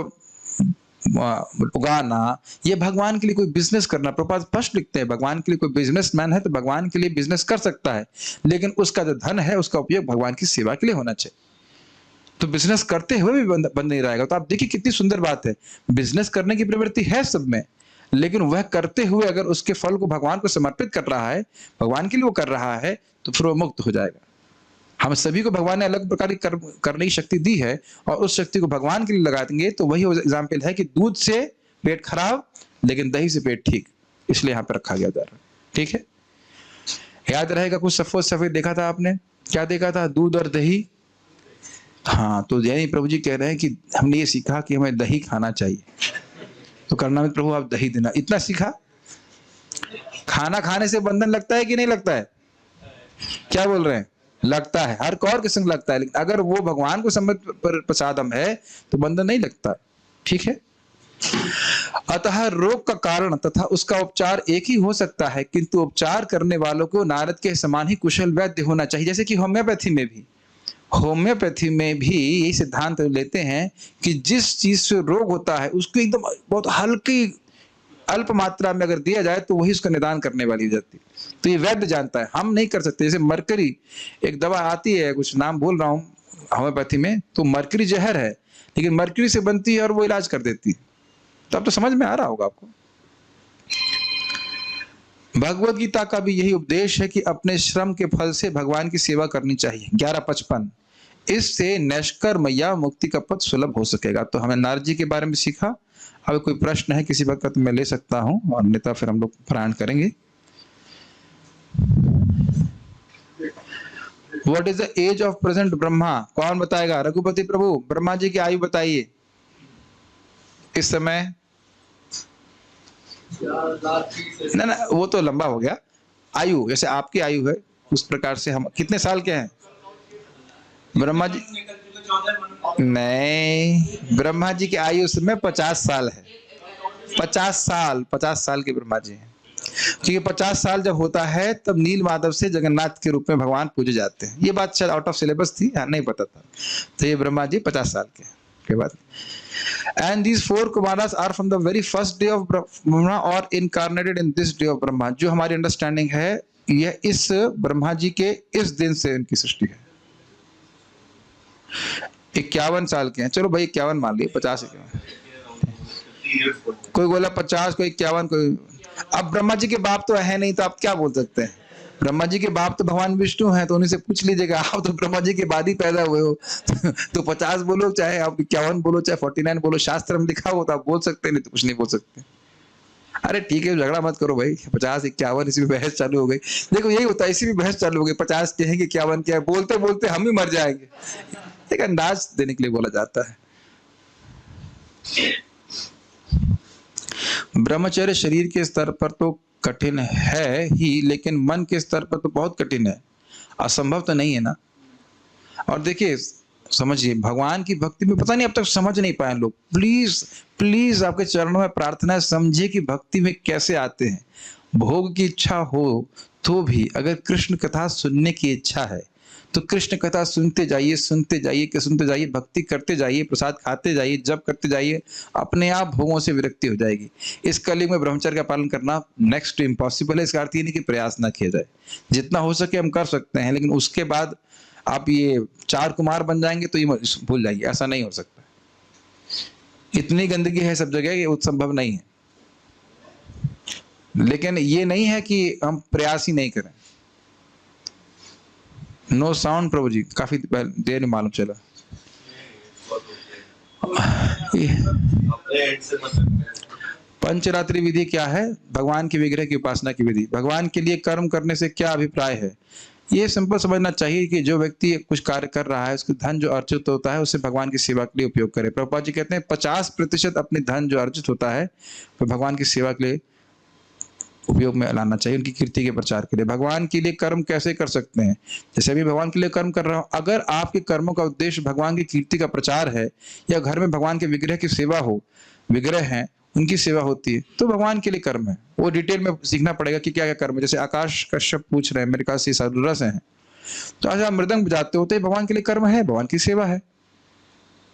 उगाना, ये भगवान के लिए कोई बिजनेस करना। प्रभुपाद स्पष्ट लिखते हैं, भगवान के लिए कोई बिजनेसमैन है तो भगवान के लिए बिजनेस कर सकता है, लेकिन उसका जो धन है उसका उपयोग भगवान की सेवा के लिए होना चाहिए। तो बिजनेस करते हुए भी बंद नहीं रहेगा। तो आप देखिए कितनी सुंदर बात है, बिजनेस करने की प्रवृत्ति है सब में, लेकिन वह करते हुए अगर उसके फल को भगवान को समर्पित कर रहा है, भगवान के लिए वो कर रहा है, तो फिर वो मुक्त हो जाएगा। हम सभी को भगवान ने अलग प्रकार की करने की शक्ति दी है, और उस शक्ति को भगवान के लिए लगा देंगे तो वही एग्जाम्पल है कि दूध से पेट खराब लेकिन दही से पेट ठीक, इसलिए यहाँ पे रखा गया जा रहा है। ठीक है, याद रहेगा। कुछ सफेद देखा था आपने, क्या देखा था? दूध और दही। हाँ, तो यानी प्रभु जी कह रहे हैं कि हमने ये सीखा कि हमें दही खाना चाहिए, तो करना में प्रभु आप दही देना, इतना सीखा। खाना खाने से बंधन लगता है कि नहीं लगता है? क्या बोल रहे हैं? लगता है, हर कौर के संग लगता है, लेकिन अगर वो भगवान को समर्पित प्रसादम है तो बंधन नहीं लगता। ठीक है। अतः रोग का कारण तथा उसका उपचार एक ही हो सकता है, किंतु उपचार करने वालों को नारद के समान ही कुशल वैद्य होना चाहिए। जैसे कि होम्योपैथी में भी यही सिद्धांत लेते हैं कि जिस चीज से रोग होता है उसको एकदम बहुत हल्की अल्प मात्रा में अगर दिया जाए तो वही उसका निदान करने वाली हो जाती है। तो ये वैद्य जानता है, हम नहीं कर सकते। जैसे मरकरी एक दवा आती है, कुछ नाम भूल रहा हूं होम्योपैथी में, तो मरकरी जहर है, लेकिन मरकरी से बनती है और वो इलाज कर देती है। तो अब तो समझ में आ रहा होगा आपको। भगवत गीता का भी यही उपदेश है कि अपने श्रम के फल से भगवान की सेवा करनी चाहिए। 11:55, इससे नैष्कर्म या मुक्ति का पथ सुलभ हो सकेगा। तो हमें नारद जी के बारे में सीखा। अब कोई प्रश्न है किसी वक्त तो मैं ले सकता हूं, और अन्यथा फिर हम लोग प्रयाण करेंगे। What is the age of present Brahma? कौन बताएगा? रघुपति प्रभु, ब्रह्मा जी की आयु बताइए इस समय। ना वो तो लंबा हो गया। आयु जैसे आपकी आयु है उस प्रकार से हम कितने साल के हैं? ब्रह्मा जी नहीं, ब्रह्मा जी की आयु उस समय 50 साल है। 50 साल के ब्रह्मा जी हैं। क्योंकि 50 साल जब होता है तब नील माधव से जगन्नाथ के रूप में भगवान पूजे जाते हैं। ये बात शायद आउट ऑफ सिलेबस थी, नहीं पता था। तो ये ब्रह्मा जी 50 साल के बाद। And these 4 Kumaras are from the very first day of Brahma और incarnated in this day of Brahma. जो हमारी अंडरस्टैंडिंग है यह इस ब्रह्मा जी के इस दिन से इनकी सृष्टि है। 51 साल के हैं, चलो भाई 51 मान लिए, 50 कोई बोला 50, कोई 51, कोई। अब ब्रह्मा जी के बाप तो है नहीं, तो आप क्या बोल सकते हैं? ब्रह्मा जी के बाप तो भगवान विष्णु हैं, तो उन्हीं से पूछ लीजिएगा। आप तो ब्रह्मा जी के बाद ही पैदा हुए हो तो 50 बोलो, चाहे आप 51 बोलो, चाहे 49 बोलो, शास्त्र में लिखा हो तो आप बोल सकते हैं, नहीं तो कुछ नहीं बोल सकते। अरे ठीक है, झगड़ा मत करो भाई। 50 51 इसी में बहस चालू हो गई। देखो यही होता है, इसी में बहस चालू हो गई। 50 के हैं कि 51 क्या है, बोलते बोलते हम ही मर जाएंगे। एक अंदाज देने के लिए बोला जाता है। ब्रह्मचर्य शरीर के स्तर पर तो कठिन है ही, लेकिन मन के स्तर पर तो बहुत कठिन है। असंभव तो नहीं है ना। और देखिए समझिए, भगवान की भक्ति में पता नहीं अब तक समझ नहीं पाए लोग। प्लीज प्लीज आपके चरणों में प्रार्थना है, समझिए कि भक्ति में कैसे आते हैं। भोग की इच्छा हो तो भी अगर कृष्ण कथा सुनने की इच्छा है तो कृष्ण कथा सुनते जाइए, सुनते जाइए, कि सुनते जाइए, भक्ति करते जाइए, प्रसाद खाते जाइए, जप करते जाइए, अपने आप भोगों से विरक्ति हो जाएगी। इस कलयुग में ब्रह्मचर्य का पालन करना नेक्स्ट टू इम्पॉसिबल है। इसका अर्थ ये नहीं कि प्रयास ना किया जाए, जितना हो सके हम कर सकते हैं, लेकिन उसके बाद आप ये 4 कुमार बन जाएंगे तो ये भूल जाइए, ऐसा नहीं हो सकता। इतनी गंदगी है सब जगह, ये संभव नहीं है। लेकिन ये नहीं है कि हम प्रयास ही नहीं करें। नो साउंड प्रभु जी, काफी देर में मालूम चला। पंचरात्रि विधि क्या है? भगवान के विग्रह की उपासना की विधि। भगवान के लिए कर्म करने से क्या अभिप्राय है? ये सिंपल समझना चाहिए कि जो व्यक्ति कुछ कार्य कर रहा है, उसके धन जो अर्जित होता है उसे भगवान की सेवा के लिए उपयोग करे। प्रभुपाद जी कहते हैं 50% अपने धन जो अर्जित होता है वो भगवान की सेवा के लिए उपयोग में लाना चाहिए, उनकी कीर्ति के प्रचार के लिए। भगवान के लिए कर्म कैसे कर सकते हैं? जैसे अभी भगवान के लिए कर्म कर रहा हूं, अगर आपके कर्मों का उद्देश्य भगवान की कीर्ति का प्रचार है, या घर में भगवान के विग्रह की सेवा हो, विग्रह है उनकी सेवा होती है, तो भगवान के लिए कर्म है। वो डिटेल में सीखना पड़ेगा कि क्या क्या कर्म है। जैसे आकाश कश्यप पूछ रहे हैं, मेरे पास ये साधुरस है, तो आज आप मृदंग बजाते होते भगवान के लिए कर्म है, भगवान की सेवा है।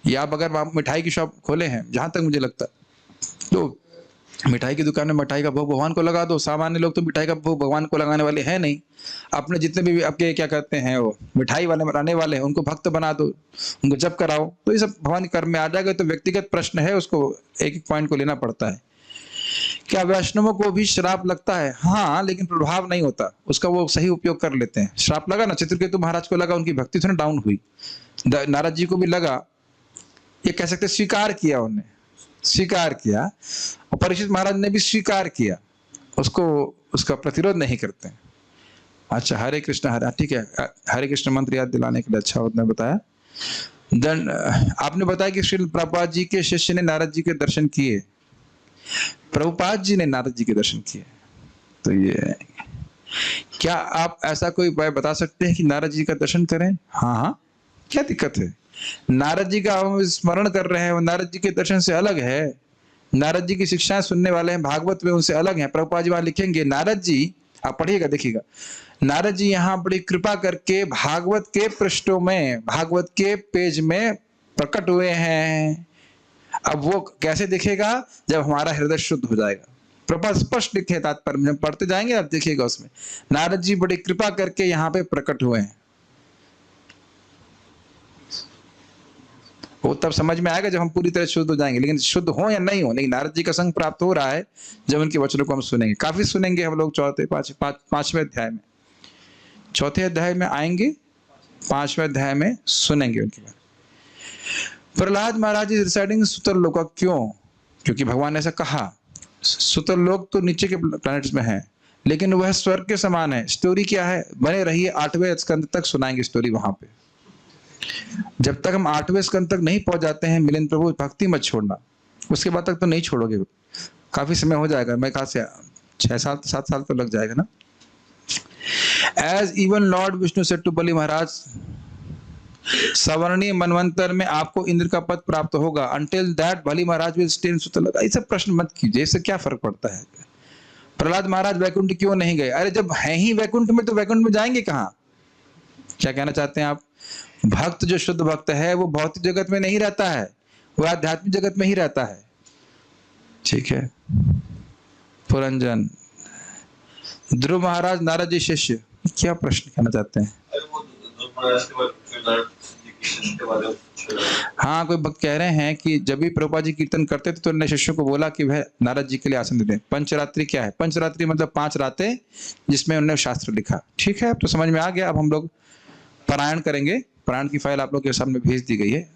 या आप अगर मिठाई की शॉप खोले हैं, जहां तक मुझे लगता है, तो मिठाई की दुकान में मिठाई का भोग भगवान को लगा दो। सामान्य लोग तो मिठाई का भोग भगवान को लगाने वाले हैं नहीं। अपने जितने भी आपके क्या कहते हैं वो मिठाई वाले बनाने वाले हैं, उनको भक्त बना दो, उनको जप कराओ, तो ये सब भगवान के कर्म में आ जाएगा। तो व्यक्तिगत प्रश्न है, उसको एक एक पॉइंट को लेना पड़ता है। क्या वैष्णवों को भी श्राप लगता है? हाँ, लेकिन प्रभाव नहीं होता उसका, वो सही उपयोग कर लेते हैं। श्राप लगा ना, चित्रकेतु महाराज को लगा, उनकी भक्ति थोड़ी डाउन हुई। नारद जी को भी लगा, ये कह सकते स्वीकार किया, उन्होंने स्वीकार किया, और परीक्षित महाराज ने भी स्वीकार किया, उसको उसका प्रतिरोध नहीं करते। अच्छा, हरे कृष्ण हरे, ठीक है, हरे कृष्ण मंत्र याद दिलाने के लिए अच्छा आपने बताया। देन आपने बताया कि श्री प्रभुपाद जी के शिष्य ने नारद जी के दर्शन किए, प्रभुपाद जी ने नारद जी के दर्शन किए। तो ये क्या आप ऐसा कोई उपाय बता सकते हैं कि नारद जी का दर्शन करें? हाँ हाँ, क्या दिक्कत है? नारद जी का हम स्मरण कर रहे हैं, वो नारद जी के दर्शन से अलग है। नारद जी की शिक्षाएं सुनने वाले हैं भागवत में, उनसे अलग हैं। प्रभुपाद जी वहां लिखेंगे, नारद जी, आप पढ़िएगा देखिएगा, नारद जी यहाँ बड़ी कृपा करके भागवत के पृष्ठों में, भागवत के पेज में प्रकट हुए हैं। अब वो कैसे दिखेगा? जब हमारा हृदय शुद्ध हो जाएगा। प्रभुपाद स्पष्ट लिखे तात्पर्य, हम पढ़ते जाएंगे, आप देखिएगा उसमें नारद जी बड़ी कृपा करके यहाँ पे प्रकट हुए हैं। वो तब समझ में आएगा जब हम पूरी तरह शुद्ध हो जाएंगे। लेकिन शुद्ध हो या नहीं हो, लेकिन नारद जी का संग प्राप्त हो रहा है जब उनके वचनों को हम सुनेंगे। काफी सुनेंगे हम लोग। पांचवें अध्याय में, चौथे अध्याय में आएंगे, 5वें अध्याय में सुनेंगे उनके बारे। प्रहलाद महाराज इज रिसाइडिंग सुतरलोक। क्यों? क्योंकि भगवान ने ऐसा कहा। सुतरलोक तो नीचे के प्लैनेट्स में है, लेकिन वह स्वर्ग के समान है। स्टोरी क्या है? बने रहिए, 8वें स्कंद तक सुनाएंगे स्टोरी वहां पे। जब तक हम 8वें स्कंद तक नहीं पहुंच जाते हैं, मिलिंद प्रभु भक्ति मत छोड़ना, उसके बाद तक तो नहीं छोड़ोगे। काफी समय हो जाएगा, मैं कहा से 6-7 साल तो लग जाएगा ना। As even lord Vishnu said to Bali Maharaj, सवर्णीय मनवंतर में आपको इंद्र का पद प्राप्त होगा। Until that Bali Maharaj will stay in Sutarlok. ऐसा प्रश्न मत कीजिए, इससे क्या फर्क पड़ता है? प्रहलाद महाराज वैकुंठ क्यों नहीं गए? अरे जब हैं ही वैकुंठ में तो वैकुंठ में जाएंगे कहाँ? क्या कहना चाहते हैं आप? भक्त जो शुद्ध भक्त है वो भौतिक जगत में नहीं रहता है, वो आध्यात्मिक जगत में ही रहता है। ठीक है। पुरंजन, ध्रुव महाराज नारद जी शिष्य, क्या प्रश्न कहना चाहते हैं? अरे वो ध्रुव महाराज के बारे में, नारद जी के शिष्य के बारे में पूछ रहे हैं। हाँ, कोई भक्त कह रहे हैं कि जब भी प्रभुपाद जी कीर्तन करते थे तो उन्होंने शिष्यों को बोला कि वह नारद जी के लिए आसन दे दें। पंचरात्रि क्या है? पंचरात्रि मतलब 5 रातें जिसमें उन्होंने शास्त्र लिखा। ठीक है, अब तो समझ में आ गया। अब हम लोग पारायण करेंगे। पारायण की फाइल आप लोग के सामने भेज दी गई है।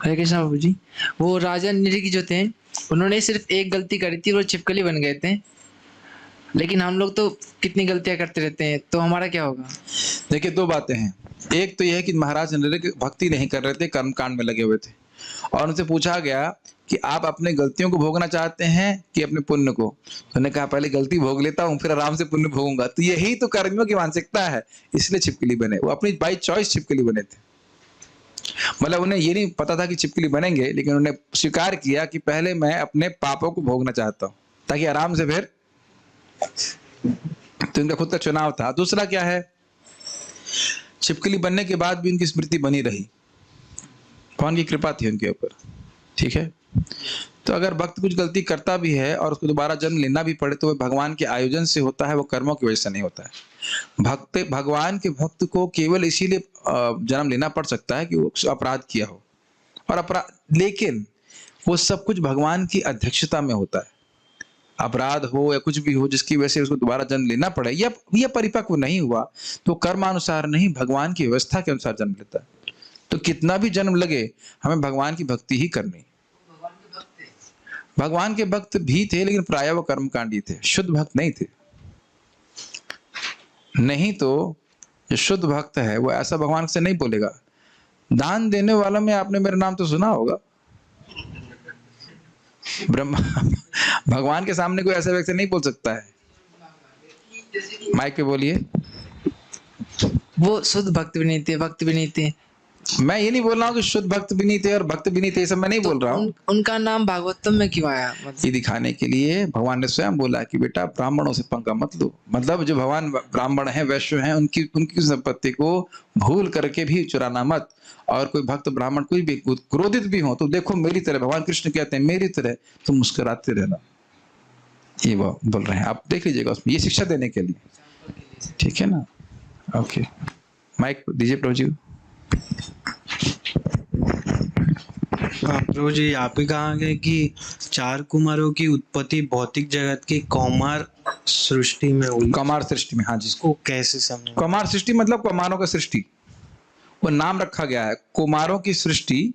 हरे कृष्णा बाबू जी, वो राजा निरीक्षक जो थे उन्होंने सिर्फ एक गलती करी थी, वो छिपकली बन गए थे। लेकिन हम लोग तो कितनी गलतियां करते रहते हैं, तो हमारा क्या होगा? देखिए, 2 बातें हैं। एक तो यह है कि महाराज निरीक्षक भक्ति नहीं कर रहे थे, कर्मकांड में लगे हुए थे, और उनसे पूछा गया कि आप अपने गलतियों को भोगना चाहते हैं कि अपने पुण्य को? तो उन्होंने कहा पहले गलती भोग लेता हूँ, फिर आराम से पुण्य भोगूंगा। तो यही तो कर्मियों की मानसिकता है, इसलिए छिपकली बने। वो अपनी बाई चॉइस छिपकली बने थे। मतलब उन्हें ये नहीं पता था कि छिपकली बनेंगे, लेकिन उन्होंने स्वीकार किया कि पहले मैं अपने पापों को भोगना चाहता हूँ ताकि आराम से फिर। तो इनका खुद का चुनाव था। दूसरा क्या है, छिपकली बनने के बाद भी उनकी स्मृति बनी रही। कौन की कृपा थी उनके ऊपर? ठीक है। तो अगर भक्त कुछ गलती करता भी है और उसको दोबारा जन्म लेना भी पड़े तो वह भगवान के आयोजन से होता है, वो कर्मों की वजह से नहीं होता है। भगवान के भक्त को केवल इसीलिए जन्म लेना पड़ सकता है कि वो अपराध किया हो, और अपराध, लेकिन वो सब कुछ भगवान की अध्यक्षता में होता है। अपराध हो या कुछ भी हो जिसकी वजह से उसको दोबारा जन्म लेना पड़े, या परिपक्व नहीं हुआ, तो कर्मानुसार नहीं, भगवान की व्यवस्था के अनुसार जन्म लेता है। तो कितना भी जन्म लगे, हमें भगवान की भक्ति ही करनी। भगवान के भक्त भी थे, लेकिन प्राय वो कर्मकांडी थे, शुद्ध भक्त नहीं थे। नहीं तो जो शुद्ध भक्त है वो ऐसा भगवान से नहीं बोलेगा। दान देने वालों में आपने मेरा नाम तो सुना होगा। ब्रह्मा भगवान के सामने कोई ऐसा व्यक्ति नहीं बोल सकता है। माइक पे बोलिए। वो शुद्ध भक्त भी नहीं थे, भक्त भी नहीं थे। मैं ये नहीं बोल रहा हूँ कि शुद्ध भक्त भी नहीं थे और भक्त भी नहीं थे, ये सब मैं नहीं बोल रहा हूँ। उनका नाम भागवतम में क्यों आया? ये दिखाने के लिए भगवान ने स्वयं बोला कि बेटा ब्राह्मणों से पंगा मत लो। मतलब जो भगवान ब्राह्मण हैं, वैश्य हैं, उनकी संपत्ति को भूल करके भी चुराना मत। और कोई भक्त ब्राह्मण कोई भी क्रोधित भी हो तो देखो मेरी तरह, भगवान कृष्ण कहते हैं मेरी तरह तुम मुस्कुराते रहना। ये वो बोल रहे हैं, आप देख लीजिएगा उसमें, ये शिक्षा देने के लिए। ठीक है ना? ओके, माइक दीजिए प्रभु जी। प्रभु जी, आप ही कहा कि 4 कुमारों की उत्पत्ति भौतिक जगत की कौमार सृष्टि में हुई। कौमार सृष्टि में, हाँ जी। इसको कैसे समझें? कौमार सृष्टि मतलब कुमारों का सृष्टि, वो नाम रखा गया है। कुमारों की सृष्टि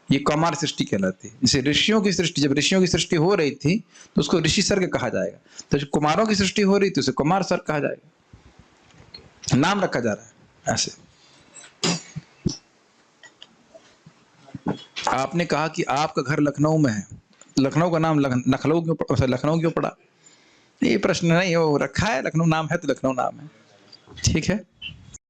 ये कौमार सृष्टि कहलाती है। जैसे ऋषियों की सृष्टि, जब ऋषियों की सृष्टि हो रही थी तो उसको ऋषि सर्ग कहा जाएगा। तो जब कुमारों की सृष्टि हो रही थी उसे कुमार सर्ग कहा जाएगा। नाम रखा जा रहा है ऐसे। आपने कहा कि आपका घर लखनऊ में है, लखनऊ का नाम लखनऊ क्यों पड़ा? ये प्रश्न नहीं, वो रखा है, लखनऊ नाम है तो लखनऊ नाम है। ठीक है।